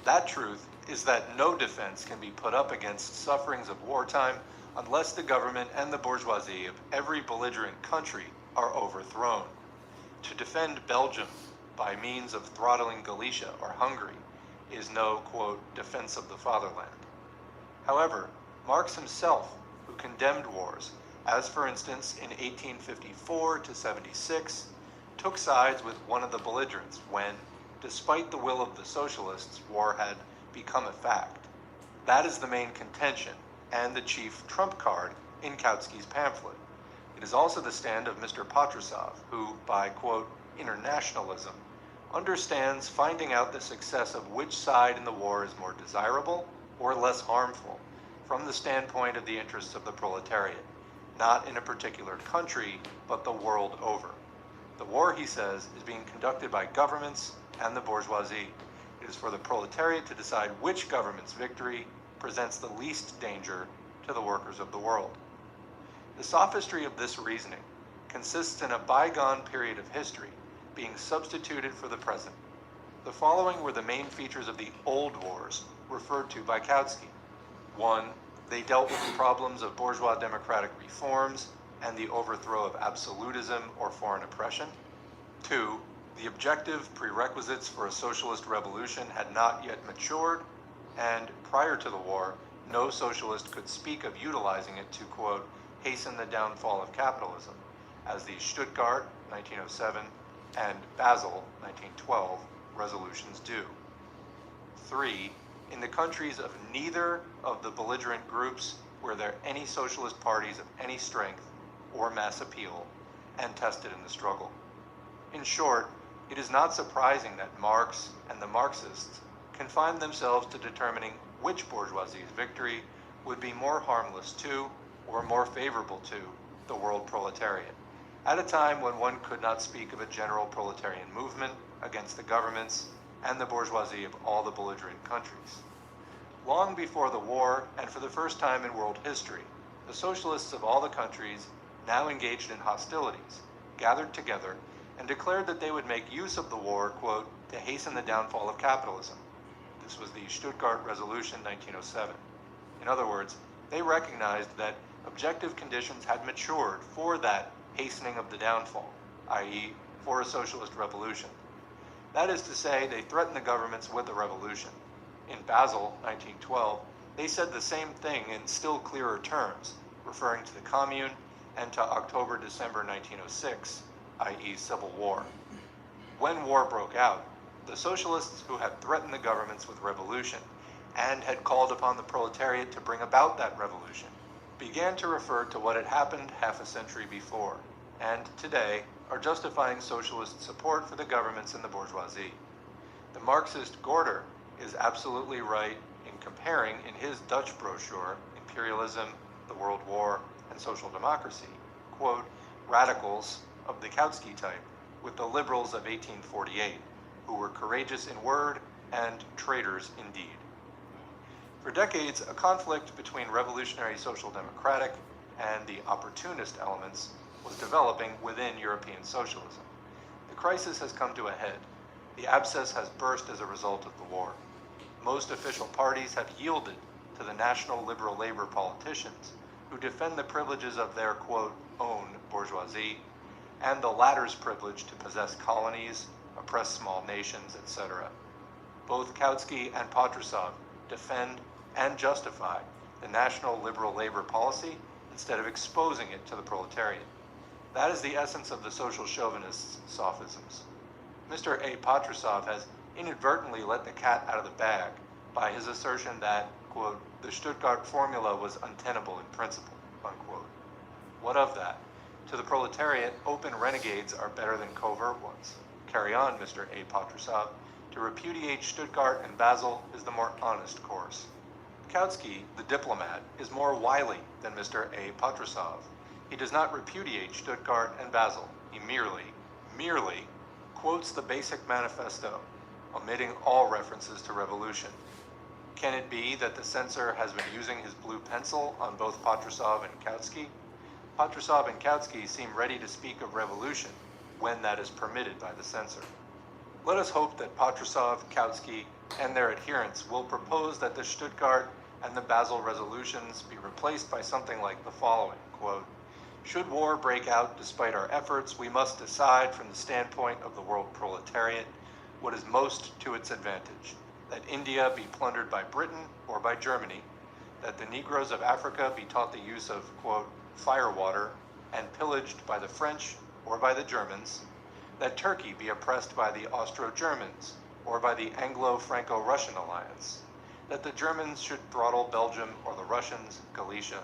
That truth is that no defense can be put up against sufferings of wartime unless the government and the bourgeoisie of every belligerent country are overthrown. To defend Belgium by means of throttling Galicia or Hungary is no, quote, defense of the fatherland. However, Marx himself, who condemned wars, as for instance in 1854 to 76, took sides with one of the belligerents when, despite the will of the socialists, war had become a fact. That is the main contention and the chief trump card in Kautsky's pamphlet. It is also the stand of Mr. Patrusov, who, by, quote, internationalism, understands finding out the success of which side in the war is more desirable or less harmful from the standpoint of the interests of the proletariat, not in a particular country, but the world over. The war, he says, is being conducted by governments and the bourgeoisie. It is for the proletariat to decide which government's victory presents the least danger to the workers of the world. The sophistry of this reasoning consists in a bygone period of history being substituted for the present. The following were the main features of the old wars referred to by Kautsky. 1. They dealt with the problems of bourgeois democratic reforms and the overthrow of absolutism or foreign oppression. 2. The objective prerequisites for a socialist revolution had not yet matured, and prior to the war, no socialist could speak of utilizing it to, quote, hasten the downfall of capitalism, as the Stuttgart, 1907, and Basel, 1912, resolutions do. 3. In the countries of neither of the belligerent groups were there any socialist parties of any strength or mass appeal and tested in the struggle. In short, it is not surprising that Marx and the Marxists confined themselves to determining which bourgeoisie's victory would be more harmless to, or more favorable to, the world proletariat, at a time when one could not speak of a general proletarian movement against the governments and the bourgeoisie of all the belligerent countries. Long before the war, and for the first time in world history, the socialists of all the countries now engaged in hostilities gathered together and declared that they would make use of the war, quote, to hasten the downfall of capitalism. This was the Stuttgart Resolution 1907. In other words, they recognized that objective conditions had matured for that hastening of the downfall, i.e., for a socialist revolution. That is to say, they threatened the governments with a revolution. In Basel, 1912, they said the same thing in still clearer terms, referring to the Commune and to October-December 1906, i.e. Civil War. When war broke out, the socialists who had threatened the governments with revolution and had called upon the proletariat to bring about that revolution began to refer to what had happened half a century before, and today are justifying socialist support for the governments and the bourgeoisie. The Marxist Gorter is absolutely right in comparing in his Dutch brochure, Imperialism, the World War, and Social Democracy, quote, radicals of the Kautsky type with the liberals of 1848, who were courageous in word and traitors in deed. For decades, a conflict between revolutionary social democratic and the opportunist elements was developing within European socialism. The crisis has come to a head. The abscess has burst as a result of the war. Most official parties have yielded to the national liberal labor politicians who defend the privileges of their, quote, own bourgeoisie, and the latter's privilege to possess colonies, oppress small nations, etc. Both Kautsky and Patrusov defend and justify the national liberal labor policy instead of exposing it to the proletariat. That is the essence of the social chauvinists' sophisms. Mr. A. Patrusov has inadvertently let the cat out of the bag by his assertion that, quote, the Stuttgart formula was untenable in principle, unquote. What of that? To the proletariat, open renegades are better than covert ones. Carry on, Mr. A. Patrusov. To repudiate Stuttgart and Basel is the more honest course. Kautsky, the diplomat, is more wily than Mr. A. Patrusov. He does not repudiate Stuttgart and Basel. He merely quotes the basic manifesto, omitting all references to revolution. Can it be that the censor has been using his blue pencil on both Patrusov and Kautsky? Patrusov and Kautsky seem ready to speak of revolution when that is permitted by the censor. Let us hope that Patrusov, Kautsky, and their adherents will propose that the Stuttgart and the Basel resolutions be replaced by something like the following, quote, should war break out despite our efforts, we must decide from the standpoint of the world proletariat what is most to its advantage, that India be plundered by Britain or by Germany, that the Negroes of Africa be taught the use of, quote, firewater and pillaged by the French or by the Germans, that Turkey be oppressed by the Austro-Germans or by the Anglo-Franco-Russian alliance, that the Germans should throttle Belgium or the Russians, Galicia,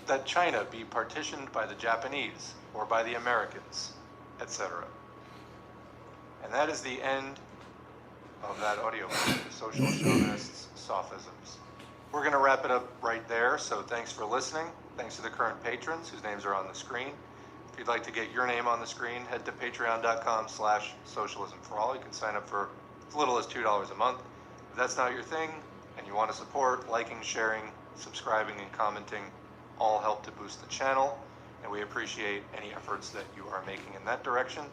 that China be partitioned by the Japanese or by the Americans, etc. And that is the end of that audiobook, Social Chauvinists' Sophisms. We're going to wrap it up right there, so thanks for listening. Thanks to the current patrons whose names are on the screen. If you'd like to get your name on the screen, head to patreon.com/socialismforall. You can sign up for as little as $2 a month. If that's not your thing and you want to support, liking, sharing, subscribing, and commenting all help to boost the channel, and we appreciate any efforts that you are making in that direction.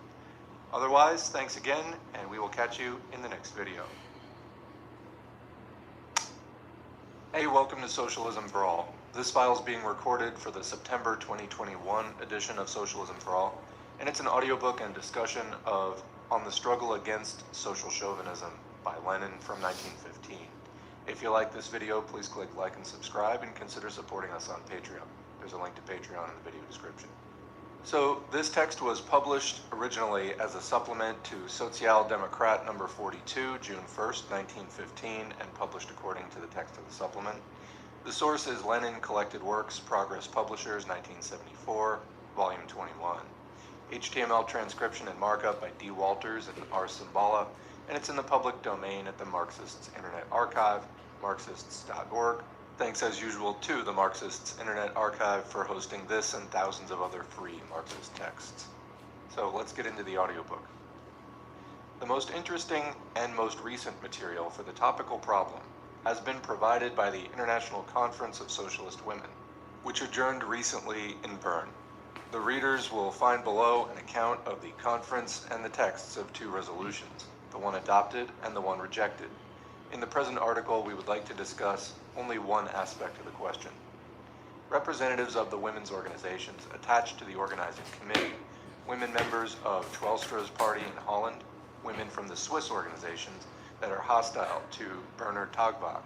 Otherwise, thanks again, and we will catch you in the next video. Hey, welcome to Socialism for All. This file is being recorded for the September 2021 edition of Socialism for All, and it's an audiobook and discussion of On the Struggle Against Social Chauvinism by Lenin from 1915. If you like this video, please click like and subscribe and consider supporting us on Patreon. There's a link to Patreon in the video description. So this text was published originally as a supplement to Social Democrat number 42, June 1st, 1915, and published according to the text of the supplement. The source is Lenin Collected Works, Progress Publishers, 1974, volume 21. HTML transcription and markup by D. Walters and R. Cimbala, and it's in the public domain at the Marxists Internet Archive, marxists.org. Thanks as usual to the Marxists Internet Archive for hosting this and thousands of other free Marxist texts. So let's get into the audiobook. The most interesting and most recent material for the topical problem has been provided by the International Conference of Socialist Women, which adjourned recently in Bern. The readers will find below an account of the conference and the texts of two resolutions, the one adopted and the one rejected. In the present article, we would like to discuss only one aspect of the question. Representatives of the women's organizations attached to the organizing committee, women members of Troelstra's party in Holland, women from the Swiss organizations that are hostile to Werner Tagwacht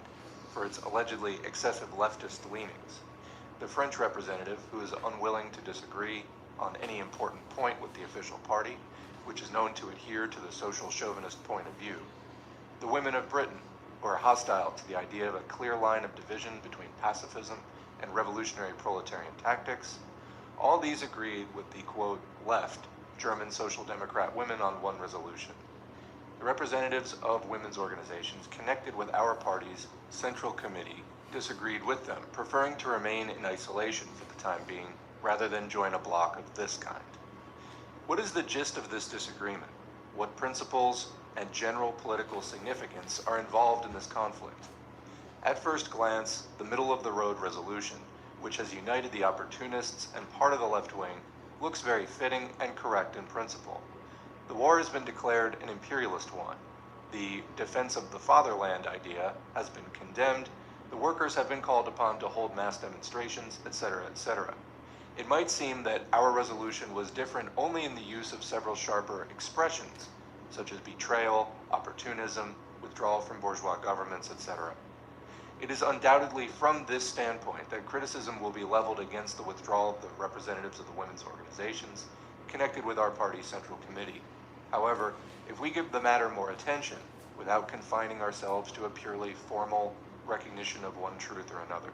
for its allegedly excessive leftist leanings, the French representative who is unwilling to disagree on any important point with the official party, which is known to adhere to the social chauvinist point of view, the women of Britain, who are hostile to the idea of a clear line of division between pacifism and revolutionary proletarian tactics. All these agreed with the, quote, left German Social Democrat women on one resolution. The representatives of women's organizations connected with our party's Central Committee disagreed with them, preferring to remain in isolation for the time being rather than join a bloc of this kind. What is the gist of this disagreement? What principles and general political significance are involved in this conflict? At first glance, the middle-of-the-road resolution, which has united the opportunists and part of the left wing, looks very fitting and correct in principle. The war has been declared an imperialist one. The defense of the fatherland idea has been condemned. The workers have been called upon to hold mass demonstrations, etc., etc. It might seem that our resolution was different only in the use of several sharper expressions, such as betrayal, opportunism, withdrawal from bourgeois governments, etc. It is undoubtedly from this standpoint that criticism will be leveled against the withdrawal of the representatives of the women's organizations connected with our party's Central Committee. However, if we give the matter more attention, without confining ourselves to a purely formal recognition of one truth or another,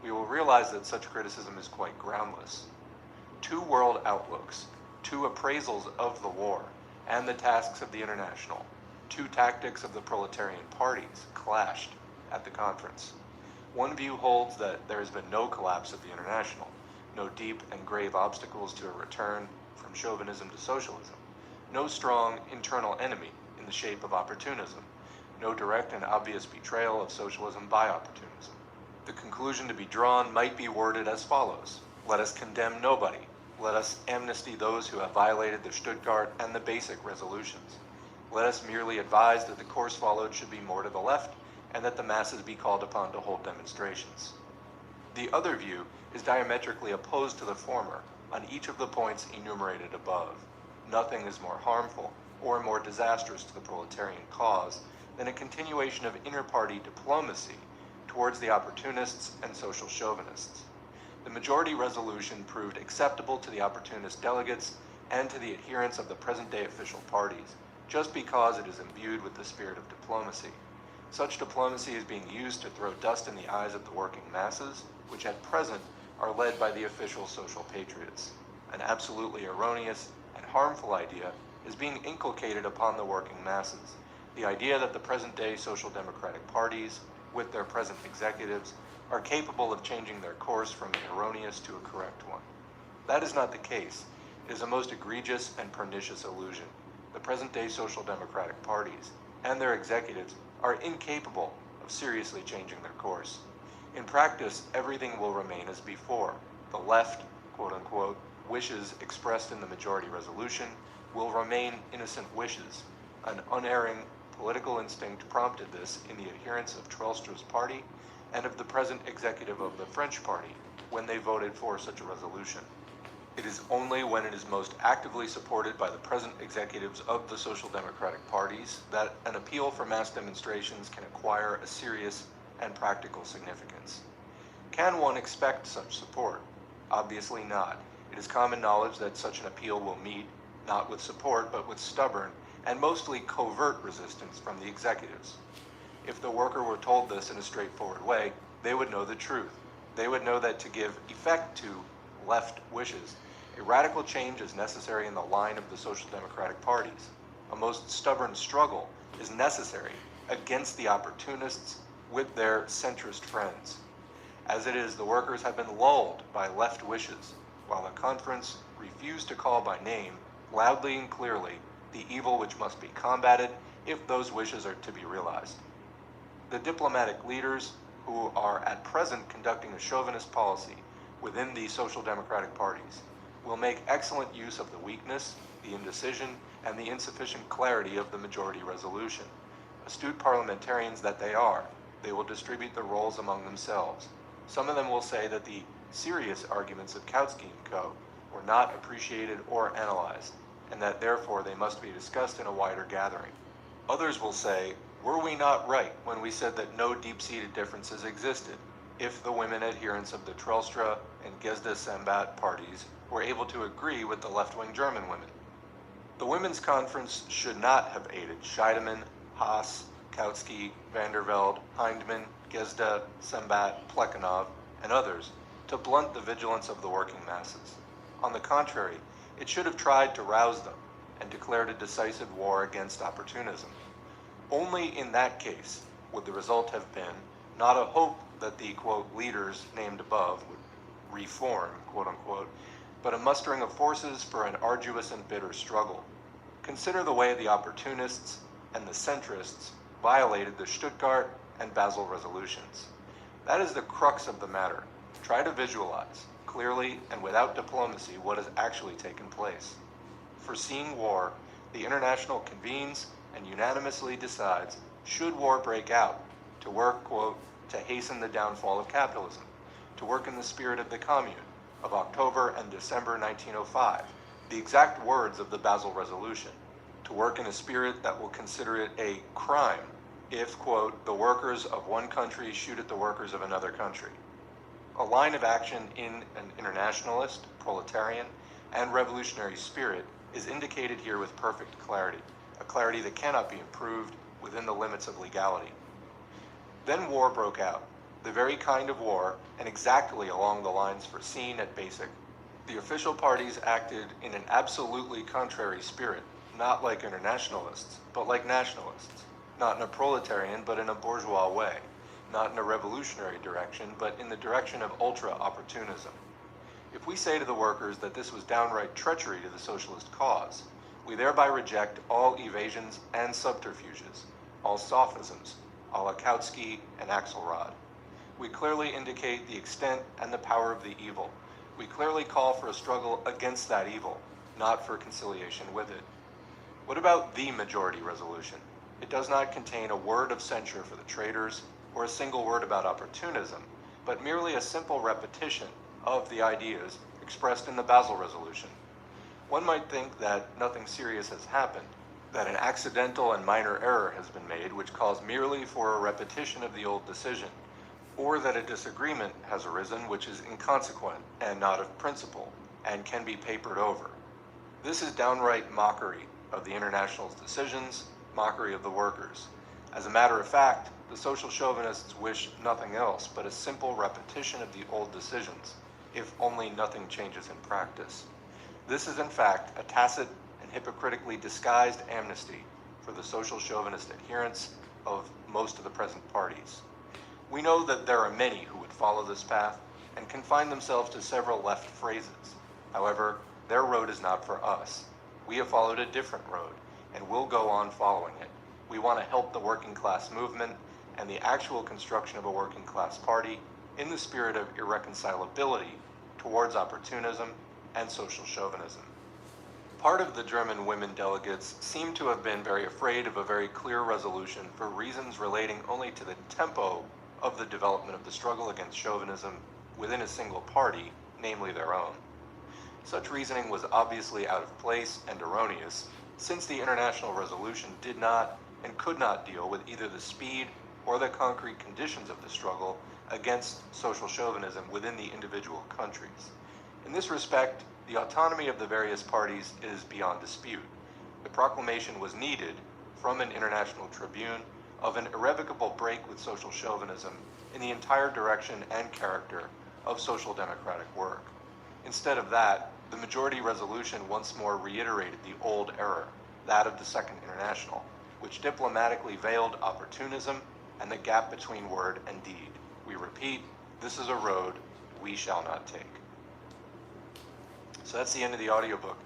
we will realize that such criticism is quite groundless. Two world outlooks, two appraisals of the war, and the tasks of the International, two tactics of the proletarian parties, clashed at the conference. One view holds that there has been no collapse of the International, no deep and grave obstacles to a return from chauvinism to socialism, no strong internal enemy in the shape of opportunism, no direct and obvious betrayal of socialism by opportunism. The conclusion to be drawn might be worded as follows: let us condemn nobody. Let us amnesty those who have violated the Stuttgart and the basic resolutions. Let us merely advise that the course followed should be more to the left and that the masses be called upon to hold demonstrations. The other view is diametrically opposed to the former on each of the points enumerated above. Nothing is more harmful or more disastrous to the proletarian cause than a continuation of inter-party diplomacy towards the opportunists and social chauvinists. The majority resolution proved acceptable to the opportunist delegates and to the adherents of the present-day official parties, just because it is imbued with the spirit of diplomacy. Such diplomacy is being used to throw dust in the eyes of the working masses, which at present are led by the official social patriots. An absolutely erroneous and harmful idea is being inculcated upon the working masses. The idea that the present-day social democratic parties, with their present executives, are capable of changing their course from an erroneous to a correct one. That is not the case. It is a most egregious and pernicious illusion. The present-day social democratic parties and their executives are incapable of seriously changing their course. In practice, everything will remain as before. The left, quote-unquote, wishes expressed in the majority resolution will remain innocent wishes. An unerring political instinct prompted this in the adherents of Troelstra's party and of the present executive of the French party when they voted for such a resolution. It is only when it is most actively supported by the present executives of the social democratic parties that an appeal for mass demonstrations can acquire a serious and practical significance. Can one expect such support? Obviously not. It is common knowledge that such an appeal will meet, not with support, but with stubborn and mostly covert resistance from the executives. If the worker were told this in a straightforward way, they would know the truth. They would know that to give effect to left wishes, a radical change is necessary in the line of the social democratic parties. A most stubborn struggle is necessary against the opportunists with their centrist friends. As it is, the workers have been lulled by left wishes, while the conference refused to call by name, loudly and clearly, the evil which must be combated if those wishes are to be realized. The diplomatic leaders who are at present conducting a chauvinist policy within the social democratic parties will make excellent use of the weakness, the indecision, and the insufficient clarity of the majority resolution. Astute parliamentarians that they are, they will distribute the roles among themselves. Some of them will say that the serious arguments of Kautsky and Co. were not appreciated or analyzed, and that therefore they must be discussed in a wider gathering. Others will say, were we not right when we said that no deep-seated differences existed if the women adherents of the Trelstra and Gesda Sambat parties were able to agree with the left-wing German women? The Women's Conference should not have aided Scheidemann, Haas, Kautsky, van der Velde, Hindman, Gesda, Sambat, Plekhanov, and others to blunt the vigilance of the working masses. On the contrary, it should have tried to rouse them and declared a decisive war against opportunism. Only in that case would the result have been not a hope that the, quote, leaders named above would reform, quote unquote, but a mustering of forces for an arduous and bitter struggle. Consider the way the opportunists and the centrists violated the Stuttgart and Basel resolutions. That is the crux of the matter. Try to visualize, clearly and without diplomacy, what has actually taken place. Foreseeing war, the International convenes and unanimously decides, should war break out, to work, quote, to hasten the downfall of capitalism, to work in the spirit of the Commune of October and December 1905, the exact words of the Basel Resolution, to work in a spirit that will consider it a crime if, quote, the workers of one country shoot at the workers of another country. A line of action in an internationalist, proletarian, and revolutionary spirit is indicated here with perfect clarity, a clarity that cannot be improved within the limits of legality. Then war broke out, the very kind of war, and exactly along the lines foreseen at Basic. The official parties acted in an absolutely contrary spirit, not like internationalists, but like nationalists, not in a proletarian, but in a bourgeois way, not in a revolutionary direction, but in the direction of ultra-opportunism. If we say to the workers that this was downright treachery to the socialist cause, we thereby reject all evasions and subterfuges, all sophisms, a la Kautsky and Axelrod. We clearly indicate the extent and the power of the evil. We clearly call for a struggle against that evil, not for conciliation with it. What about the majority resolution? It does not contain a word of censure for the traitors or a single word about opportunism, but merely a simple repetition of the ideas expressed in the Basel Resolution. One might think that nothing serious has happened, that an accidental and minor error has been made which calls merely for a repetition of the old decision, or that a disagreement has arisen which is inconsequent and not of principle, and can be papered over. This is downright mockery of the International's decisions, mockery of the workers. As a matter of fact, the social chauvinists wish nothing else but a simple repetition of the old decisions, if only nothing changes in practice. This is in fact a tacit and hypocritically disguised amnesty for the social chauvinist adherents of most of the present parties. We know that there are many who would follow this path and confine themselves to several left phrases. However, their road is not for us. We have followed a different road and will go on following it. We want to help the working class movement and the actual construction of a working class party in the spirit of irreconcilability towards opportunism and social chauvinism. Part of the German women delegates seem to have been very afraid of a very clear resolution for reasons relating only to the tempo of the development of the struggle against chauvinism within a single party, namely their own. Such reasoning was obviously out of place and erroneous, since the international resolution did not and could not deal with either the speed or the concrete conditions of the struggle against social chauvinism within the individual countries. In this respect, the autonomy of the various parties is beyond dispute. The proclamation was needed from an international tribune of an irrevocable break with social chauvinism in the entire direction and character of social democratic work. Instead of that, the majority resolution once more reiterated the old error, that of the Second International, which diplomatically veiled opportunism and the gap between word and deed. We repeat, this is a road we shall not take. So that's the end of the audiobook.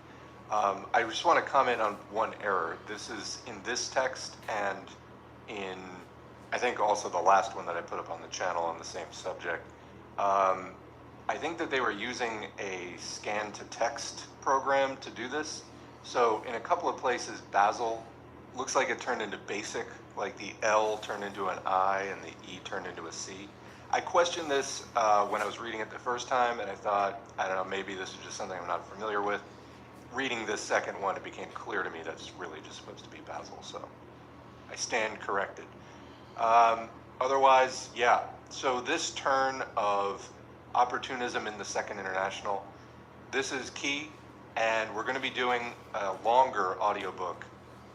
I just want to comment on one error. This is in this text and in, I think also the last one that I put up on the channel on the same subject. I think that they were using a scan-to-text program to do this. So in a couple of places, Basil looks like it turned into basic, like the L turned into an I and the E turned into a C. I questioned this when I was reading it the first time, and I thought, I don't know, maybe this is just something I'm not familiar with. Reading this second one, it became clear to me that it's really just supposed to be Basil, so I stand corrected. Otherwise, yeah. So this turn of opportunism in the Second International, this is key, and we're going to be doing a longer audiobook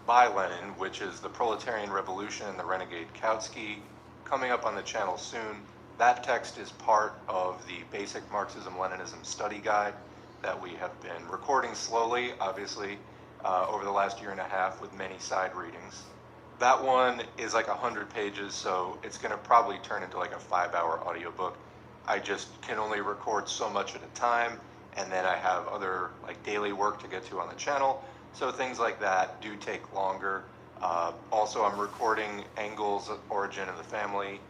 by Lenin, which is The Proletarian Revolution and the Renegade Kautsky, coming up on the channel soon. That text is part of the basic Marxism-Leninism study guide that we have been recording slowly, obviously, over the last year and a half with many side readings. That one is like 100 pages, so it's going to probably turn into like a 5-hour audiobook. I just can only record so much at a time, and then I have other like daily work to get to on the channel, so things like that do take longer. Also, I'm recording Engels' Origin of the Family,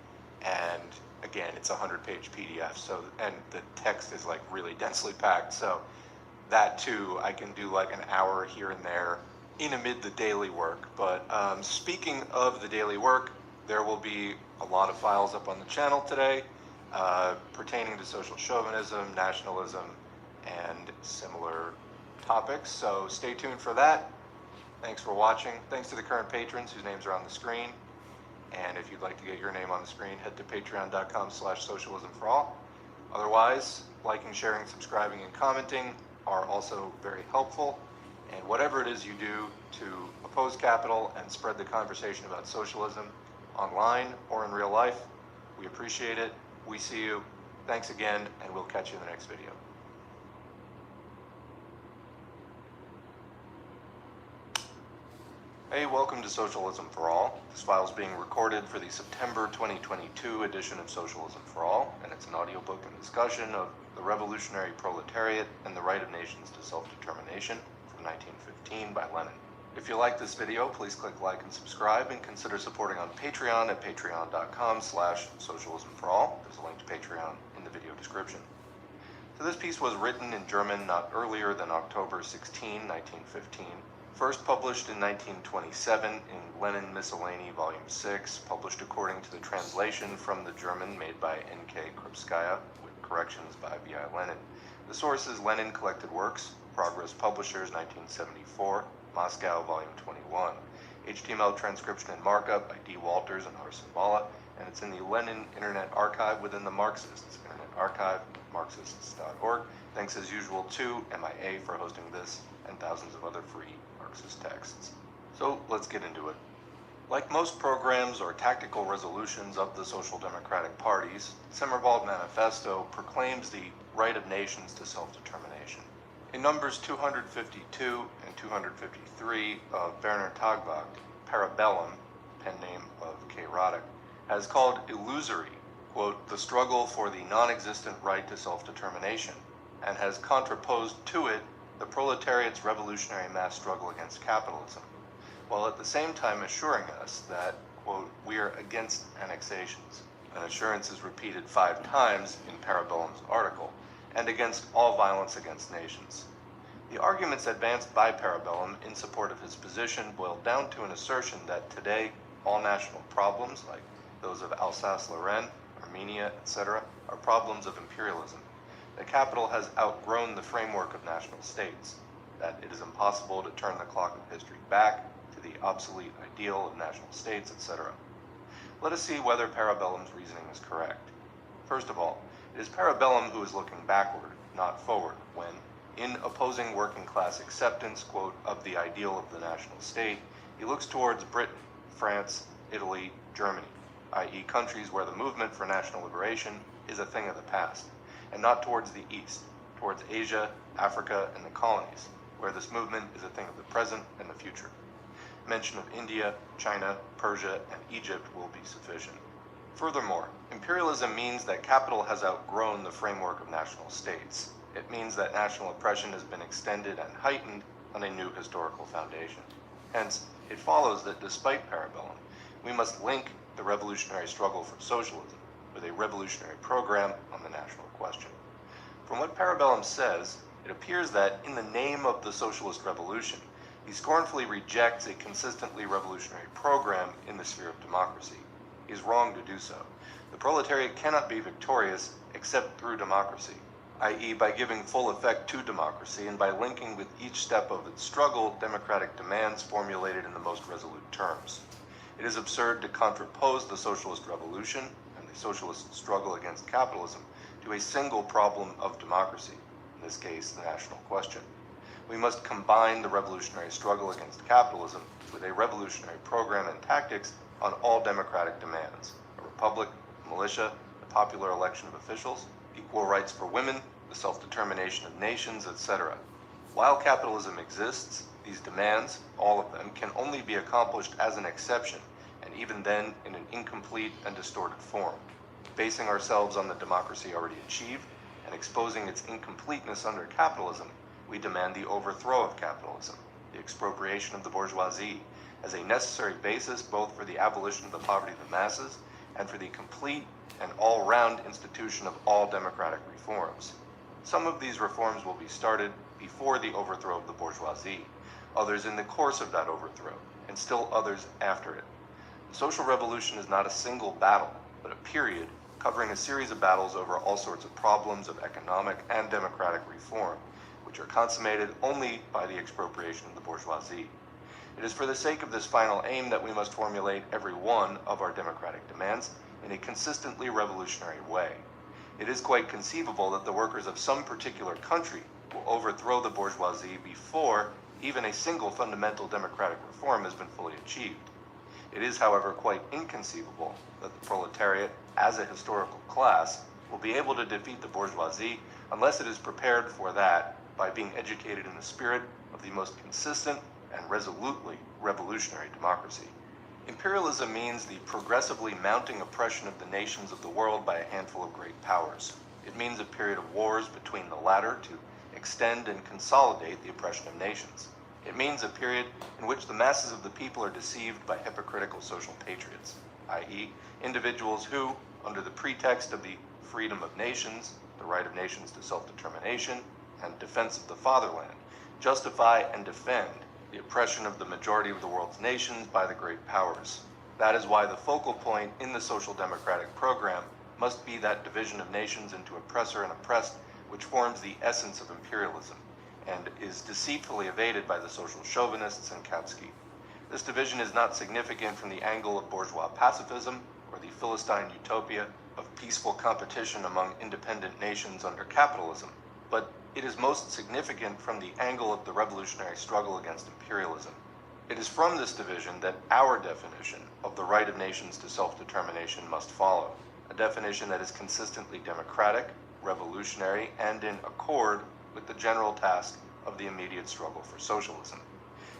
and again, it's a 100-page PDF, so, and the text is like really densely packed, so that too, I can do like an hour here and there in amid the daily work. But speaking of the daily work, there will be a lot of files up on the channel today pertaining to social chauvinism, nationalism, and similar topics. So stay tuned for that. Thanks for watching. Thanks to the current patrons whose names are on the screen. And if you'd like to get your name on the screen, head to patreon.com/socialismforall. Otherwise, liking, sharing, subscribing, and commenting are also very helpful. And whatever it is you do to oppose capital and spread the conversation about socialism online or in real life, we appreciate it. We see you. Thanks again, and we'll catch you in the next video. Hey, welcome to Socialism for All. This file is being recorded for the September 2022 edition of Socialism for All, and it's an audiobook and discussion of The Revolutionary Proletariat and the Right of Nations to Self-Determination from 1915 by Lenin. If you like this video, please click like and subscribe, and consider supporting on Patreon at patreon.com/socialismforall. There's a link to Patreon in the video description. So this piece was written in German not earlier than October 16, 1915. First published in 1927 in Lenin Miscellany, Volume 6, published according to the translation from the German made by N.K. Krupskaya, with corrections by V.I. Lenin. The source is Lenin Collected Works, Progress Publishers, 1974, Moscow, Volume 21. HTML transcription and markup by D. Walters and R. Simbala, and it's in the Lenin Internet Archive within the Marxists. Internet Archive, Marxists.org. Thanks as usual to MIA for hosting this and thousands of other free Marxist texts. So let's get into it. Like most programs or tactical resolutions of the Social Democratic parties, Semmerwald Manifesto proclaims the right of nations to self-determination. In numbers 252 and 253 of Werner Tagbach, Parabellum, pen name of K. Roddick, has called illusory, quote, the struggle for the non-existent right to self-determination, and has contraposed to it the proletariat's revolutionary mass struggle against capitalism, while at the same time assuring us that, quote, we are against annexations. An assurance is repeated 5 times in Parabellum's article, and against all violence against nations. The arguments advanced by Parabellum in support of his position boiled down to an assertion that today all national problems, like those of Alsace-Lorraine, Armenia, etc., are problems of imperialism. The capital has outgrown the framework of national states, that it is impossible to turn the clock of history back to the obsolete ideal of national states, etc. Let us see whether Parabellum's reasoning is correct. First of all, it is Parabellum who is looking backward, not forward, when, in opposing working class acceptance, quote, of the ideal of the national state, he looks towards Britain, France, Italy, Germany, i.e. countries where the movement for national liberation is a thing of the past, and not towards the East, towards Asia, Africa, and the colonies, where this movement is a thing of the present and the future. Mention of India, China, Persia, and Egypt will be sufficient. Furthermore, imperialism means that capital has outgrown the framework of national states. It means that national oppression has been extended and heightened on a new historical foundation. Hence, it follows that despite Parabellum, we must link the revolutionary struggle for socialism with a revolutionary program on the national question. From what Parabellum says, it appears that in the name of the socialist revolution, he scornfully rejects a consistently revolutionary program in the sphere of democracy. He is wrong to do so. The proletariat cannot be victorious except through democracy, i.e. by giving full effect to democracy and by linking with each step of its struggle democratic demands formulated in the most resolute terms. It is absurd to contrapose the socialist revolution and the socialist struggle against capitalism to a single problem of democracy, in this case, the national question. We must combine the revolutionary struggle against capitalism with a revolutionary program and tactics on all democratic demands: a republic, a militia, the popular election of officials, equal rights for women, the self-determination of nations, etc. While capitalism exists, these demands, all of them, can only be accomplished as an exception, and even then in an incomplete and distorted form. Basing ourselves on the democracy already achieved and exposing its incompleteness under capitalism, we demand the overthrow of capitalism, the expropriation of the bourgeoisie, as a necessary basis both for the abolition of the poverty of the masses and for the complete and all-round institution of all democratic reforms. Some of these reforms will be started before the overthrow of the bourgeoisie, others in the course of that overthrow, and still others after it. The social revolution is not a single battle, but a period covering a series of battles over all sorts of problems of economic and democratic reform, which are consummated only by the expropriation of the bourgeoisie. It is for the sake of this final aim that we must formulate every one of our democratic demands in a consistently revolutionary way. It is quite conceivable that the workers of some particular country will overthrow the bourgeoisie before even a single fundamental democratic reform has been fully achieved. It is, however, quite inconceivable that the proletariat, as a historical class, will be able to defeat the bourgeoisie unless it is prepared for that by being educated in the spirit of the most consistent and resolutely revolutionary democracy. Imperialism means the progressively mounting oppression of the nations of the world by a handful of great powers. It means a period of wars between the latter to extend and consolidate the oppression of nations. It means a period in which the masses of the people are deceived by hypocritical social patriots, i.e., individuals who, under the pretext of the freedom of nations, the right of nations to self-determination, and defense of the fatherland, justify and defend the oppression of the majority of the world's nations by the great powers. That is why the focal point in the social democratic program must be that division of nations into oppressor and oppressed, which forms the essence of imperialism, and is deceitfully evaded by the social chauvinists and Kautsky. This division is not significant from the angle of bourgeois pacifism or the Philistine utopia of peaceful competition among independent nations under capitalism, but it is most significant from the angle of the revolutionary struggle against imperialism. It is from this division that our definition of the right of nations to self-determination must follow, a definition that is consistently democratic, revolutionary, and in accord with the general task of the immediate struggle for socialism.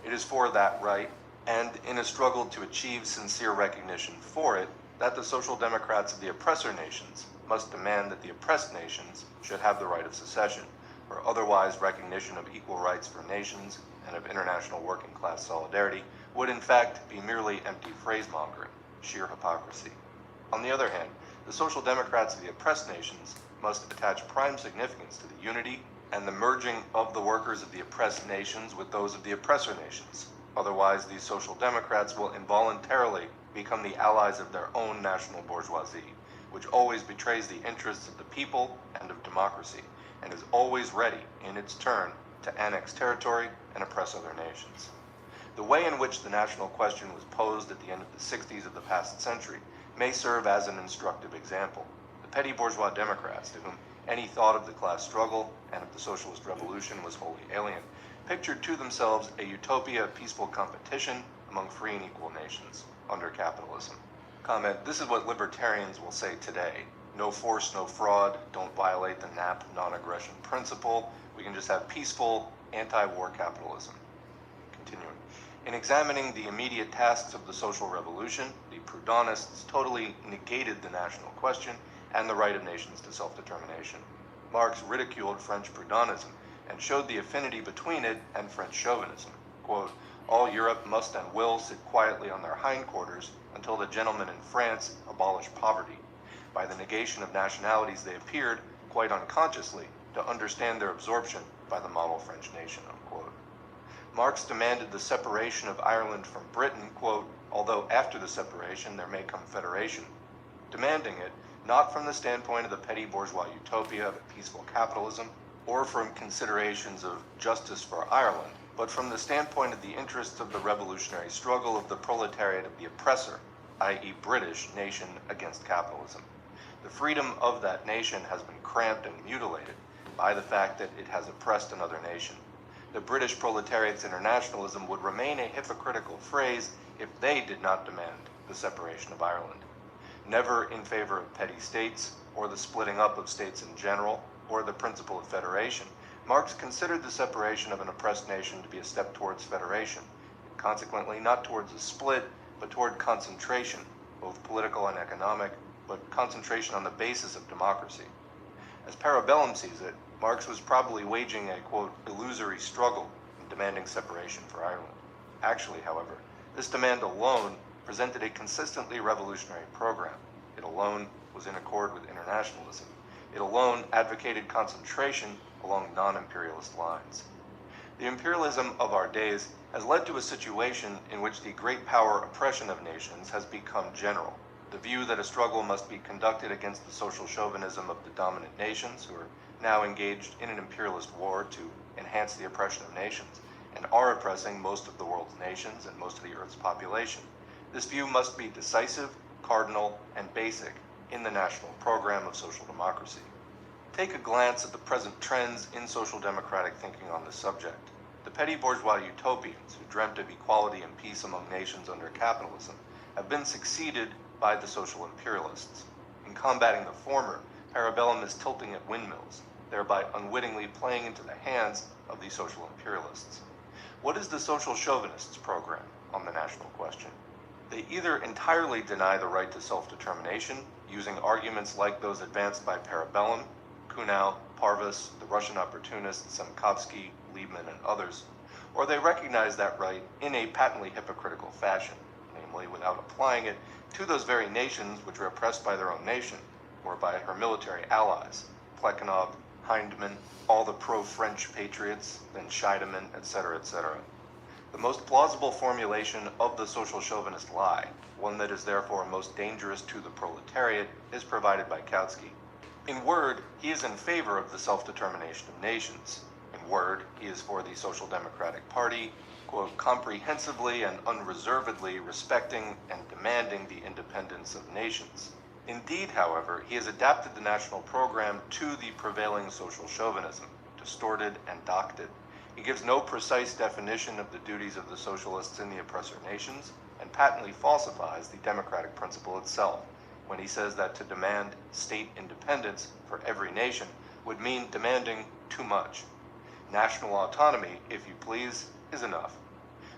It is for that right, and in a struggle to achieve sincere recognition for it, that the social democrats of the oppressor nations must demand that the oppressed nations should have the right of secession, or otherwise recognition of equal rights for nations and of international working class solidarity would in fact be merely empty phrase-mongering, sheer hypocrisy. On the other hand, the social democrats of the oppressed nations must attach prime significance to the unity and the merging of the workers of the oppressed nations with those of the oppressor nations. Otherwise, these social democrats will involuntarily become the allies of their own national bourgeoisie, which always betrays the interests of the people and of democracy, and is always ready, in its turn, to annex territory and oppress other nations. The way in which the national question was posed at the end of the 60s of the past century may serve as an instructive example. The petty bourgeois Democrats, to whom any thought of the class struggle and of the socialist revolution was wholly alien, pictured to themselves a utopia of peaceful competition among free and equal nations under capitalism. Comment, this is what libertarians will say today. No force, no fraud, don't violate the NAP non-aggression principle. We can just have peaceful, anti-war capitalism. Continuing. In examining the immediate tasks of the social revolution, the Proudhonists totally negated the national question and the right of nations to self-determination. Marx ridiculed French Proudhonism and showed the affinity between it and French chauvinism. Quote, all Europe must and will sit quietly on their hindquarters until the gentlemen in France abolish poverty. By the negation of nationalities, they appeared, quite unconsciously, to understand their absorption by the model French nation, unquote. Marx demanded the separation of Ireland from Britain, quote, although after the separation there may come federation, demanding it not from the standpoint of the petty bourgeois utopia of a peaceful capitalism, or from considerations of justice for Ireland, but from the standpoint of the interests of the revolutionary struggle of the proletariat of the oppressor, i.e. British, nation against capitalism. The freedom of that nation has been cramped and mutilated by the fact that it has oppressed another nation. The British proletariat's internationalism would remain a hypocritical phrase if they did not demand the separation of Ireland. Never in favor of petty states, or the splitting up of states in general, or the principle of federation, Marx considered the separation of an oppressed nation to be a step towards federation, and consequently not towards a split, but toward concentration, both political and economic, but concentration on the basis of democracy. As Parabellum sees it, Marx was probably waging a, quote, illusory struggle in demanding separation for Ireland. Actually, however, this demand alone presented a consistently revolutionary program. It alone was in accord with internationalism. It alone advocated concentration along non-imperialist lines. The imperialism of our days has led to a situation in which the great power oppression of nations has become general. The view that a struggle must be conducted against the social chauvinism of the dominant nations, who are now engaged in an imperialist war to enhance the oppression of nations, and are oppressing most of the world's nations and most of the Earth's population. This view must be decisive, cardinal, and basic in the national program of social democracy. Take a glance at the present trends in social democratic thinking on this subject. The petty bourgeois utopians who dreamt of equality and peace among nations under capitalism have been succeeded by the social imperialists. In combating the former, Parabellum is tilting at windmills, thereby unwittingly playing into the hands of the social imperialists. What is the social chauvinists' program on the national question? They either entirely deny the right to self-determination, using arguments like those advanced by Parabellum, Kuhnau, Parvus, the Russian opportunists, Semkovsky, Liebman, and others, or they recognize that right in a patently hypocritical fashion, namely without applying it to those very nations which are oppressed by their own nation, or by her military allies, Plekhanov, Hindman, all the pro-French patriots, then Scheidemann, etc., etc. The most plausible formulation of the social chauvinist lie, one that is therefore most dangerous to the proletariat, is provided by Kautsky. In word, he is in favor of the self-determination of nations. In word, he is for the Social Democratic Party, quote, comprehensively and unreservedly respecting and demanding the independence of nations. Indeed, however, he has adapted the national program to the prevailing social chauvinism, distorted and docked it. He gives no precise definition of the duties of the socialists in the oppressor nations, and patently falsifies the democratic principle itself, when he says that to demand state independence for every nation would mean demanding too much. National autonomy, if you please, is enough.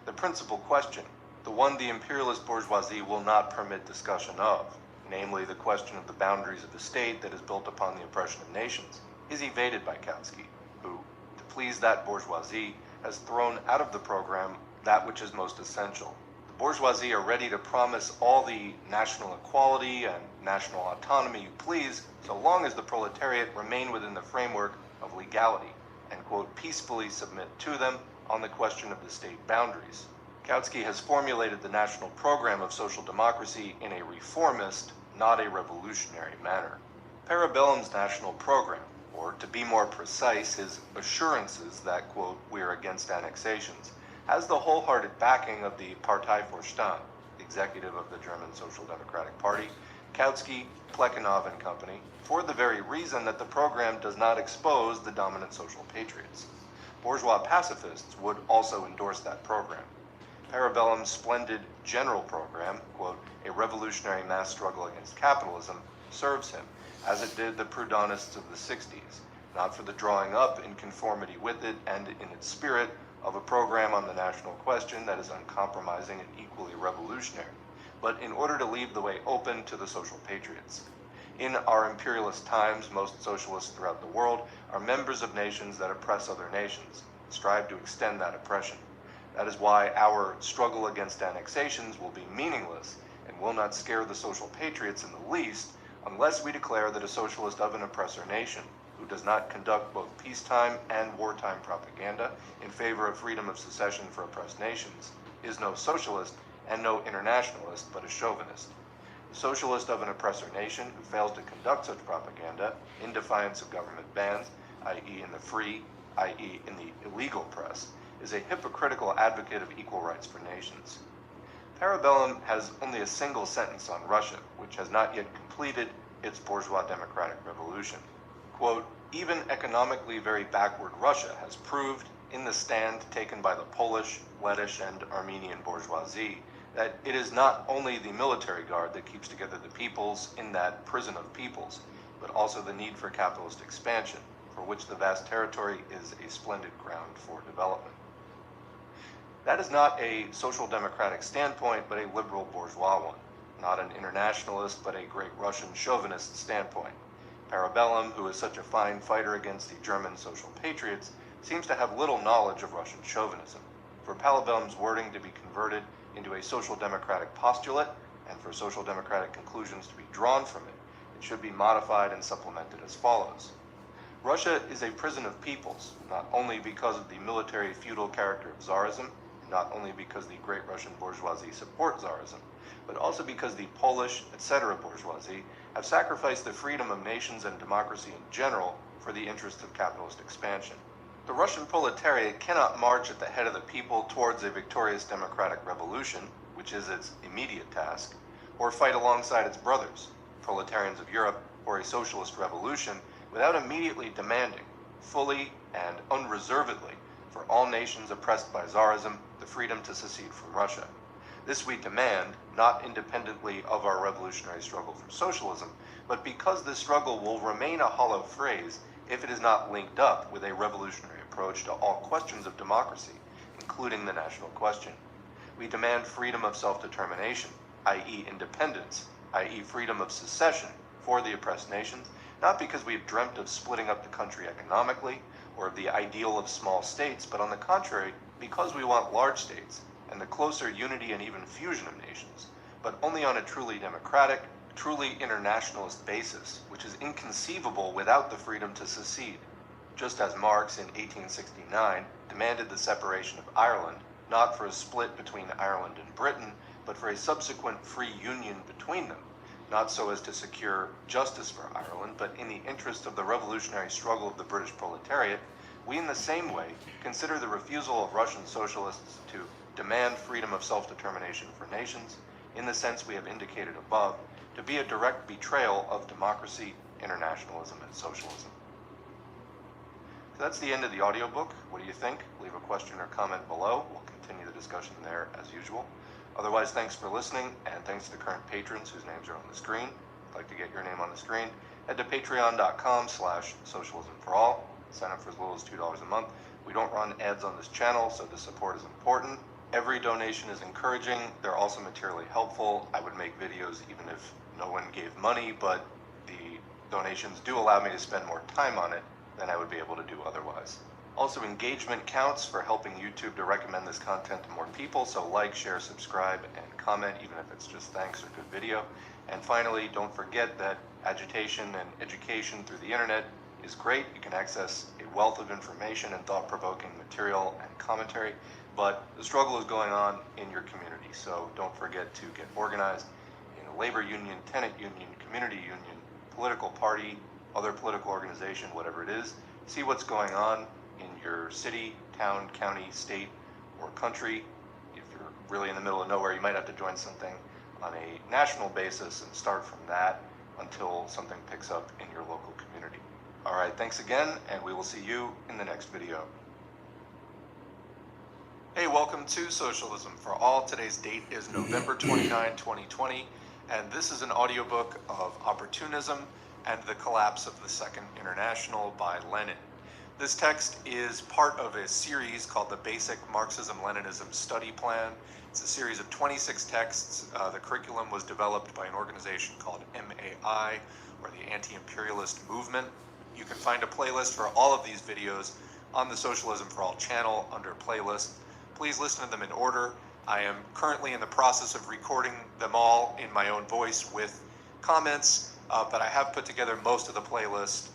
The principal question, the one the imperialist bourgeoisie will not permit discussion of, namely the question of the boundaries of the state that is built upon the oppression of nations, is evaded by Kautsky, who, to please that bourgeoisie, has thrown out of the program that which is most essential. The bourgeoisie are ready to promise all the national equality and national autonomy you please, so long as the proletariat remain within the framework of legality and, quote, peacefully submit to them on the question of the state boundaries. Kautsky has formulated the national program of social democracy in a reformist, not a revolutionary manner. Parabellum's national program, or to be more precise, his assurances that, quote, we are against annexations, has the wholehearted backing of the Parteivorstand, the executive of the German Social Democratic Party, Kautsky, Plekhanov and company, for the very reason that the program does not expose the dominant social patriots. Bourgeois pacifists would also endorse that program. Parabellum's splendid general program, quote, a revolutionary mass struggle against capitalism, serves him, as it did the Proudhonists of the 60s, not for the drawing up in conformity with it and in its spirit of a program on the national question that is uncompromising and equally revolutionary, but in order to leave the way open to the social patriots. In our imperialist times, most socialists throughout the world are members of nations that oppress other nations, strive to extend that oppression. That is why our struggle against annexations will be meaningless and will not scare the social patriots in the least unless we declare that a socialist of an oppressor nation, who does not conduct both peacetime and wartime propaganda in favor of freedom of secession for oppressed nations, is no socialist and no internationalist, but a chauvinist. The socialist of an oppressor nation who fails to conduct such propaganda in defiance of government bans, i.e. in the free, i.e. in the illegal press, is a hypocritical advocate of equal rights for nations. Parabellum has only a single sentence on Russia, which has not yet completed its bourgeois democratic revolution. Quote, even economically very backward Russia has proved in the stand taken by the Polish, Lettish, and Armenian bourgeoisie that it is not only the military guard that keeps together the peoples in that prison of peoples, but also the need for capitalist expansion, for which the vast territory is a splendid ground for development. That is not a social democratic standpoint, but a liberal bourgeois one, not an internationalist, but a great Russian chauvinist standpoint. Parabellum, who is such a fine fighter against the German social patriots, seems to have little knowledge of Russian chauvinism. For Parabellum's wording to be converted into a social democratic postulate, and for social democratic conclusions to be drawn from it, it should be modified and supplemented as follows. Russia is a prison of peoples, not only because of the military feudal character of Tsarism, not only because the great Russian bourgeoisie support Tsarism, but also because the Polish, etc. bourgeoisie have sacrificed the freedom of nations and democracy in general for the interest of capitalist expansion. The Russian proletariat cannot march at the head of the people towards a victorious democratic revolution, which is its immediate task, or fight alongside its brothers, proletarians of Europe, for a socialist revolution without immediately demanding, fully and unreservedly, for all nations oppressed by Tsarism, the freedom to secede from Russia. This we demand, not independently of our revolutionary struggle for socialism, but because this struggle will remain a hollow phrase if it is not linked up with a revolutionary approach to all questions of democracy, including the national question. We demand freedom of self-determination, i.e. independence, i.e. freedom of secession for the oppressed nations, not because we have dreamt of splitting up the country economically or of the ideal of small states, but on the contrary, because we want large states and the closer unity and even fusion of nations, but only on a truly democratic, truly internationalist basis, which is inconceivable without the freedom to secede, just as Marx in 1869 demanded the separation of Ireland, not for a split between Ireland and Britain, but for a subsequent free union between them, not so as to secure justice for Ireland, but in the interest of the revolutionary struggle of the British proletariat. We in the same way consider the refusal of Russian socialists to demand freedom of self-determination for nations, in the sense we have indicated above, to be a direct betrayal of democracy, internationalism, and socialism. So that's the end of the audiobook. What do you think? Leave a question or comment below. We'll continue the discussion there as usual. Otherwise, thanks for listening, and thanks to the current patrons whose names are on the screen. If you'd like to get your name on the screen, head to patreon.com/socialismforall. Sign up for as little as $2 a month. We don't run ads on this channel, so the support is important. Every donation is encouraging. They're also materially helpful. I would make videos even if no one gave money, but the donations do allow me to spend more time on it than I would be able to do otherwise. Also, engagement counts for helping YouTube to recommend this content to more people, so like, share, subscribe, and comment, even if it's just thanks or good video. And finally, don't forget that agitation and education through the internet is great. You can access a wealth of information and thought-provoking material and commentary, but the struggle is going on in your community, so don't forget to get organized in a labor union, tenant union, community union, political party, other political organization, whatever it is. See what's going on in your city, town, county, state, or country. If you're really in the middle of nowhere, you might have to join something on a national basis and start from that until something picks up in your local community. All right, thanks again, and we will see you in the next video. Hey, welcome to Socialism for All. Today's date is November 29, 2020, and this is an audiobook of Opportunism and the Collapse of the Second International by Lenin. This text is part of a series called the Basic Marxism-Leninism Study Plan. It's a series of 26 texts. The curriculum was developed by an organization called MAI, or the Anti-Imperialist Movement. You can find a playlist for all of these videos on the Socialism for All channel under playlist. Please listen to them in order. I am currently in the process of recording them all in my own voice with comments, but I have put together most of the playlist,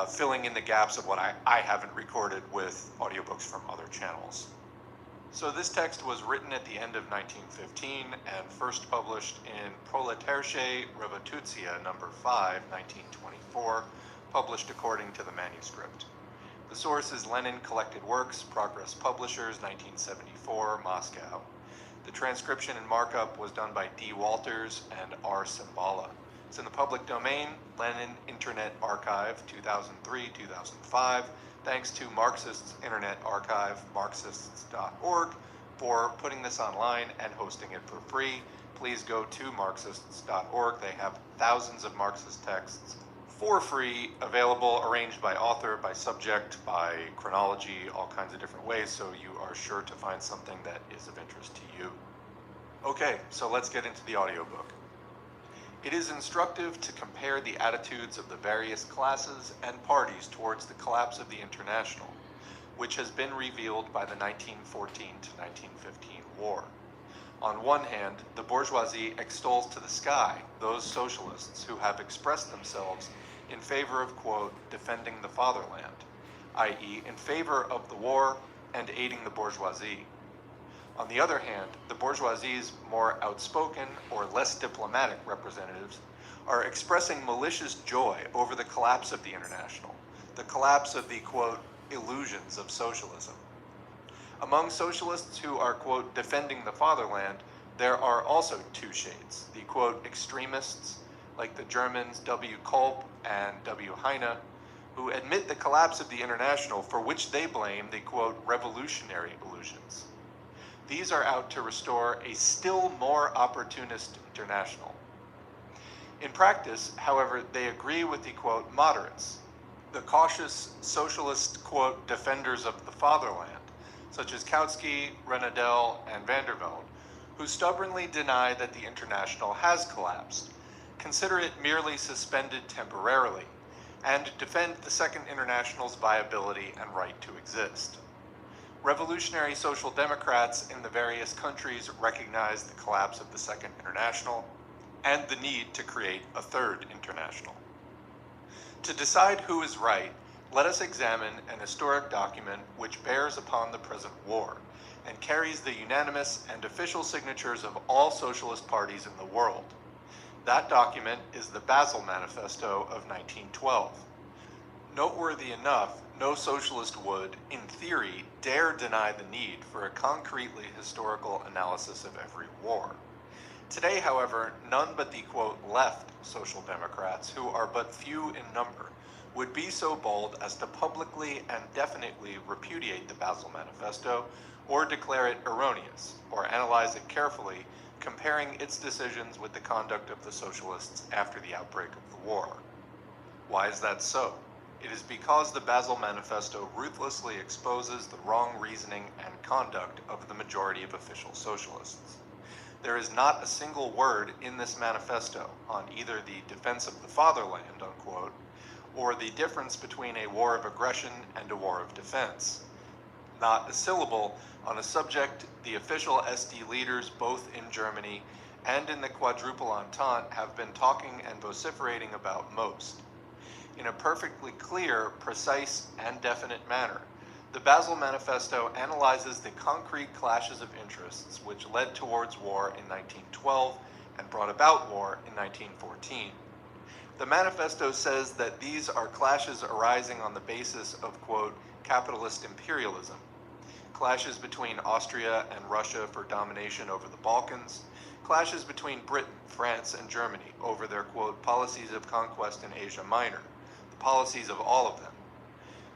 filling in the gaps of what I haven't recorded with audiobooks from other channels. So this text was written at the end of 1915 and first published in Proletarsche Revolutia number 5, 1924, published according to the manuscript. The source is Lenin Collected Works, Progress Publishers, 1974, Moscow. The transcription and markup was done by D. Walters and R. Simbala. It's in the public domain, Lenin Internet Archive, 2003-2005. Thanks to Marxists Internet Archive, Marxists.org, for putting this online and hosting it for free. Please go to Marxists.org. They have thousands of Marxist texts for free, available, arranged by author, by subject, by chronology, all kinds of different ways, so you are sure to find something that is of interest to you. Okay, so let's get into the audiobook. It is instructive to compare the attitudes of the various classes and parties towards the collapse of the International, which has been revealed by the 1914 to 1915 war. On one hand, the bourgeoisie extols to the sky those socialists who have expressed themselves in favor of, quote, defending the fatherland, i.e., in favor of the war and aiding the bourgeoisie. On the other hand, the bourgeoisie's more outspoken or less diplomatic representatives are expressing malicious joy over the collapse of the International, the collapse of the, quote, illusions of socialism. Among socialists who are, quote, defending the fatherland, there are also two shades, the, quote, extremists, like the Germans W. Kolb and W. Heine, who admit the collapse of the International, for which they blame the, quote, revolutionary illusions. These are out to restore a still more opportunist international. In practice, however, they agree with the, quote, moderates, the cautious socialist, quote, defenders of the fatherland, such as Kautsky, Renadel, and Vandervelde, who stubbornly deny that the International has collapsed, consider it merely suspended temporarily, and defend the Second International's viability and right to exist. Revolutionary Social Democrats in the various countries recognize the collapse of the Second International and the need to create a Third International. To decide who is right, let us examine an historic document which bears upon the present war and carries the unanimous and official signatures of all socialist parties in the world. That document is the Basel Manifesto of 1912. Noteworthy enough, no socialist would, in theory, dare deny the need for a concretely historical analysis of every war. Today, however, none but the, quote, left social democrats, who are but few in number, would be so bold as to publicly and definitely repudiate the Basel Manifesto, or declare it erroneous, or analyze it carefully, comparing its decisions with the conduct of the socialists after the outbreak of the war. Why is that so? It is because the Basel Manifesto ruthlessly exposes the wrong reasoning and conduct of the majority of official socialists. There is not a single word in this manifesto on either the defense of the fatherland, unquote, or the difference between a war of aggression and a war of defense. Not a syllable on a subject the official SD leaders both in Germany and in the Quadruple Entente have been talking and vociferating about most. in a perfectly clear, precise, and definite manner. The Basel Manifesto analyzes the concrete clashes of interests which led towards war in 1912 and brought about war in 1914. The manifesto says that these are clashes arising on the basis of, quote, capitalist imperialism, clashes between Austria and Russia for domination over the Balkans, clashes between Britain, France, and Germany over their, quote, policies of conquest in Asia Minor, the policies of all of them,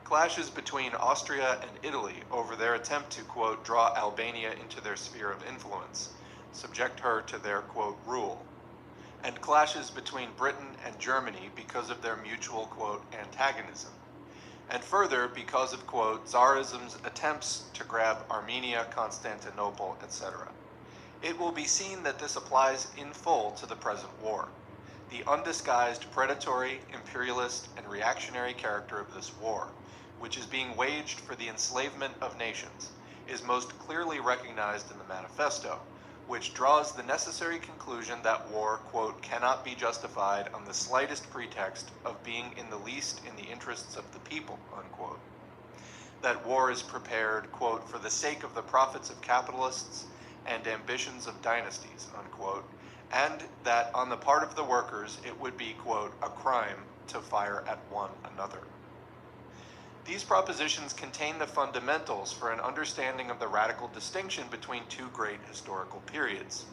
clashes between Austria and Italy over their attempt to, quote, draw Albania into their sphere of influence, subject her to their, quote, rule, and clashes between Britain and Germany because of their mutual, quote, antagonism, and further because of, quote, Tsarism's attempts to grab Armenia, Constantinople, etc. It will be seen that this applies in full to the present war. The undisguised predatory, imperialist, and reactionary character of this war, which is being waged for the enslavement of nations, is most clearly recognized in the manifesto, which draws the necessary conclusion that war, quote, cannot be justified on the slightest pretext of being in the least in the interests of the people, unquote. That war is prepared, quote, for the sake of the profits of capitalists and ambitions of dynasties, unquote, and that on the part of the workers it would be, quote, a crime to fire at one another. These propositions contain the fundamentals for an understanding of the radical distinction between two great historical periods.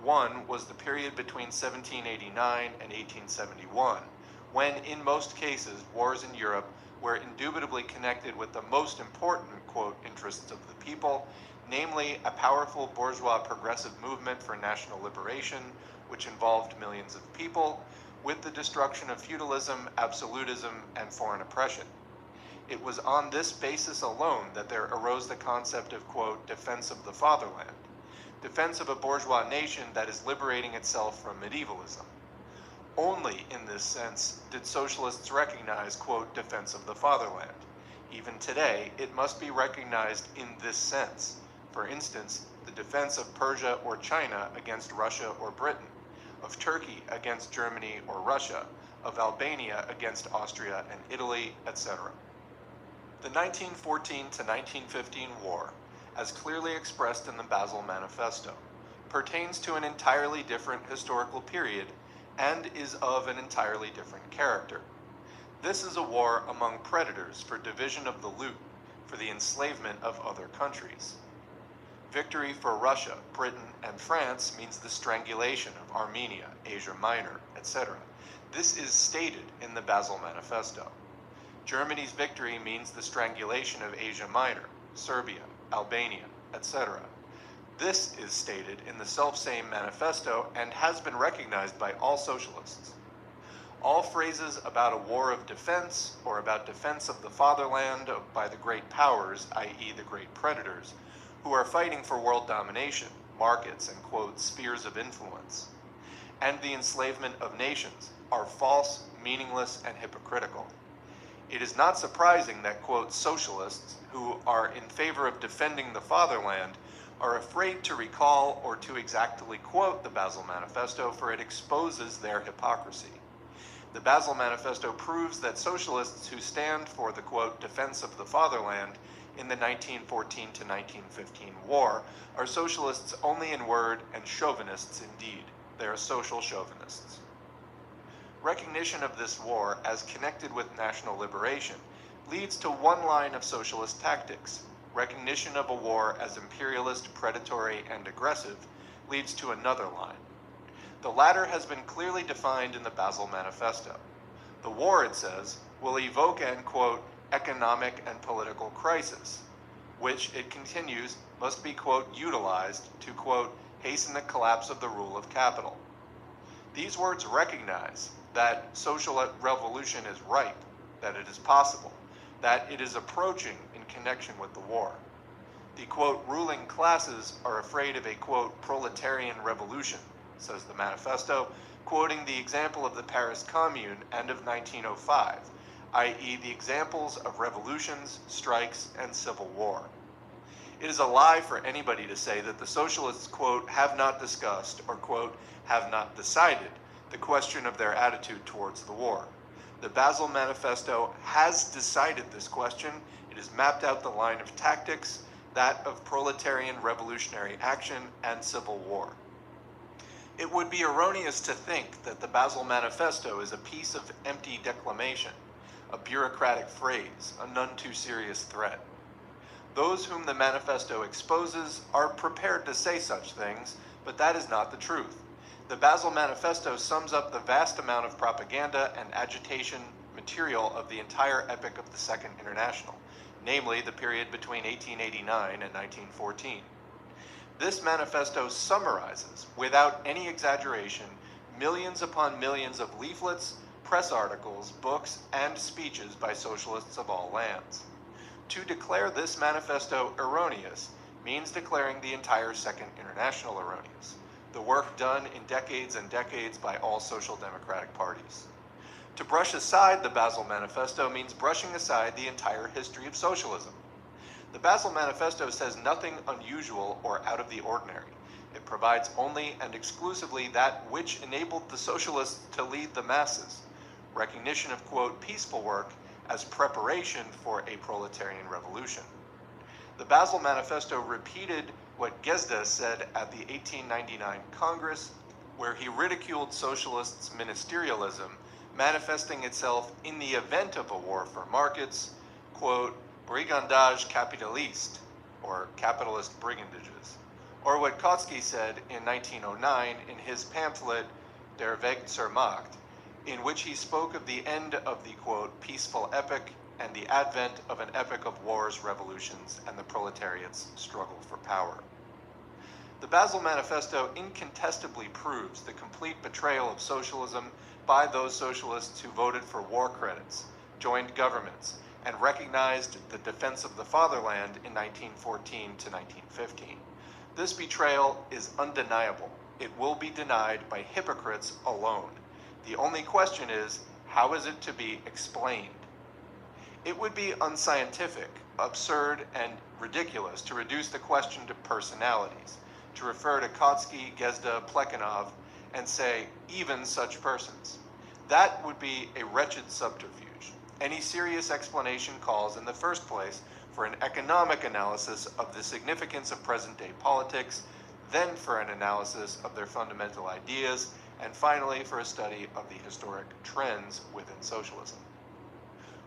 One was the period between 1789 and 1871, when, in most cases, wars in Europe were indubitably connected with the most important, quote, interests of the people, namely a powerful bourgeois progressive movement for national liberation, which involved millions of people, with the destruction of feudalism, absolutism, and foreign oppression. It was on this basis alone that there arose the concept of, quote, defense of the fatherland, defense of a bourgeois nation that is liberating itself from medievalism. Only in this sense did socialists recognize, quote, defense of the fatherland. Even today, it must be recognized in this sense. For instance, the defense of Persia or China against Russia or Britain, of Turkey against Germany or Russia, of Albania against Austria and Italy, etc. The 1914 to 1915 war, as clearly expressed in the Basel Manifesto, pertains to an entirely different historical period and is of an entirely different character. This is a war among predators for division of the loot, for the enslavement of other countries. Victory for Russia, Britain, and France means the strangulation of Armenia, Asia Minor, etc. This is stated in the Basel Manifesto. Germany's victory means the strangulation of Asia Minor, Serbia, Albania, etc. This is stated in the selfsame manifesto and has been recognized by all socialists. All phrases about a war of defense or about defense of the fatherland by the great powers, i.e. the great predators, who are fighting for world domination, markets, and, quote, spheres of influence, and the enslavement of nations, are false, meaningless, and hypocritical. It is not surprising that, quote, socialists who are in favor of defending the fatherland are afraid to recall or to exactly quote the Basel Manifesto, for it exposes their hypocrisy. The Basel Manifesto proves that socialists who stand for the, quote, defense of the fatherland in the 1914 to 1915 war are socialists only in word and chauvinists indeed. They are social chauvinists. Recognition of this war as connected with national liberation leads to one line of socialist tactics. Recognition of a war as imperialist, predatory, and aggressive leads to another line. The latter has been clearly defined in the Basel Manifesto. The war, it says, will evoke an, quote, economic and political crisis, which, it continues, must be, quote, utilized to, quote, hasten the collapse of the rule of capital. These words recognize that social revolution is ripe, that it is possible, that it is approaching in connection with the war. The, quote, ruling classes are afraid of a, quote, proletarian revolution, says the manifesto, quoting the example of the Paris Commune and of 1905, i.e. the examples of revolutions, strikes, and civil war. It is a lie for anybody to say that the socialists, quote, have not discussed or, quote, have not decided the question of their attitude towards the war. The Basel Manifesto has decided this question. It has mapped out the line of tactics, that of proletarian revolutionary action and civil war. It would be erroneous to think that the Basel Manifesto is a piece of empty declamation, a bureaucratic phrase, a none too serious threat. Those whom the manifesto exposes are prepared to say such things, but that is not the truth. The Basel Manifesto sums up the vast amount of propaganda and agitation material of the entire epoch of the Second International, namely the period between 1889 and 1914. This manifesto summarizes, without any exaggeration, millions upon millions of leaflets, press articles, books, and speeches by socialists of all lands. To declare this manifesto erroneous means declaring the entire Second International erroneous, the work done in decades and decades by all social democratic parties. To brush aside the Basel Manifesto means brushing aside the entire history of socialism. The Basel Manifesto says nothing unusual or out of the ordinary. It provides only and exclusively that which enabled the socialists to lead the masses, recognition of, quote, peaceful work as preparation for a proletarian revolution. The Basel Manifesto repeated what Gesda said at the 1899 Congress, where he ridiculed socialists' ministerialism, manifesting itself in the event of a war for markets, quote, brigandage capitaliste, or capitalist brigandages, or what Kautsky said in 1909 in his pamphlet Der Weg zur Macht, in which he spoke of the end of the, quote, peaceful epoch and the advent of an epoch of wars, revolutions, and the proletariat's struggle for power. The Basel Manifesto incontestably proves the complete betrayal of socialism by those socialists who voted for war credits, joined governments, and recognized the defense of the fatherland in 1914 to 1915. This betrayal is undeniable. It will be denied by hypocrites alone. The only question is, how is it to be explained? It would be unscientific, absurd, and ridiculous to reduce the question to personalities, to refer to Kautsky, Gesda, Plekhanov, and say, even such persons. That would be a wretched subterfuge. Any serious explanation calls, in the first place, for an economic analysis of the significance of present-day politics, then for an analysis of their fundamental ideas, and finally for a study of the historic trends within socialism.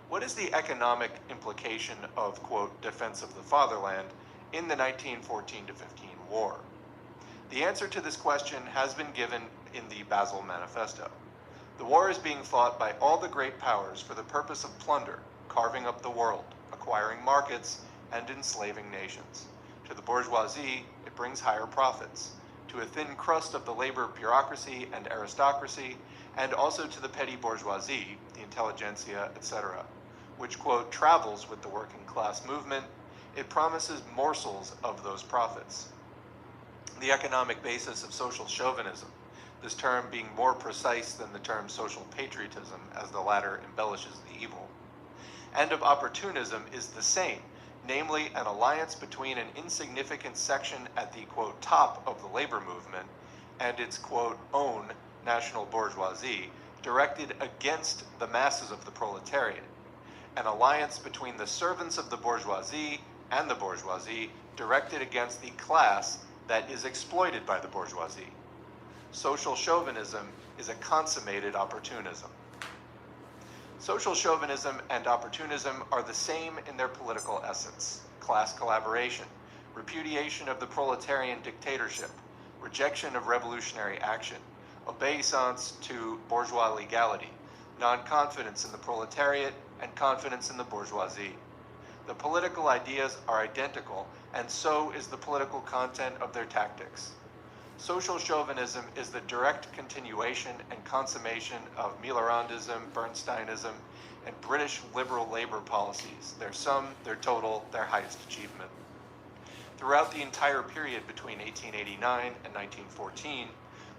What is the economic implication of, quote, defense of the fatherland in the 1914 to 15 war? The answer to this question has been given in the Basel Manifesto. The war is being fought by all the great powers for the purpose of plunder, carving up the world, acquiring markets, and enslaving nations. To the bourgeoisie, it brings higher profits. To a thin crust of the labor bureaucracy and aristocracy, and also to the petty bourgeoisie, the intelligentsia, etc., which, quote, travels with the working class movement, it promises morsels of those profits. The economic basis of social chauvinism, this term being more precise than the term social patriotism, as the latter embellishes the evil, and of opportunism is the same, namely an alliance between an insignificant section at the, quote, top of the labor movement and its, quote, own national bourgeoisie, directed against the masses of the proletariat, an alliance between the servants of the bourgeoisie and the bourgeoisie directed against the class that is exploited by the bourgeoisie. Social chauvinism is a consummated opportunism. Social chauvinism and opportunism are the same in their political essence: class collaboration, repudiation of the proletarian dictatorship, rejection of revolutionary action, obeisance to bourgeois legality, non-confidence in the proletariat, and confidence in the bourgeoisie. The political ideas are identical, and so is the political content of their tactics. Social chauvinism is the direct continuation and consummation of Millerandism, Bernsteinism, and British liberal labor policies, their sum, their total, their highest achievement. Throughout the entire period between 1889 and 1914,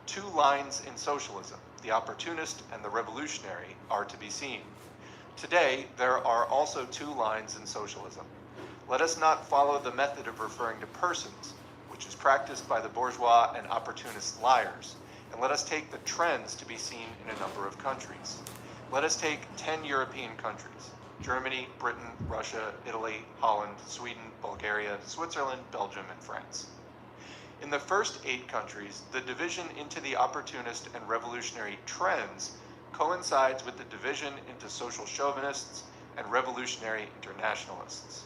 two lines in socialism, the opportunist and the revolutionary, are to be seen. Today, there are also two lines in socialism. Let us not follow the method of referring to persons, which is practiced by the bourgeois and opportunist liars, and let us take the trends to be seen in a number of countries. Let us take 10 European countries: Germany, Britain, Russia, Italy, Holland, Sweden, Bulgaria, Switzerland, Belgium, and France. In the first 8 countries, the division into the opportunist and revolutionary trends coincides with the division into social chauvinists and revolutionary internationalists.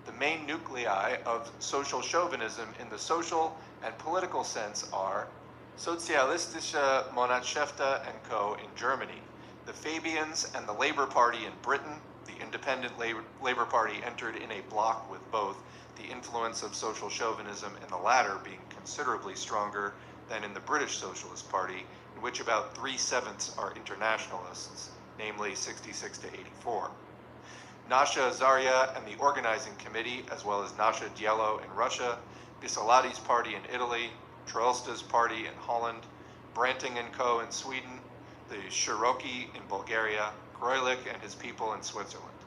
The main nuclei of social chauvinism in the social and political sense are Sozialistische Monatschäfte and Co. in Germany, the Fabians and the Labour Party in Britain. The Independent Labour Party entered in a bloc with both, the influence of social chauvinism in the latter being considerably stronger than in the British Socialist Party, in which about 3/7 are internationalists, namely 66 to 84. Nasha Zarya and the Organizing Committee, as well as Nasha Diallo in Russia, Bisalati's party in Italy, Troelsta's party in Holland, Branting and Co. in Sweden, the Shiroki in Bulgaria, Greulich and his people in Switzerland.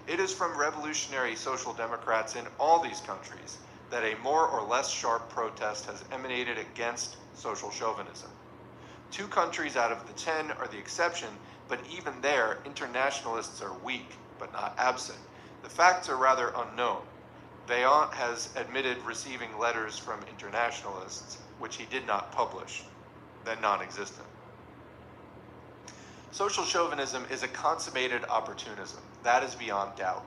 It is from revolutionary social democrats in all these countries that a more or less sharp protest has emanated against social chauvinism. 2 countries out of the 10 are the exception, but even there, internationalists are weak, but not absent. The facts are rather unknown. Vaillant has admitted receiving letters from internationalists, which he did not publish, then non-existent. Social chauvinism is a consummated opportunism. That is beyond doubt.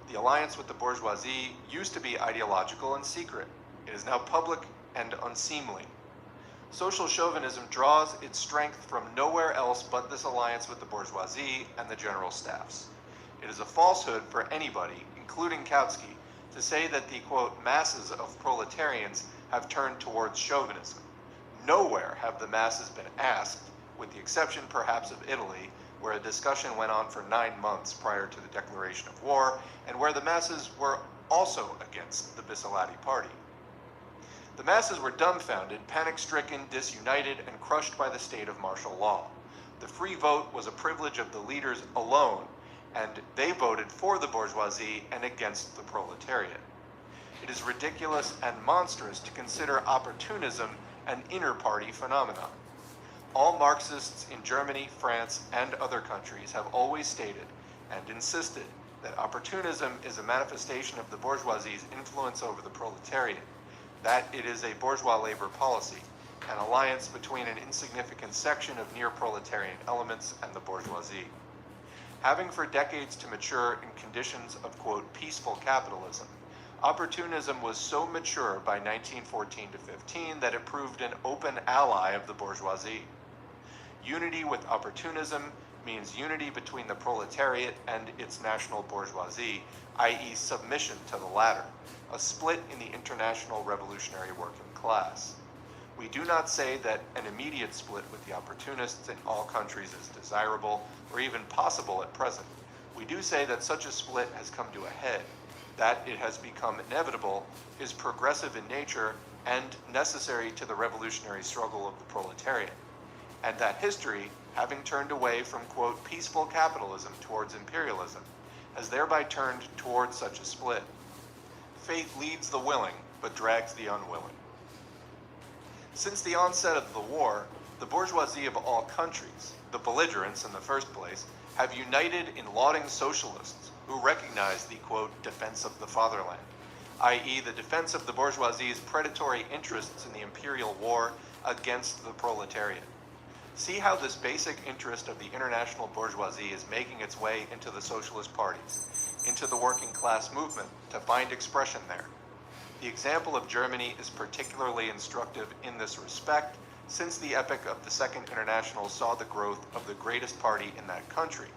The alliance with the bourgeoisie used to be ideological and secret. It is now public and unseemly. Social chauvinism draws its strength from nowhere else but this alliance with the bourgeoisie and the general staffs. It is a falsehood for anybody, including Kautsky, to say that the, quote, masses of proletarians have turned towards chauvinism. Nowhere have the masses been asked, with the exception perhaps of Italy, where a discussion went on for 9 months prior to the declaration of war, and where the masses were also against the Bisalati party. The masses were dumbfounded, panic-stricken, disunited, and crushed by the state of martial law. The free vote was a privilege of the leaders alone, and they voted for the bourgeoisie and against the proletariat. It is ridiculous and monstrous to consider opportunism an inter-party phenomenon. All Marxists in Germany, France, and other countries have always stated and insisted that opportunism is a manifestation of the bourgeoisie's influence over the proletariat, that it is a bourgeois labor policy, an alliance between an insignificant section of near-proletarian elements and the bourgeoisie. Having for decades to mature in conditions of, quote, peaceful capitalism, opportunism was so mature by 1914 to 15 that it proved an open ally of the bourgeoisie. Unity with opportunism means unity between the proletariat and its national bourgeoisie, i.e. submission to the latter, a split in the international revolutionary working class. We do not say that an immediate split with the opportunists in all countries is desirable or even possible at present. We do say that such a split has come to a head, that it has become inevitable, is progressive in nature, and necessary to the revolutionary struggle of the proletariat, and that history, having turned away from, quote, peaceful capitalism towards imperialism, has thereby turned towards such a split. Fate leads the willing, but drags the unwilling. Since the onset of the war, the bourgeoisie of all countries, the belligerents in the first place, have united in lauding socialists who recognize the, quote, defense of the fatherland, i.e. the defense of the bourgeoisie's predatory interests in the imperial war against the proletariat. See how this basic interest of the international bourgeoisie is making its way into the socialist parties, into the working class movement, to find expression there. The example of Germany is particularly instructive in this respect, since the epoch of the Second International saw the growth of the greatest party in that country.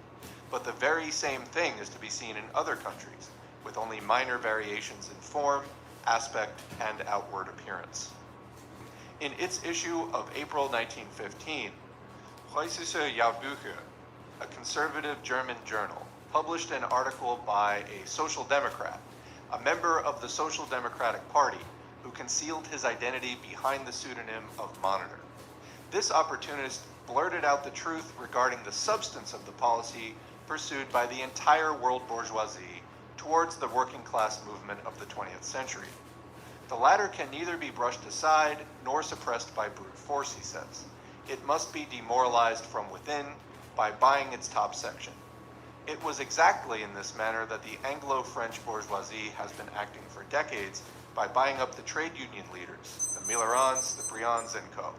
But the very same thing is to be seen in other countries, with only minor variations in form, aspect, and outward appearance. In its issue of April 1915, Preußische Jahrbuche, a conservative German journal, published an article by a social democrat, a member of the Social Democratic Party, who concealed his identity behind the pseudonym of Monitor. This opportunist blurted out the truth regarding the substance of the policy pursued by the entire world bourgeoisie towards the working class movement of the 20th century. The latter can neither be brushed aside nor suppressed by brute force, he says. It must be demoralized from within, by buying its top section. It was exactly in this manner that the Anglo-French bourgeoisie has been acting for decades by buying up the trade union leaders, the Millerans, the Briands, and co.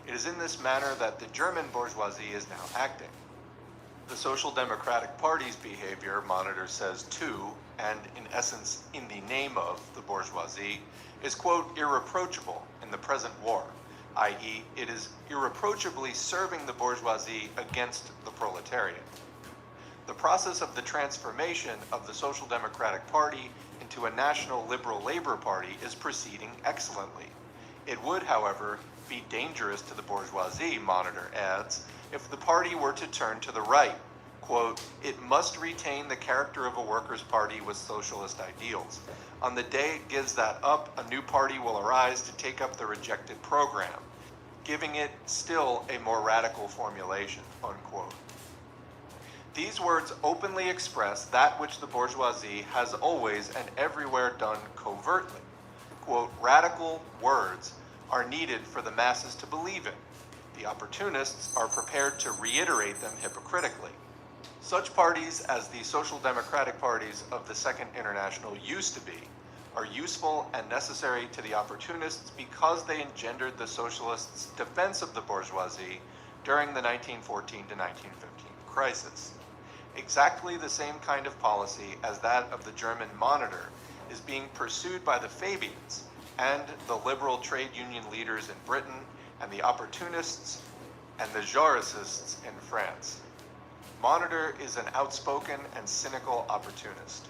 It is in this manner that the German bourgeoisie is now acting. The Social Democratic Party's behavior, Monitor says too, and in essence in the name of the bourgeoisie, is, quote, irreproachable in the present war, i.e., it is irreproachably serving the bourgeoisie against the proletariat. The process of the transformation of the Social Democratic Party into a national liberal labor party is proceeding excellently. It would, however, be dangerous to the bourgeoisie, Monitor adds, if the party were to turn to the right. Quote, it must retain the character of a workers' party with socialist ideals. On the day it gives that up, a new party will arise to take up the rejected program, giving it still a more radical formulation, unquote. These words openly express that which the bourgeoisie has always and everywhere done covertly. Quote, radical words are needed for the masses to believe in. The opportunists are prepared to reiterate them hypocritically. Such parties as the Social Democratic parties of the Second International used to be are useful and necessary to the opportunists because they engendered the socialists' defense of the bourgeoisie during the 1914 to 1915 crisis. Exactly the same kind of policy as that of the German Monitor is being pursued by the Fabians and the liberal trade union leaders in Britain and the opportunists and the Jauresists in France. Monitor is an outspoken and cynical opportunist.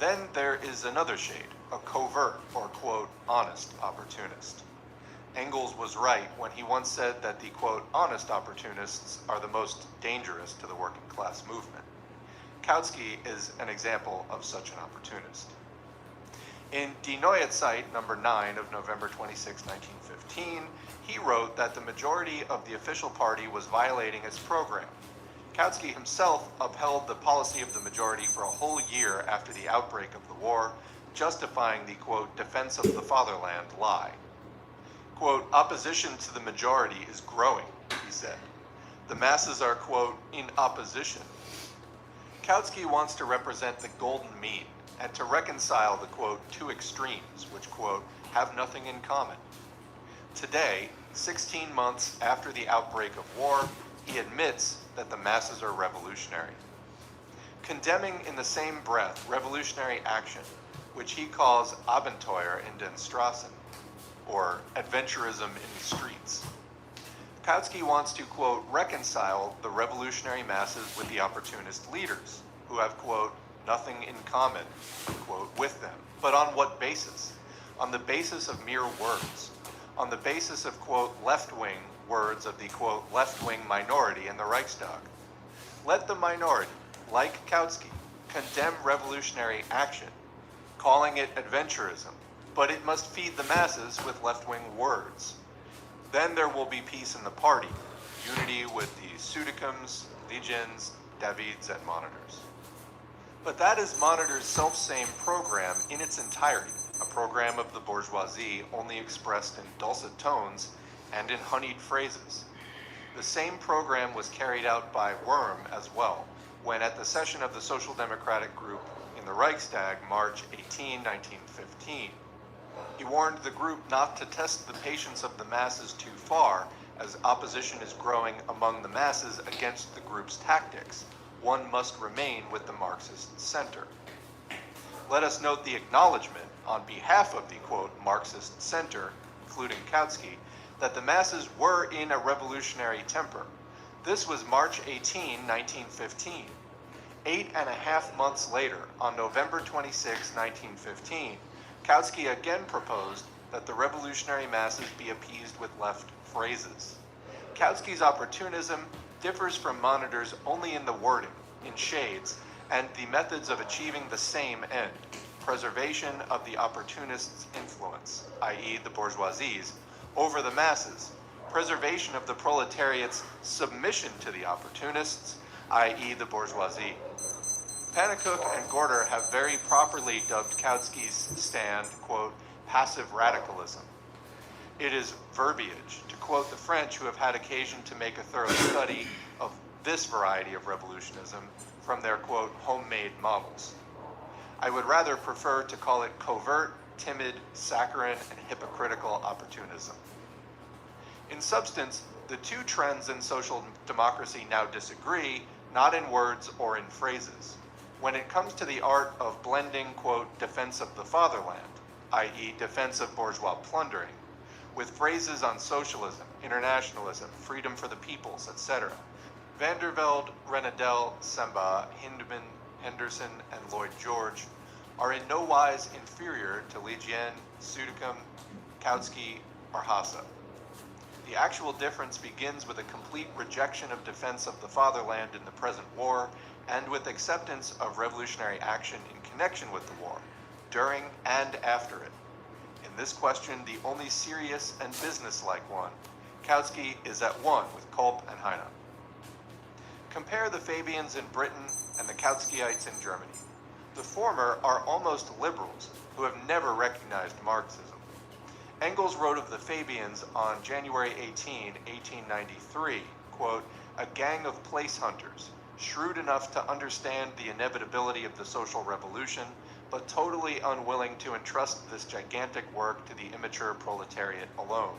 Then there is another shade, a covert or, quote, honest opportunist. Engels was right when he once said that the, quote, honest opportunists are the most dangerous to the working class movement. Kautsky is an example of such an opportunist. In Die Neue Zeit, number 9 of November 26, 1915, he wrote that the majority of the official party was violating its program. Kautsky himself upheld the policy of the majority for a whole year after the outbreak of the war, justifying the, quote, defense of the fatherland lie. Quote, opposition to the majority is growing, he said. The masses are, quote, in opposition. Kautsky wants to represent the golden mean and to reconcile the, quote, two extremes, which, quote, have nothing in common. Today, 16 months after the outbreak of war, he admits that the masses are revolutionary. Condemning in the same breath revolutionary action, which he calls Abenteuer in den Straßen, or adventurism in the streets. Kautsky wants to, quote, reconcile the revolutionary masses with the opportunist leaders, who have, quote, nothing in common, quote, with them. But on what basis? On the basis of mere words. On the basis of, quote, left-wing words of the, quote, left-wing minority in the Reichstag. Let the minority, like Kautsky, condemn revolutionary action, calling it adventurism, but it must feed the masses with left-wing words. Then there will be peace in the party, unity with the Sudicums, Legions, Davids, and Monitors. But that is Monitor's self-same program in its entirety, a program of the bourgeoisie only expressed in dulcet tones and in honeyed phrases. The same program was carried out by Wurm as well, when at the session of the Social Democratic Group in the Reichstag, March 18, 1915, he warned the group not to test the patience of the masses too far, as opposition is growing among the masses against the group's tactics. One must remain with the Marxist center. Let us note the acknowledgement on behalf of the, quote, Marxist center, including Kautsky, that the masses were in a revolutionary temper. This was March 18, 1915. 8.5 months later, on November 26, 1915, Kautsky again proposed that the revolutionary masses be appeased with left phrases. Kautsky's opportunism differs from Monitor's only in the wording, in shades, and the methods of achieving the same end, preservation of the opportunists' influence, i.e. the bourgeoisie's, over the masses, preservation of the proletariat's submission to the opportunists, i.e. the bourgeoisie. Pannekoek and Gorter have very properly dubbed Kautsky's stand, quote, passive radicalism. It is verbiage, to quote the French who have had occasion to make a thorough study of this variety of revolutionism from their, quote, homemade models. I would rather prefer to call it covert, timid, saccharine, and hypocritical opportunism. In substance, the two trends in social democracy now disagree, not in words or in phrases. When it comes to the art of blending, quote, defense of the fatherland, i.e. defense of bourgeois plundering, with phrases on socialism, internationalism, freedom for the peoples, etc., Vandervelde, Renadel, Semba, Hindman, Henderson, and Lloyd George are in no wise inferior to Lijian, Sudicum, Kautsky, or Hasse. The actual difference begins with a complete rejection of defense of the fatherland in the present war, and with acceptance of revolutionary action in connection with the war, during and after it. In this question, the only serious and businesslike one, Kautsky is at one with Kolb and Heine. Compare the Fabians in Britain and the Kautskyites in Germany. The former are almost liberals who have never recognized Marxism. Engels wrote of the Fabians on January 18, 1893, quote, a gang of place hunters, shrewd enough to understand the inevitability of the social revolution, but totally unwilling to entrust this gigantic work to the immature proletariat alone.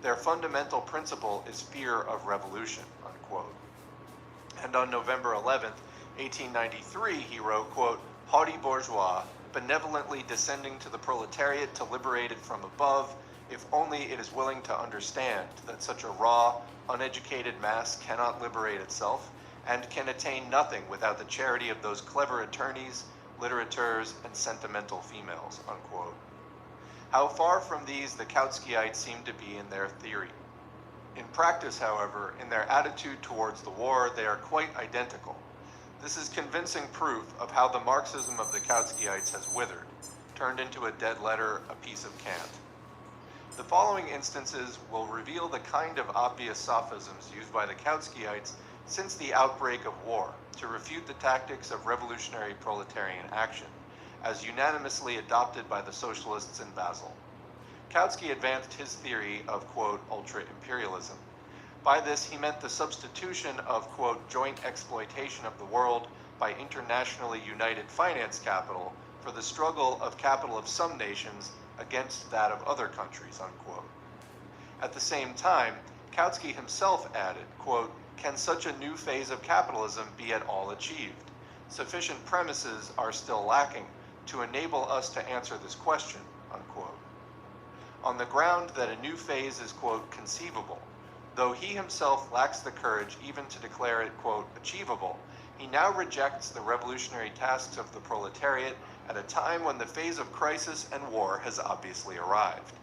Their fundamental principle is fear of revolution, unquote. And on November 11, 1893, he wrote, quote, haughty bourgeois, benevolently descending to the proletariat to liberate it from above, if only it is willing to understand that such a raw, uneducated mass cannot liberate itself, and can attain nothing without the charity of those clever attorneys, litterateurs, and sentimental females, unquote. How far from these the Kautskyites seem to be in their theory. In practice, however, in their attitude towards the war, they are quite identical. This is convincing proof of how the Marxism of the Kautskyites has withered, turned into a dead letter, a piece of cant. The following instances will reveal the kind of obvious sophisms used by the Kautskyites since the outbreak of war to refute the tactics of revolutionary proletarian action, as unanimously adopted by the socialists in Basel. Kautsky advanced his theory of, quote, ultra-imperialism. By this, he meant the substitution of, quote, joint exploitation of the world by internationally united finance capital for the struggle of capital of some nations against that of other countries, unquote. At the same time, Kautsky himself added, quote, can such a new phase of capitalism be at all achieved? Sufficient premises are still lacking to enable us to answer this question, unquote. On the ground that a new phase is, quote, conceivable, though he himself lacks the courage even to declare it, quote, achievable, he now rejects the revolutionary tasks of the proletariat at a time when the phase of crisis and war has obviously arrived.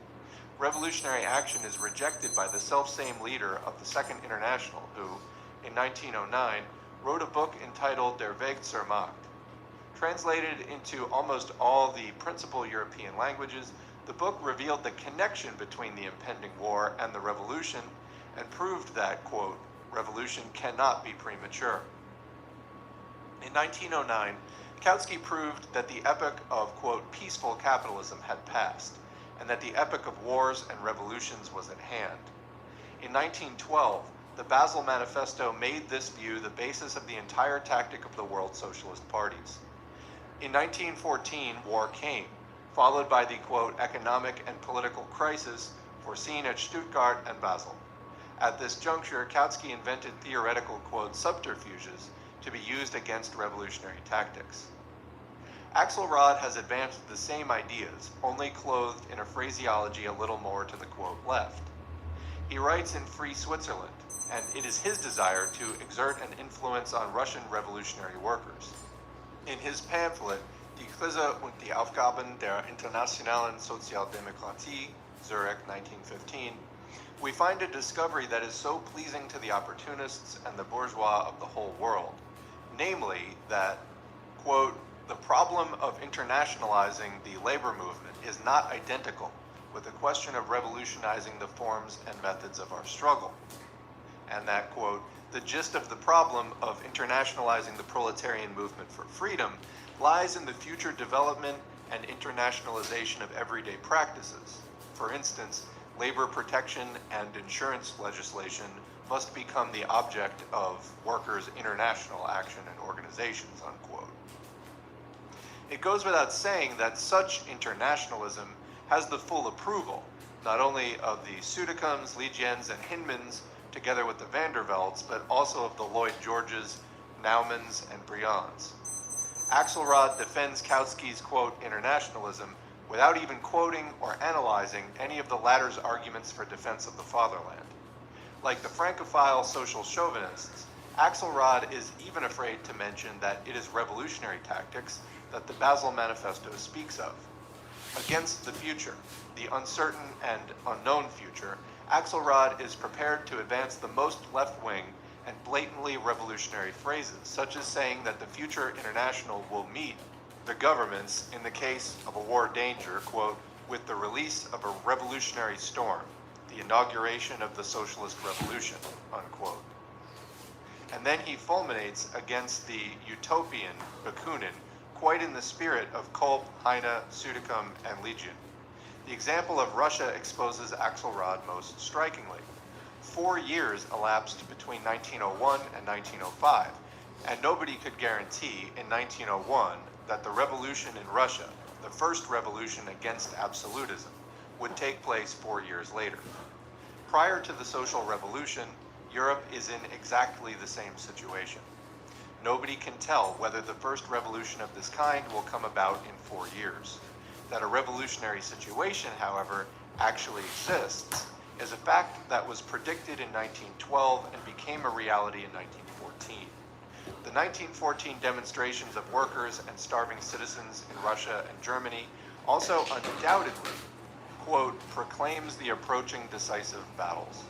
Revolutionary action is rejected by the selfsame leader of the Second International who, in 1909, wrote a book entitled Der Weg zur Macht. Translated into almost all the principal European languages, the book revealed the connection between the impending war and the revolution and proved that, quote, revolution cannot be premature. In 1909, Kautsky proved that the epoch of, quote, peaceful capitalism had passed, and that the epoch of wars and revolutions was at hand. In 1912, the Basel Manifesto made this view the basis of the entire tactic of the world socialist parties. In 1914, war came, followed by the, quote, economic and political crisis foreseen at Stuttgart and Basel. At this juncture, Kautsky invented theoretical, quote, subterfuges to be used against revolutionary tactics. Axelrod has advanced the same ideas, only clothed in a phraseology a little more to the, quote, left. He writes in Free Switzerland, and it is his desire to exert an influence on Russian revolutionary workers. In his pamphlet, Die Krise und die Aufgaben der internationalen Sozialdemokratie, Zurich, 1915, we find a discovery that is so pleasing to the opportunists and the bourgeois of the whole world, namely that, quote, the problem of internationalizing the labor movement is not identical with the question of revolutionizing the forms and methods of our struggle, and that, quote, the gist of the problem of internationalizing the proletarian movement for freedom lies in the future development and internationalization of everyday practices, for instance, labor protection and insurance legislation must become the object of workers' international action and organizations, unquote. It goes without saying that such internationalism has the full approval, not only of the Sudicums, Legiens, and Hinmans, together with the Vandervelts, but also of the Lloyd Georges, Naumans, and Briands. Axelrod defends Kautsky's, quote, internationalism without even quoting or analyzing any of the latter's arguments for defense of the fatherland. Like the Francophile social chauvinists, Axelrod is even afraid to mention that it is revolutionary tactics that the Basel Manifesto speaks of. Against the future, the uncertain and unknown future, Axelrod is prepared to advance the most left-wing and blatantly revolutionary phrases, such as saying that the future international will meet the governments in the case of a war danger, quote, with the release of a revolutionary storm, the inauguration of the socialist revolution, unquote. And then he fulminates against the utopian Bakunin, quite in the spirit of Kolb, Heine, Sudicum, and Legion. The example of Russia exposes Axelrod most strikingly. 4 years elapsed between 1901 and 1905, and nobody could guarantee in 1901 that the revolution in Russia, the first revolution against absolutism, would take place 4 years later. Prior to the social revolution, Europe is in exactly the same situation. Nobody can tell whether the first revolution of this kind will come about in 4 years. That a revolutionary situation, however, actually exists is a fact that was predicted in 1912 and became a reality in 1914. The 1914 demonstrations of workers and starving citizens in Russia and Germany also undoubtedly, quote, proclaims the approaching decisive battles.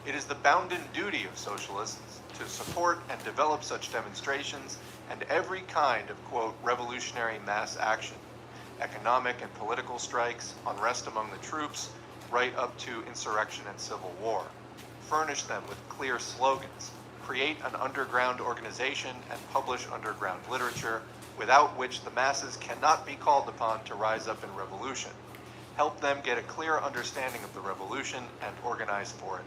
It is the bounden duty of socialists to support and develop such demonstrations and every kind of, quote, revolutionary mass action, economic and political strikes, unrest among the troops, right up to insurrection and civil war. Furnish them with clear slogans, create an underground organization and publish underground literature, without which the masses cannot be called upon to rise up in revolution. Help them get a clear understanding of the revolution and organize for it.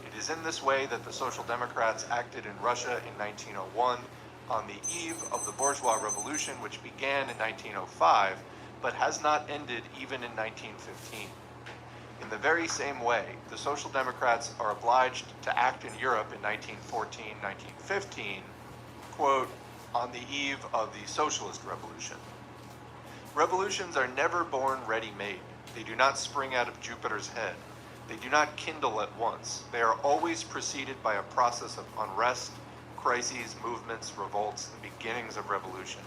It is in this way that the Social Democrats acted in Russia in 1901, on the eve of the bourgeois revolution which began in 1905, but has not ended even in 1915. In the very same way, the Social Democrats are obliged to act in Europe in 1914-1915, quote, on the eve of the Socialist Revolution. Revolutions are never born ready-made. They do not spring out of Jupiter's head. They do not kindle at once. They are always preceded by a process of unrest, crises, movements, revolts, and beginnings of revolution.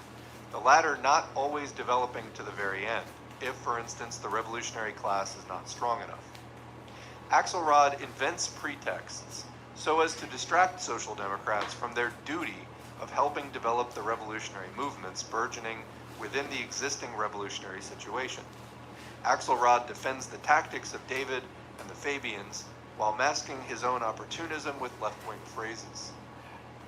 The latter not always developing to the very end, if, for instance, the revolutionary class is not strong enough. Axelrod invents pretexts so as to distract Social Democrats from their duty of helping develop the revolutionary movements burgeoning within the existing revolutionary situation. Axelrod defends the tactics of David and the Fabians while masking his own opportunism with left-wing phrases.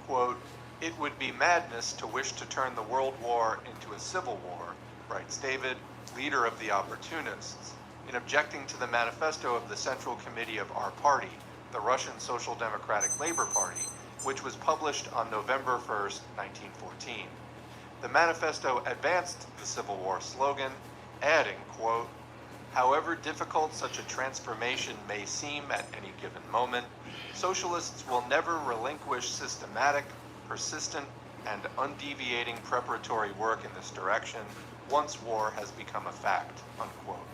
Quote, "It would be madness to wish to turn the world war into a civil war," writes David, leader of the opportunists, in objecting to the manifesto of the Central Committee of our party, the Russian Social Democratic Labor Party, which was published on November 1st, 1914. The manifesto advanced the Civil War slogan, adding, quote, "However difficult such a transformation may seem at any given moment, socialists will never relinquish systematic, persistent, and undeviating preparatory work in this direction once war has become a fact," unquote.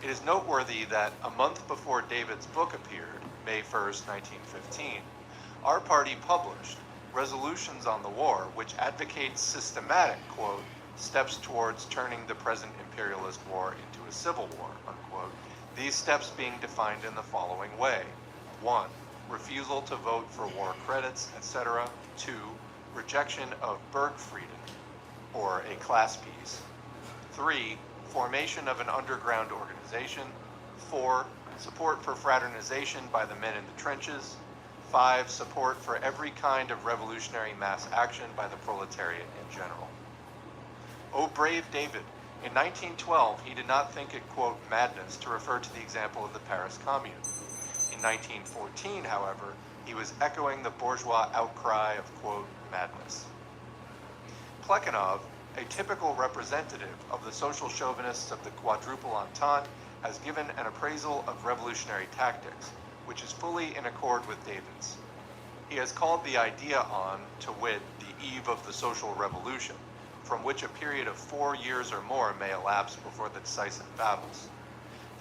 It is noteworthy that a month before David's book appeared, May 1st, 1915, our party published resolutions on the war which advocate systematic, quote, "steps towards turning the present imperialist war into a civil war," unquote. These steps being defined in the following way. 1. Refusal to vote for war credits, etc. 2. Rejection of Bergfrieden, or a class peace. 3. Formation of an underground organization. 4. Support for fraternization by the men in the trenches. 5. Support for every kind of revolutionary mass action by the proletariat in general. Oh, brave David! In 1912, he did not think it, quote, madness to refer to the example of the Paris Commune. In 1914, however, he was echoing the bourgeois outcry of, quote, madness. Plekhanov, a typical representative of the social chauvinists of the Quadruple Entente, has given an appraisal of revolutionary tactics, which is fully in accord with David's. He has called the idea on, to wit, the eve of the social revolution, from which a period of 4 years or more may elapse before the decisive battles.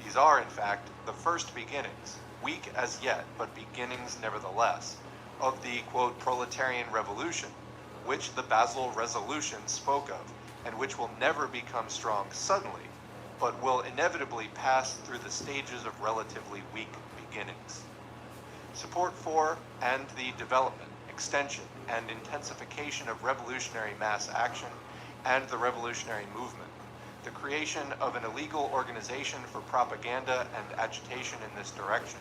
These are, in fact, the first beginnings, weak as yet, but beginnings nevertheless, of the, quote, proletarian revolution, which the Basel Resolution spoke of, and which will never become strong suddenly, but will inevitably pass through the stages of relatively weak beginnings. Support for and the development, extension, and intensification of revolutionary mass action and the revolutionary movement, the creation of an illegal organization for propaganda and agitation in this direction,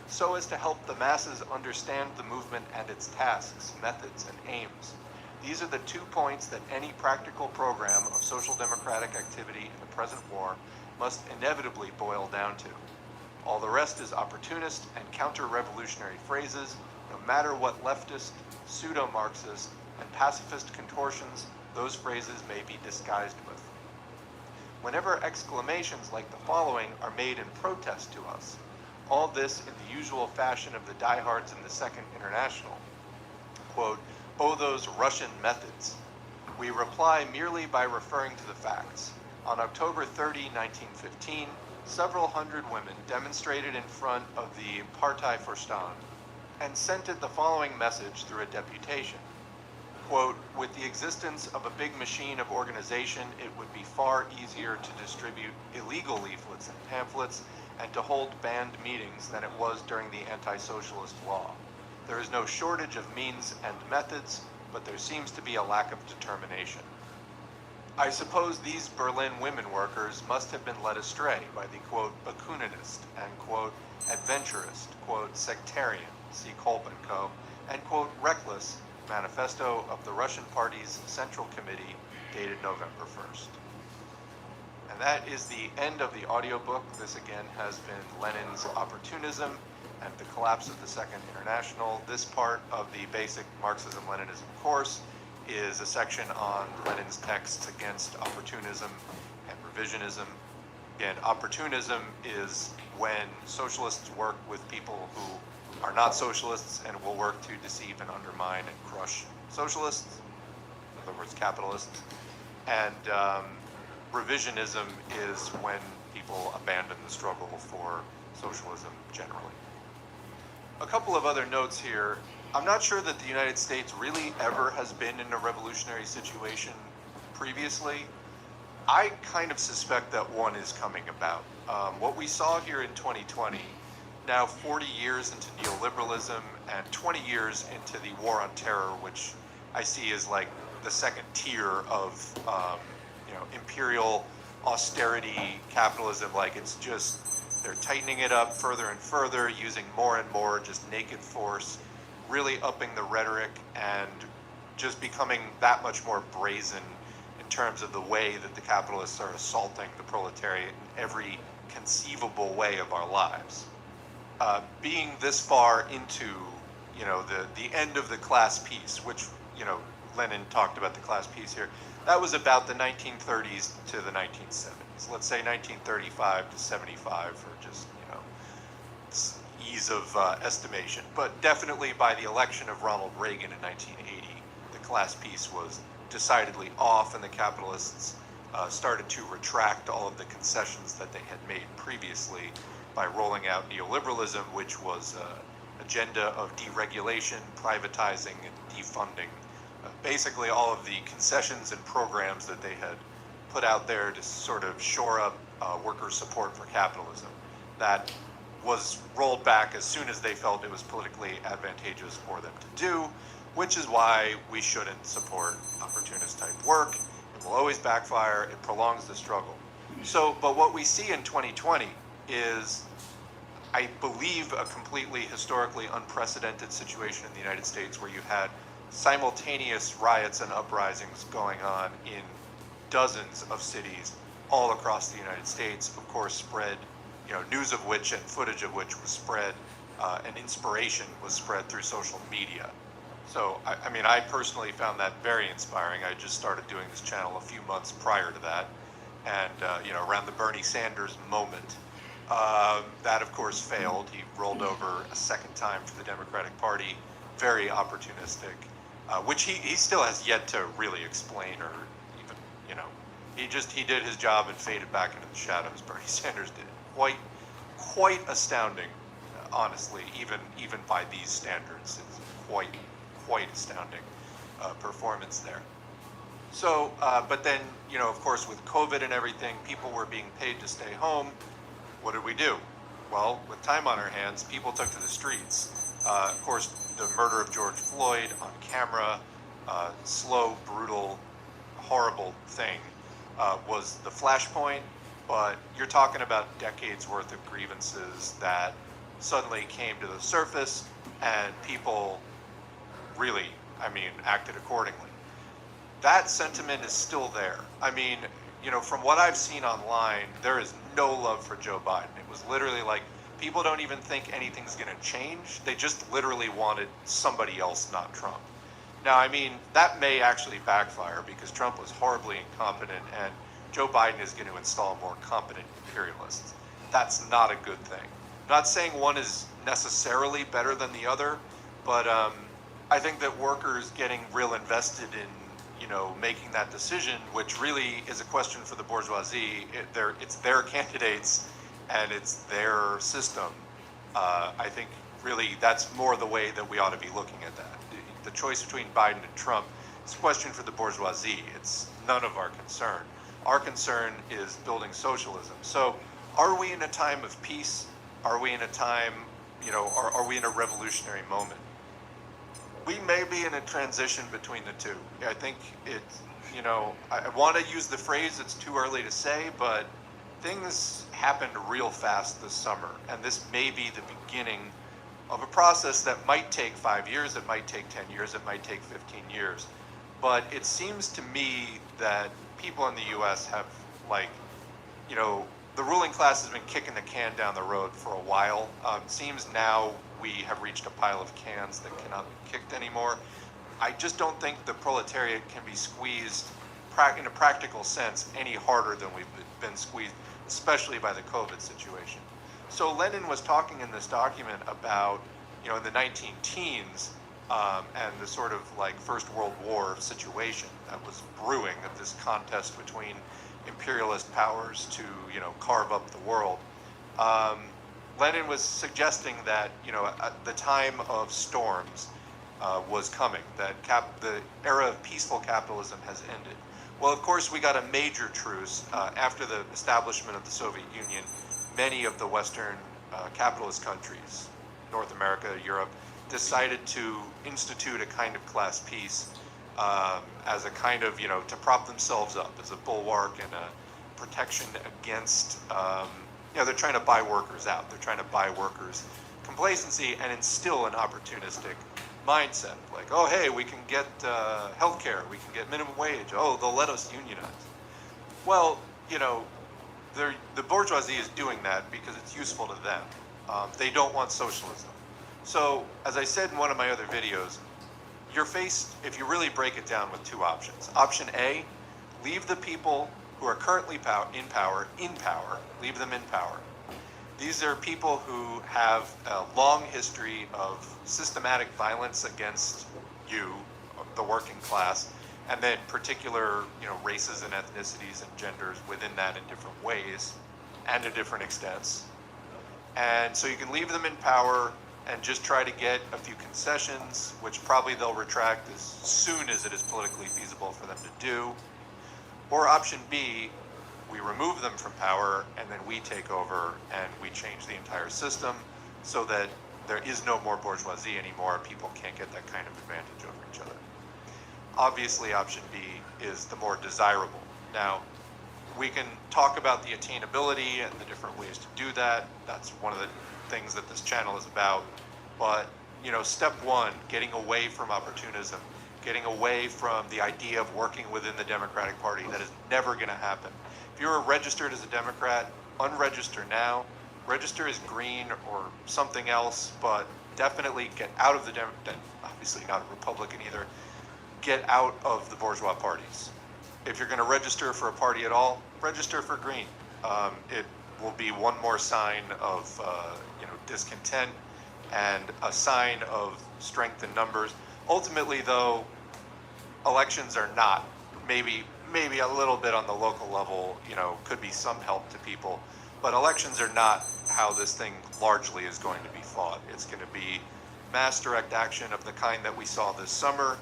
so as to help the masses understand the movement and its tasks, methods, and aims. These are the 2 points that any practical program of social democratic activity in the present war must inevitably boil down to. All the rest is opportunist and counter-revolutionary phrases, no matter what leftist, pseudo-Marxist, and pacifist contortions those phrases may be disguised with. Whenever exclamations like the following are made in protest to us, all this in the usual fashion of the diehards in the Second International, quote, "Oh, those Russian methods," we reply merely by referring to the facts. On October 30, 1915, several hundred women demonstrated in front of the Parteivorstand and sent it the following message through a deputation. Quote, "With the existence of a big machine of organization, it would be far easier to distribute illegal leaflets and pamphlets and to hold banned meetings than it was during the anti-socialist law. There is no shortage of means and methods, but there seems to be a lack of determination." I suppose these Berlin women workers must have been led astray by the, quote, Bakuninist and, quote, adventurist, quote, sectarian, see Kolb and Co., and, quote, reckless manifesto of the Russian Party's Central Committee dated November 1st. And that is the end of the audiobook. This again has been Lenin's Opportunism and the Collapse of the Second International. This part of the basic Marxism-Leninism course is a section on Lenin's texts against opportunism and revisionism. Again, opportunism is when socialists work with people who are not socialists and will work to deceive and undermine and crush socialists, in other words, capitalists. And revisionism is when people abandon the struggle for socialism generally. A couple of other notes here. I'm not sure that the United States really ever has been in a revolutionary situation previously. I kind of suspect that one is coming about. What we saw here in 2020, now 40 years into neoliberalism and 20 years into the war on terror, which I see as like the second tier of imperial austerity capitalism. Like it's just, they're tightening it up further and further, using more and more just naked force, really upping the rhetoric and just becoming that much more brazen in terms of the way that the capitalists are assaulting the proletariat in every conceivable way of our lives. Being this far into, the end of the class peace, which, Lenin talked about the class peace here, that was about the 1930s to the 1970s. Let's say 1935 to 75 for just, ease of estimation. But definitely by the election of Ronald Reagan in 1980, the class peace was decidedly off, and the capitalists started to retract all of the concessions that they had made previously by rolling out neoliberalism, which was an agenda of deregulation, privatizing, and defunding. Basically all of the concessions and programs that they had put out there to sort of shore up worker support for capitalism. That was rolled back as soon as they felt it was politically advantageous for them to do, which is why we shouldn't support opportunist type work. It will always backfire. It prolongs the struggle. But what we see in 2020 is, I believe, a completely historically unprecedented situation in the United States where you had simultaneous riots and uprisings going on in dozens of cities all across the United States, of course spread, news of which and footage of which was spread and inspiration was spread through social media. So, I mean, I personally found that very inspiring. I just started doing this channel a few months prior to that, and around the Bernie Sanders moment. That, of course, failed. He rolled over a second time for the Democratic Party, very opportunistic, which he still has yet to really explain or even, he did his job and faded back into the shadows. Bernie Sanders did. Quite astounding, honestly, even by these standards. It's quite astounding performance there. So, but then, of course, with COVID and everything, people were being paid to stay home. What did we do? Well, with time on our hands, people took to the streets. Of course, the murder of George Floyd on camera, slow, brutal, horrible thing, was the flashpoint. But you're talking about decades worth of grievances that suddenly came to the surface, and people really, acted accordingly. That sentiment is still there. From what I've seen online, there is no love for Joe Biden. It was literally like, people don't even think anything's going to change. They just literally wanted somebody else, not Trump. Now, that may actually backfire because Trump was horribly incompetent, and Joe Biden is going to install more competent imperialists. That's not a good thing. Not saying one is necessarily better than the other, but I think that workers getting real invested in making that decision, which really is a question for the bourgeoisie. It's their candidates and it's their system. I think really that's more the way that we ought to be looking at that. The choice between Biden and Trump is a question for the bourgeoisie. It's none of our concern. Our concern is building socialism. So are we in a time of peace? Are we in a time, are we in a revolutionary moment? We may be in a transition between the two. I think I want to use the phrase, it's too early to say, but things happened real fast this summer, and this may be the beginning of a process that might take 5 years, it might take 10 years, it might take 15 years. But it seems to me that people in the US have, the ruling class has been kicking the can down the road for a while. Seems now we have reached a pile of cans that cannot be kicked anymore. I just don't think the proletariat can be squeezed in a practical sense any harder than we've been squeezed, especially by the COVID situation. So Lenin was talking in this document about, in the 19-teens, and the sort of First World War situation that was brewing, of this contest between imperialist powers to, carve up the world. Lenin was suggesting that, the time of storms was coming, that the era of peaceful capitalism has ended. Well, of course, we got a major truce after the establishment of the Soviet Union. Many of the Western capitalist countries, North America, Europe, decided to institute a kind of class peace as a kind of, to prop themselves up as a bulwark and a protection against, they're trying to buy workers out. They're trying to buy workers complacency and instill an opportunistic mindset. Like, oh, hey, we can get health care. We can get minimum wage. Oh, they'll let us unionize. Well, the bourgeoisie is doing that because it's useful to them. They don't want socialism. So, as I said in one of my other videos, you're faced, if you really break it down, with two options. Option A, leave the people who are currently in power, leave them in power. These are people who have a long history of systematic violence against you, the working class, and then particular, races and ethnicities and genders within that in different ways and to different extents. And so you can leave them in power and just try to get a few concessions, which probably they'll retract as soon as it is politically feasible for them to do. Or option B, we remove them from power and then we take over and we change the entire system so that there is no more bourgeoisie anymore. People can't get that kind of advantage over each other. Obviously, option B is the more desirable. Now, we can talk about the attainability and the different ways to do that. That's one of the things that this channel is about. But, step one, getting away from opportunism, getting away from the idea of working within the Democratic Party. That is never going to happen. If you're registered as a Democrat, unregister now. register as green or something else, but definitely get out of the obviously not a Republican either. Get out of the bourgeois parties. If you're going to register for a party at all, register for green. It will be one more sign of discontent and a sign of strength in numbers. Ultimately, though, elections are not. Maybe a little bit on the local level, could be some help to people, but elections are not how this thing largely is going to be fought. It's going to be mass direct action of the kind that we saw this summer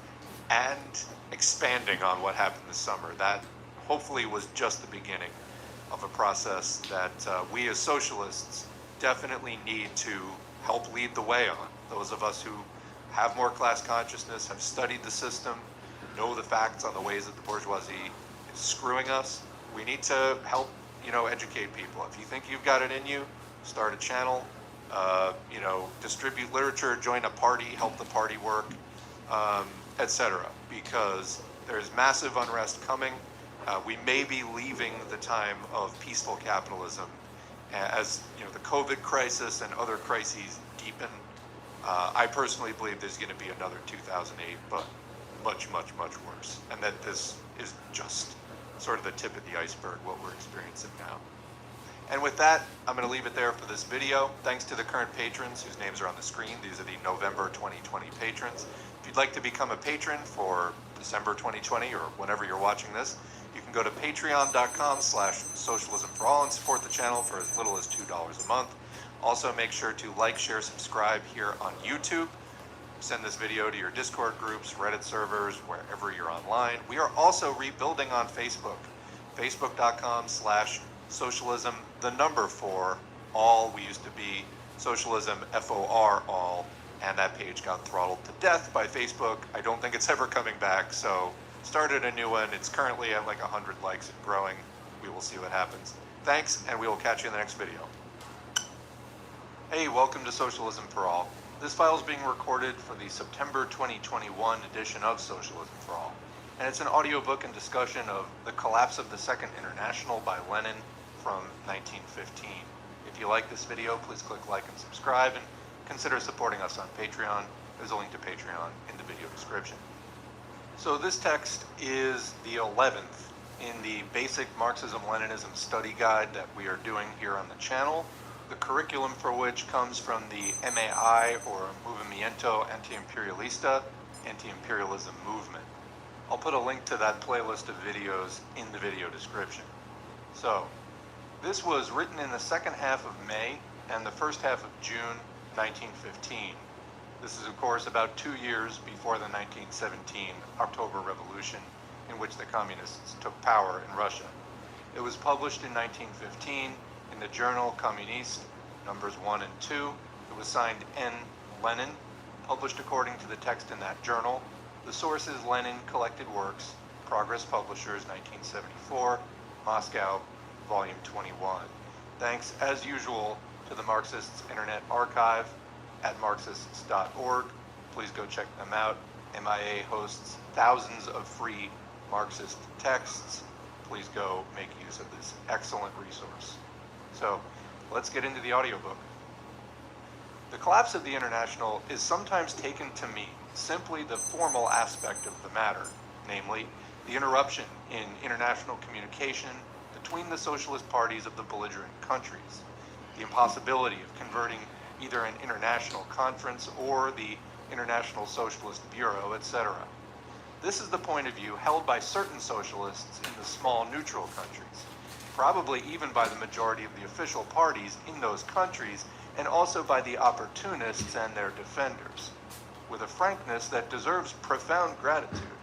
and expanding on what happened this summer. That hopefully was just the beginning of a process that we as socialists definitely need to help lead the way on. Those of us who have more class consciousness, have studied the system, know the facts on the ways that the bourgeoisie is screwing us. We need to help, educate people. If you think you've got it in you, start a channel, distribute literature, join a party, help the party work, etc. Because there's massive unrest coming. We may be leaving the time of peaceful capitalism as the COVID crisis and other crises deepen. I personally believe there's going to be another 2008, but much, much, much worse. And that this is just sort of the tip of the iceberg, what we're experiencing now. And with that, I'm going to leave it there for this video. Thanks to the current patrons whose names are on the screen. These are the November 2020 patrons. If you'd like to become a patron for December 2020 or whenever you're watching this, you can go to patreon.com/socialismforall and support the channel for as little as $2 a month. Also, make sure to like, share, subscribe here on YouTube. Send this video to your Discord groups, Reddit servers, wherever you're online. We are also rebuilding on Facebook. Facebook.com/socialism, the number 4, all. We used to be socialism, FOR, all. And that page got throttled to death by Facebook. I don't think it's ever coming back, so started a new one. It's currently at like 100 likes and growing. We will see what happens. Thanks, and we will catch you in the next video. Hey, welcome to Socialism for All. This file is being recorded for the September 2021 edition of Socialism for All, and it's an audiobook and discussion of The Collapse of the Second International by Lenin from 1915. If you like this video, please click like and subscribe, and consider supporting us on Patreon. There's a link to Patreon in the video description. So this text is the 11th in the basic Marxism-Leninism study guide that we are doing here on the channel, the curriculum for which comes from the MAI, or Movimiento Antiimperialista, anti-imperialism movement. I'll put a link to that playlist of videos in the video description. So, this was written in the second half of May and the first half of June 1915. This is, of course, about 2 years before the 1917 October Revolution, in which the communists took power in Russia. It was published in 1915 in the journal Communiste, numbers 1 and 2. It was signed N. Lenin, published according to the text in that journal. The source is Lenin Collected Works, Progress Publishers, 1974, Moscow, Volume 21. Thanks, as usual, to the Marxists Internet Archive at Marxists.org. Please go check them out. MIA hosts thousands of free Marxist texts. Please go make use of this excellent resource. So, let's get into the audiobook. The collapse of the International is sometimes taken to mean simply the formal aspect of the matter, namely, the interruption in international communication between the socialist parties of the belligerent countries, the impossibility of converting either an international conference or the International Socialist Bureau, etc. This is the point of view held by certain socialists in the small neutral countries, probably even by the majority of the official parties in those countries, and also by the opportunists and their defenders. With a frankness that deserves profound gratitude,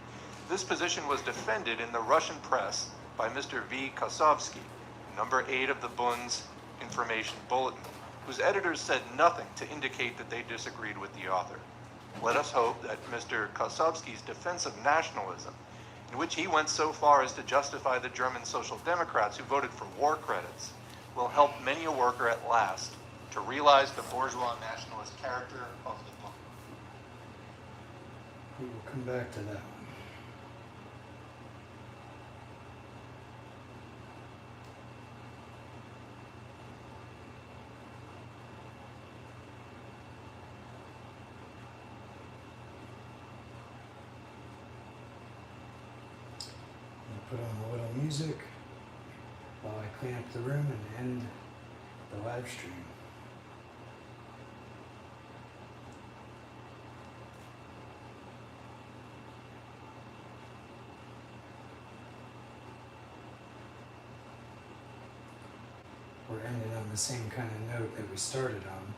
this position was defended in the Russian press by Mr. V. Kosovsky, number 8 of the Bund's Information Bulletin, whose editors said nothing to indicate that they disagreed with the author. Let us hope that Mr. Kosovsky's defense of nationalism, in which he went so far as to justify the German Social Democrats who voted for war credits, will help many a worker at last to realize the bourgeois nationalist character of the book. We will come back to that one. put on a little music while I clean up the room and end the live stream. We're ending on the same kind of note that we started on.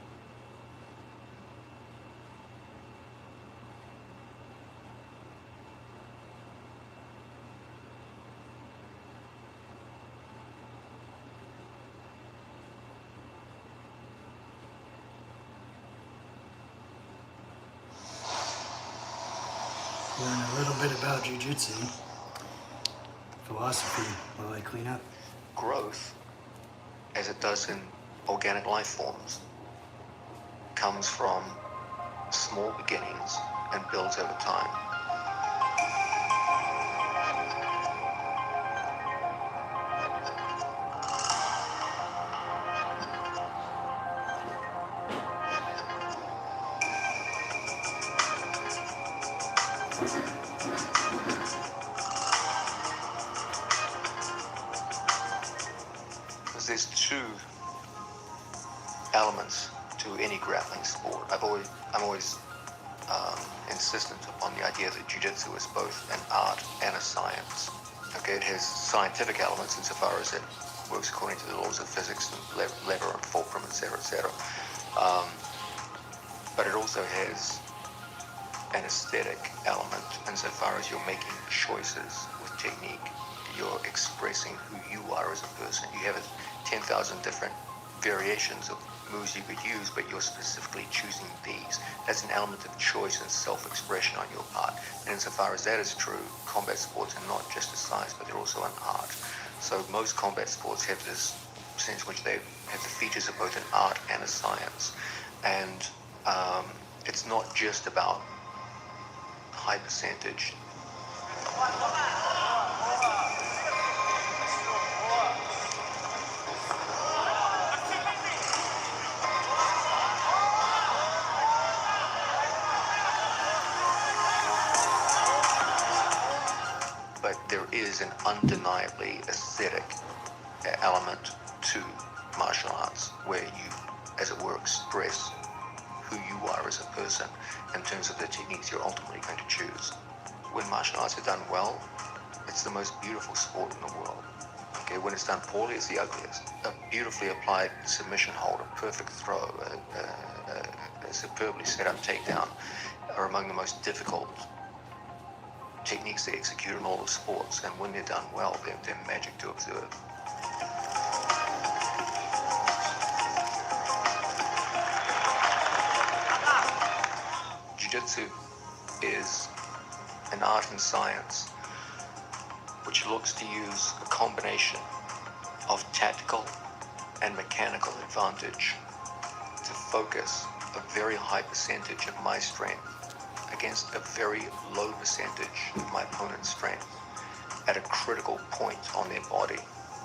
Learn a little bit about jiu-jitsu philosophy while I clean up. Growth, as it does in organic life forms, comes from small beginnings and builds over time. There's two elements to any grappling sport. I'm always insistent upon the idea that jiu-jitsu is both an art and a science. Okay, it has scientific elements insofar as it works according to the laws of physics and lever and fulcrum, etc., etc. But it also has an aesthetic element insofar as you're making choices with technique. You're expressing who you are as a person. You have 10,000 different variations of moves you could use, but you're specifically choosing these. That's an element of choice and self-expression on your part. And insofar as that is true, combat sports are not just a science, but they're also an art. So most combat sports have this sense in which they have the features of both an art and a science. And it's not just about high percentage. But there is an undeniably aesthetic element to martial arts where you, as it were, express who you are as a person in terms of the techniques you're ultimately going to choose. When martial arts are done well, it's the most beautiful sport in the world. Okay, when it's done poorly, it's the ugliest. A beautifully applied submission hold, a perfect throw, a superbly set up takedown are among the most difficult techniques they execute in all of sports, and when they're done well, they're magic to observe. Jiu-jitsu is an art and science which looks to use a combination of tactical and mechanical advantage to focus a very high percentage of my strength against a very low percentage of my opponent's strength at a critical point on their body,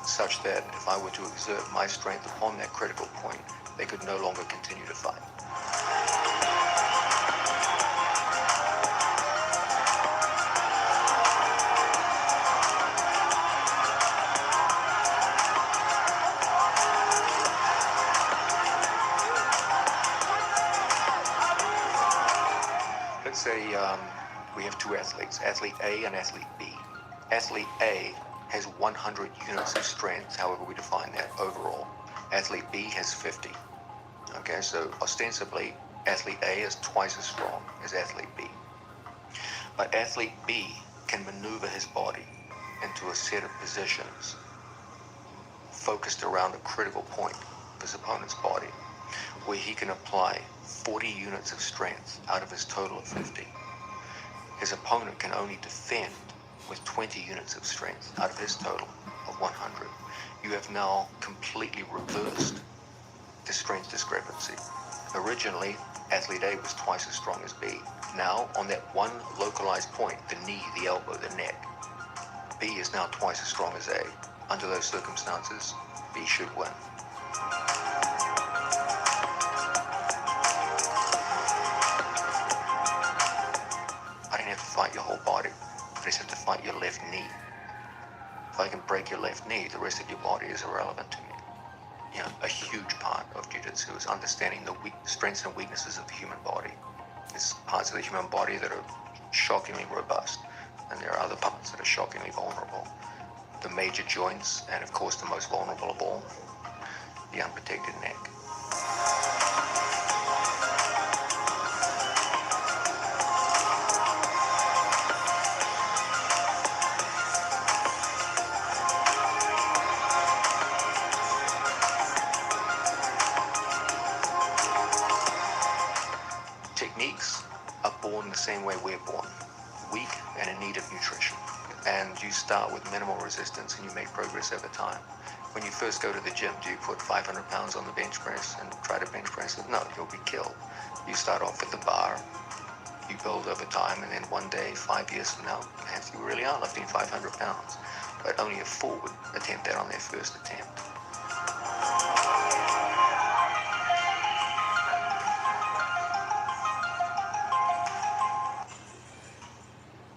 such that if I were to exert my strength upon that critical point, they could no longer continue to fight. Let's say we have two athletes, athlete A and athlete B. Athlete A has 100 units of strength, however we define that overall. Athlete B has 50. Okay, so ostensibly, athlete A is twice as strong as athlete B. But athlete B can maneuver his body into a set of positions focused around a critical point of his opponent's body, where he can apply 40 units of strength out of his total of 50. His opponent can only defend with 20 units of strength out of his total of 100. You have now completely reversed the strength discrepancy. Originally, athlete A was twice as strong as B. Now, on that one localized point, the knee, the elbow, the neck, B is now twice as strong as A. Under those circumstances, B should win. I didn't have to fight your whole body. I just have to fight your left knee. if I can break your left knee, the rest of your body is irrelevant to me. You know, a huge part of jiu-jitsu is understanding the strengths and weaknesses of the human body. There's parts of the human body that are shockingly robust, and there are other parts that are shockingly vulnerable. The major joints, and of course the most vulnerable of all, the unprotected neck. Techniques are born the same way we're born, weak and in need of nutrition. And you start with minimal resistance and you make progress over time. When you first go to the gym, do you put 500 pounds on the bench press and try to bench press it? No, you'll be killed. You start off with the bar, you build over time, and then one day, 5 years from now, perhaps you really are lifting 500 pounds. But only a fool would attempt that on their first attempt.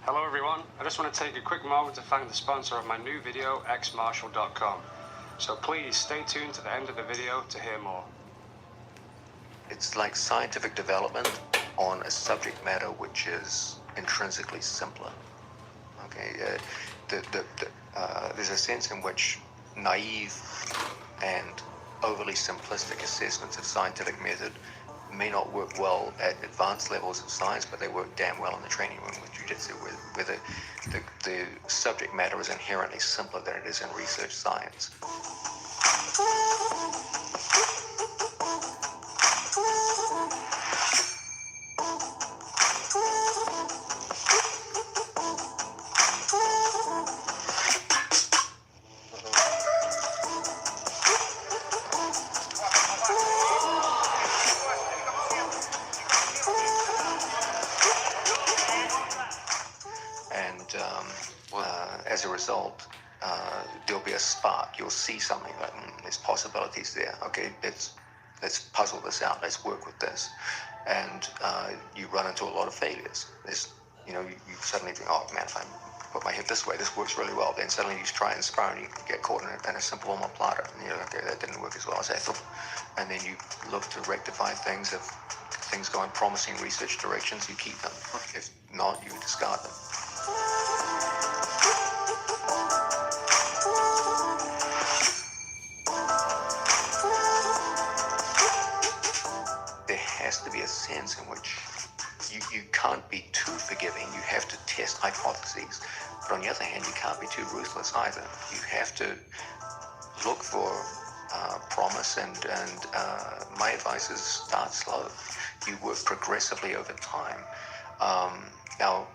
Hello everyone, I just want to take a quick moment to thank the sponsor of my new video, xmartial.com. So please stay tuned to the end of the video to hear more. It's like scientific development on a subject matter which is intrinsically simpler. Okay, there's a sense in which naive and overly simplistic assessments of scientific method may not work well at advanced levels of science, but they work damn well in the training room with jiu-jitsu, where the subject matter is inherently simpler than it is in research science. As a result, there'll be a spark. You'll see something like, there's possibilities there. Okay, let's puzzle this out. Let's work with this. And you run into a lot of failures. You suddenly think, oh man, if I put my hip this way, this works really well. Then suddenly you try and spar and you get caught in a simple omoplata. And you're like, okay, that didn't work as well as I thought. And then you look to rectify things. If things go in promising research directions, you keep them. If not, you discard them. There has to be a sense in which you can't be too forgiving. You have to test hypotheses. But on the other hand, you can't be too ruthless either. You have to look for promise, and my advice is start slow. You work progressively over time. Now,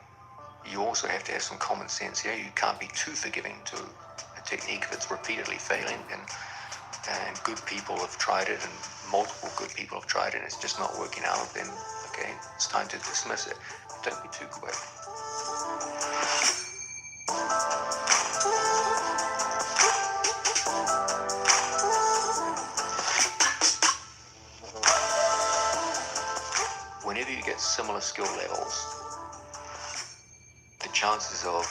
you also have to have some common sense here. You can't be too forgiving to a technique that's repeatedly failing, and good people have tried it, and multiple good people have tried it, and it's just not working out. Then, okay, it's time to dismiss it. Don't be too quick. Whenever you get similar skill levels, the chances of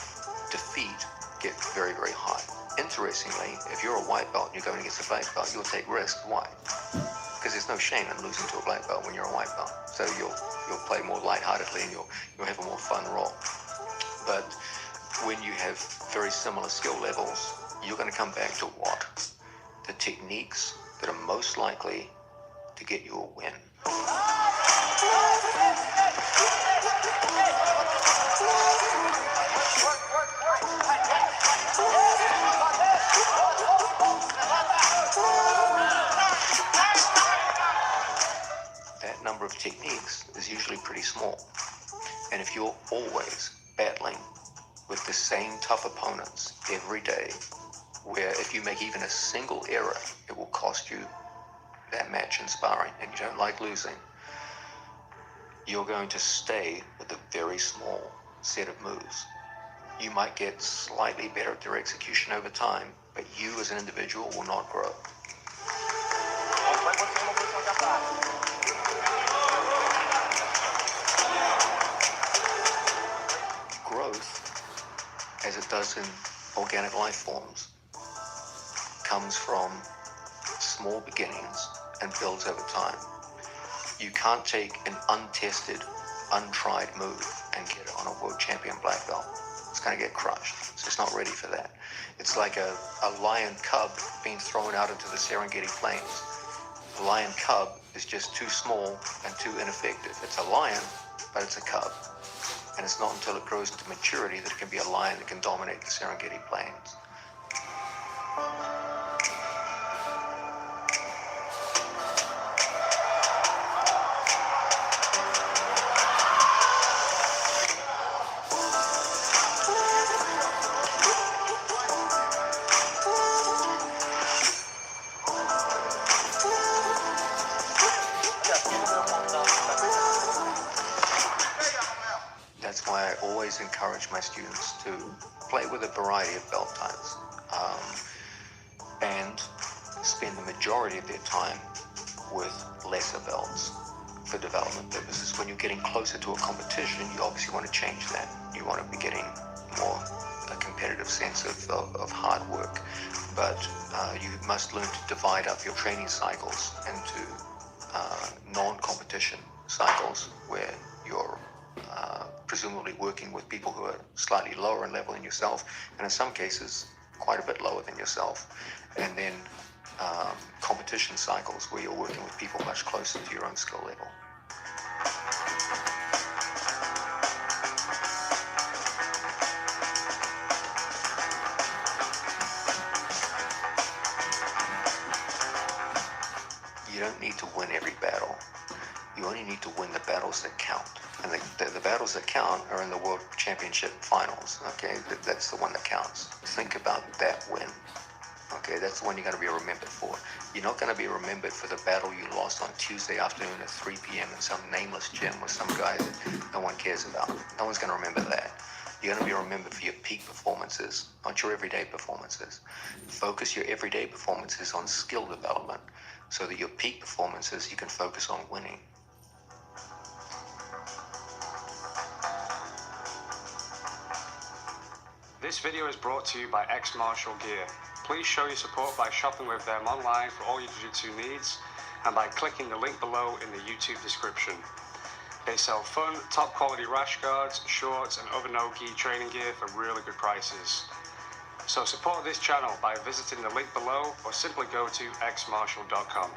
defeat get very, very high. Interestingly, if you're a white belt and you're going against a black belt, you'll take risks. Why? Because there's no shame in losing to a black belt when you're a white belt. So you'll play more lightheartedly, and you'll have a more fun role. But when you have very similar skill levels, you're going to come back to what? The techniques that are most likely to get you a win. That number of techniques is usually pretty small. And if you're always battling with the same tough opponents every day, where if you make even a single error, it will cost you that match in sparring, and you don't like losing, you're going to stay with a very small set of moves. You might get slightly better at their execution over time, but you as an individual will not grow. Growth, as it does in organic life forms comes from small beginnings and builds over time. You can't take an untested, untried move and get it on a world champion black belt. It's going to get crushed. So it's not ready for that. It's like a lion cub being thrown out into the Serengeti plains. The lion cub is just too small and too ineffective. It's a lion, but it's a cub. And it's not until it grows to maturity that it can be a lion that can dominate the Serengeti plains. That's why I always encourage my students to play with a variety of belt types and spend the majority of their time with lesser belts for development purposes. When you're getting closer to a competition, you obviously want to change that. You want to be getting more a competitive sense of hard work, but you must learn to divide up your training cycles into non-competition cycles where you're presumably working with people who are slightly lower in level than yourself, and in some cases quite a bit lower than yourself, and then competition cycles where you're working with people much closer to your own skill level. You don't need to win every battle. You only need to win the battles that count. And the battles that count are in the World Championship finals, okay? That's the one that counts. Think about that win, okay? That's the one you're going to be remembered for. You're not going to be remembered for the battle you lost on Tuesday afternoon at 3 p.m. in some nameless gym with some guy that no one cares about. No one's going to remember that. You're going to be remembered for your peak performances, not your everyday performances. Focus your everyday performances on skill development so that your peak performances you can focus on winning. This video is brought to you by X Martial Gear. Please show your support by shopping with them online for all your jiu-jitsu needs and by clicking the link below in the YouTube description. They sell fun, top quality rash guards, shorts and other no-gi training gear for really good prices. So support this channel by visiting the link below or simply go to xmartial.com.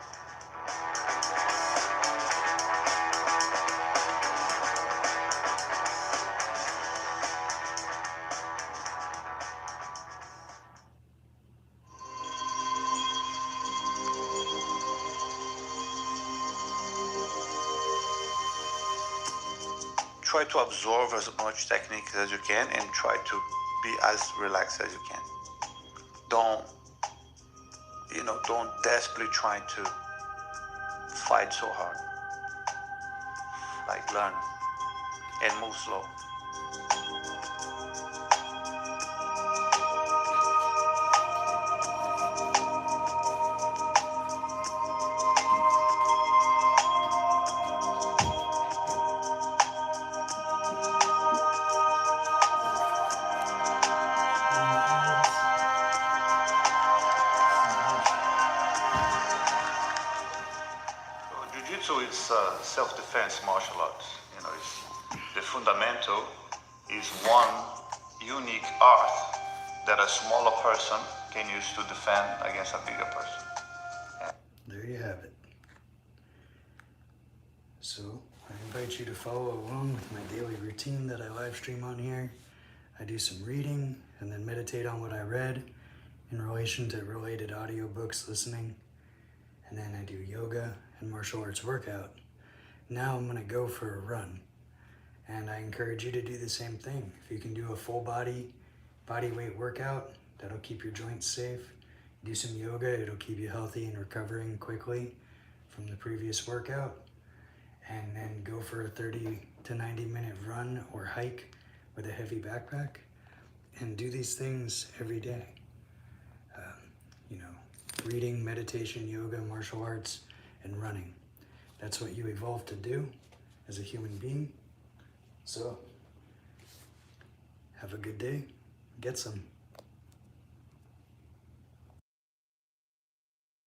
Try to absorb as much technique as you can and try to be as relaxed as you can. Don't desperately try to fight so hard. Like learn and move slow. Jiu-Jitsu is self-defense martial arts. It's the fundamental is one unique art that a smaller person can use to defend against a bigger person. There you have it. So I invite you to follow along with my daily routine that I live stream on here. I do some reading and then meditate on what I read in relation to related audiobooks listening. And then I do yoga and martial arts workout. Now I'm gonna go for a run. And I encourage you to do the same thing. If you can do a full body weight workout, that'll keep your joints safe. Do some yoga, it'll keep you healthy and recovering quickly from the previous workout. And then go for a 30 to 90 minute run or hike with a heavy backpack. And do these things every day. Reading, meditation, yoga, martial arts, and running. That's what you evolved to do as a human being. So, have a good day. Get some.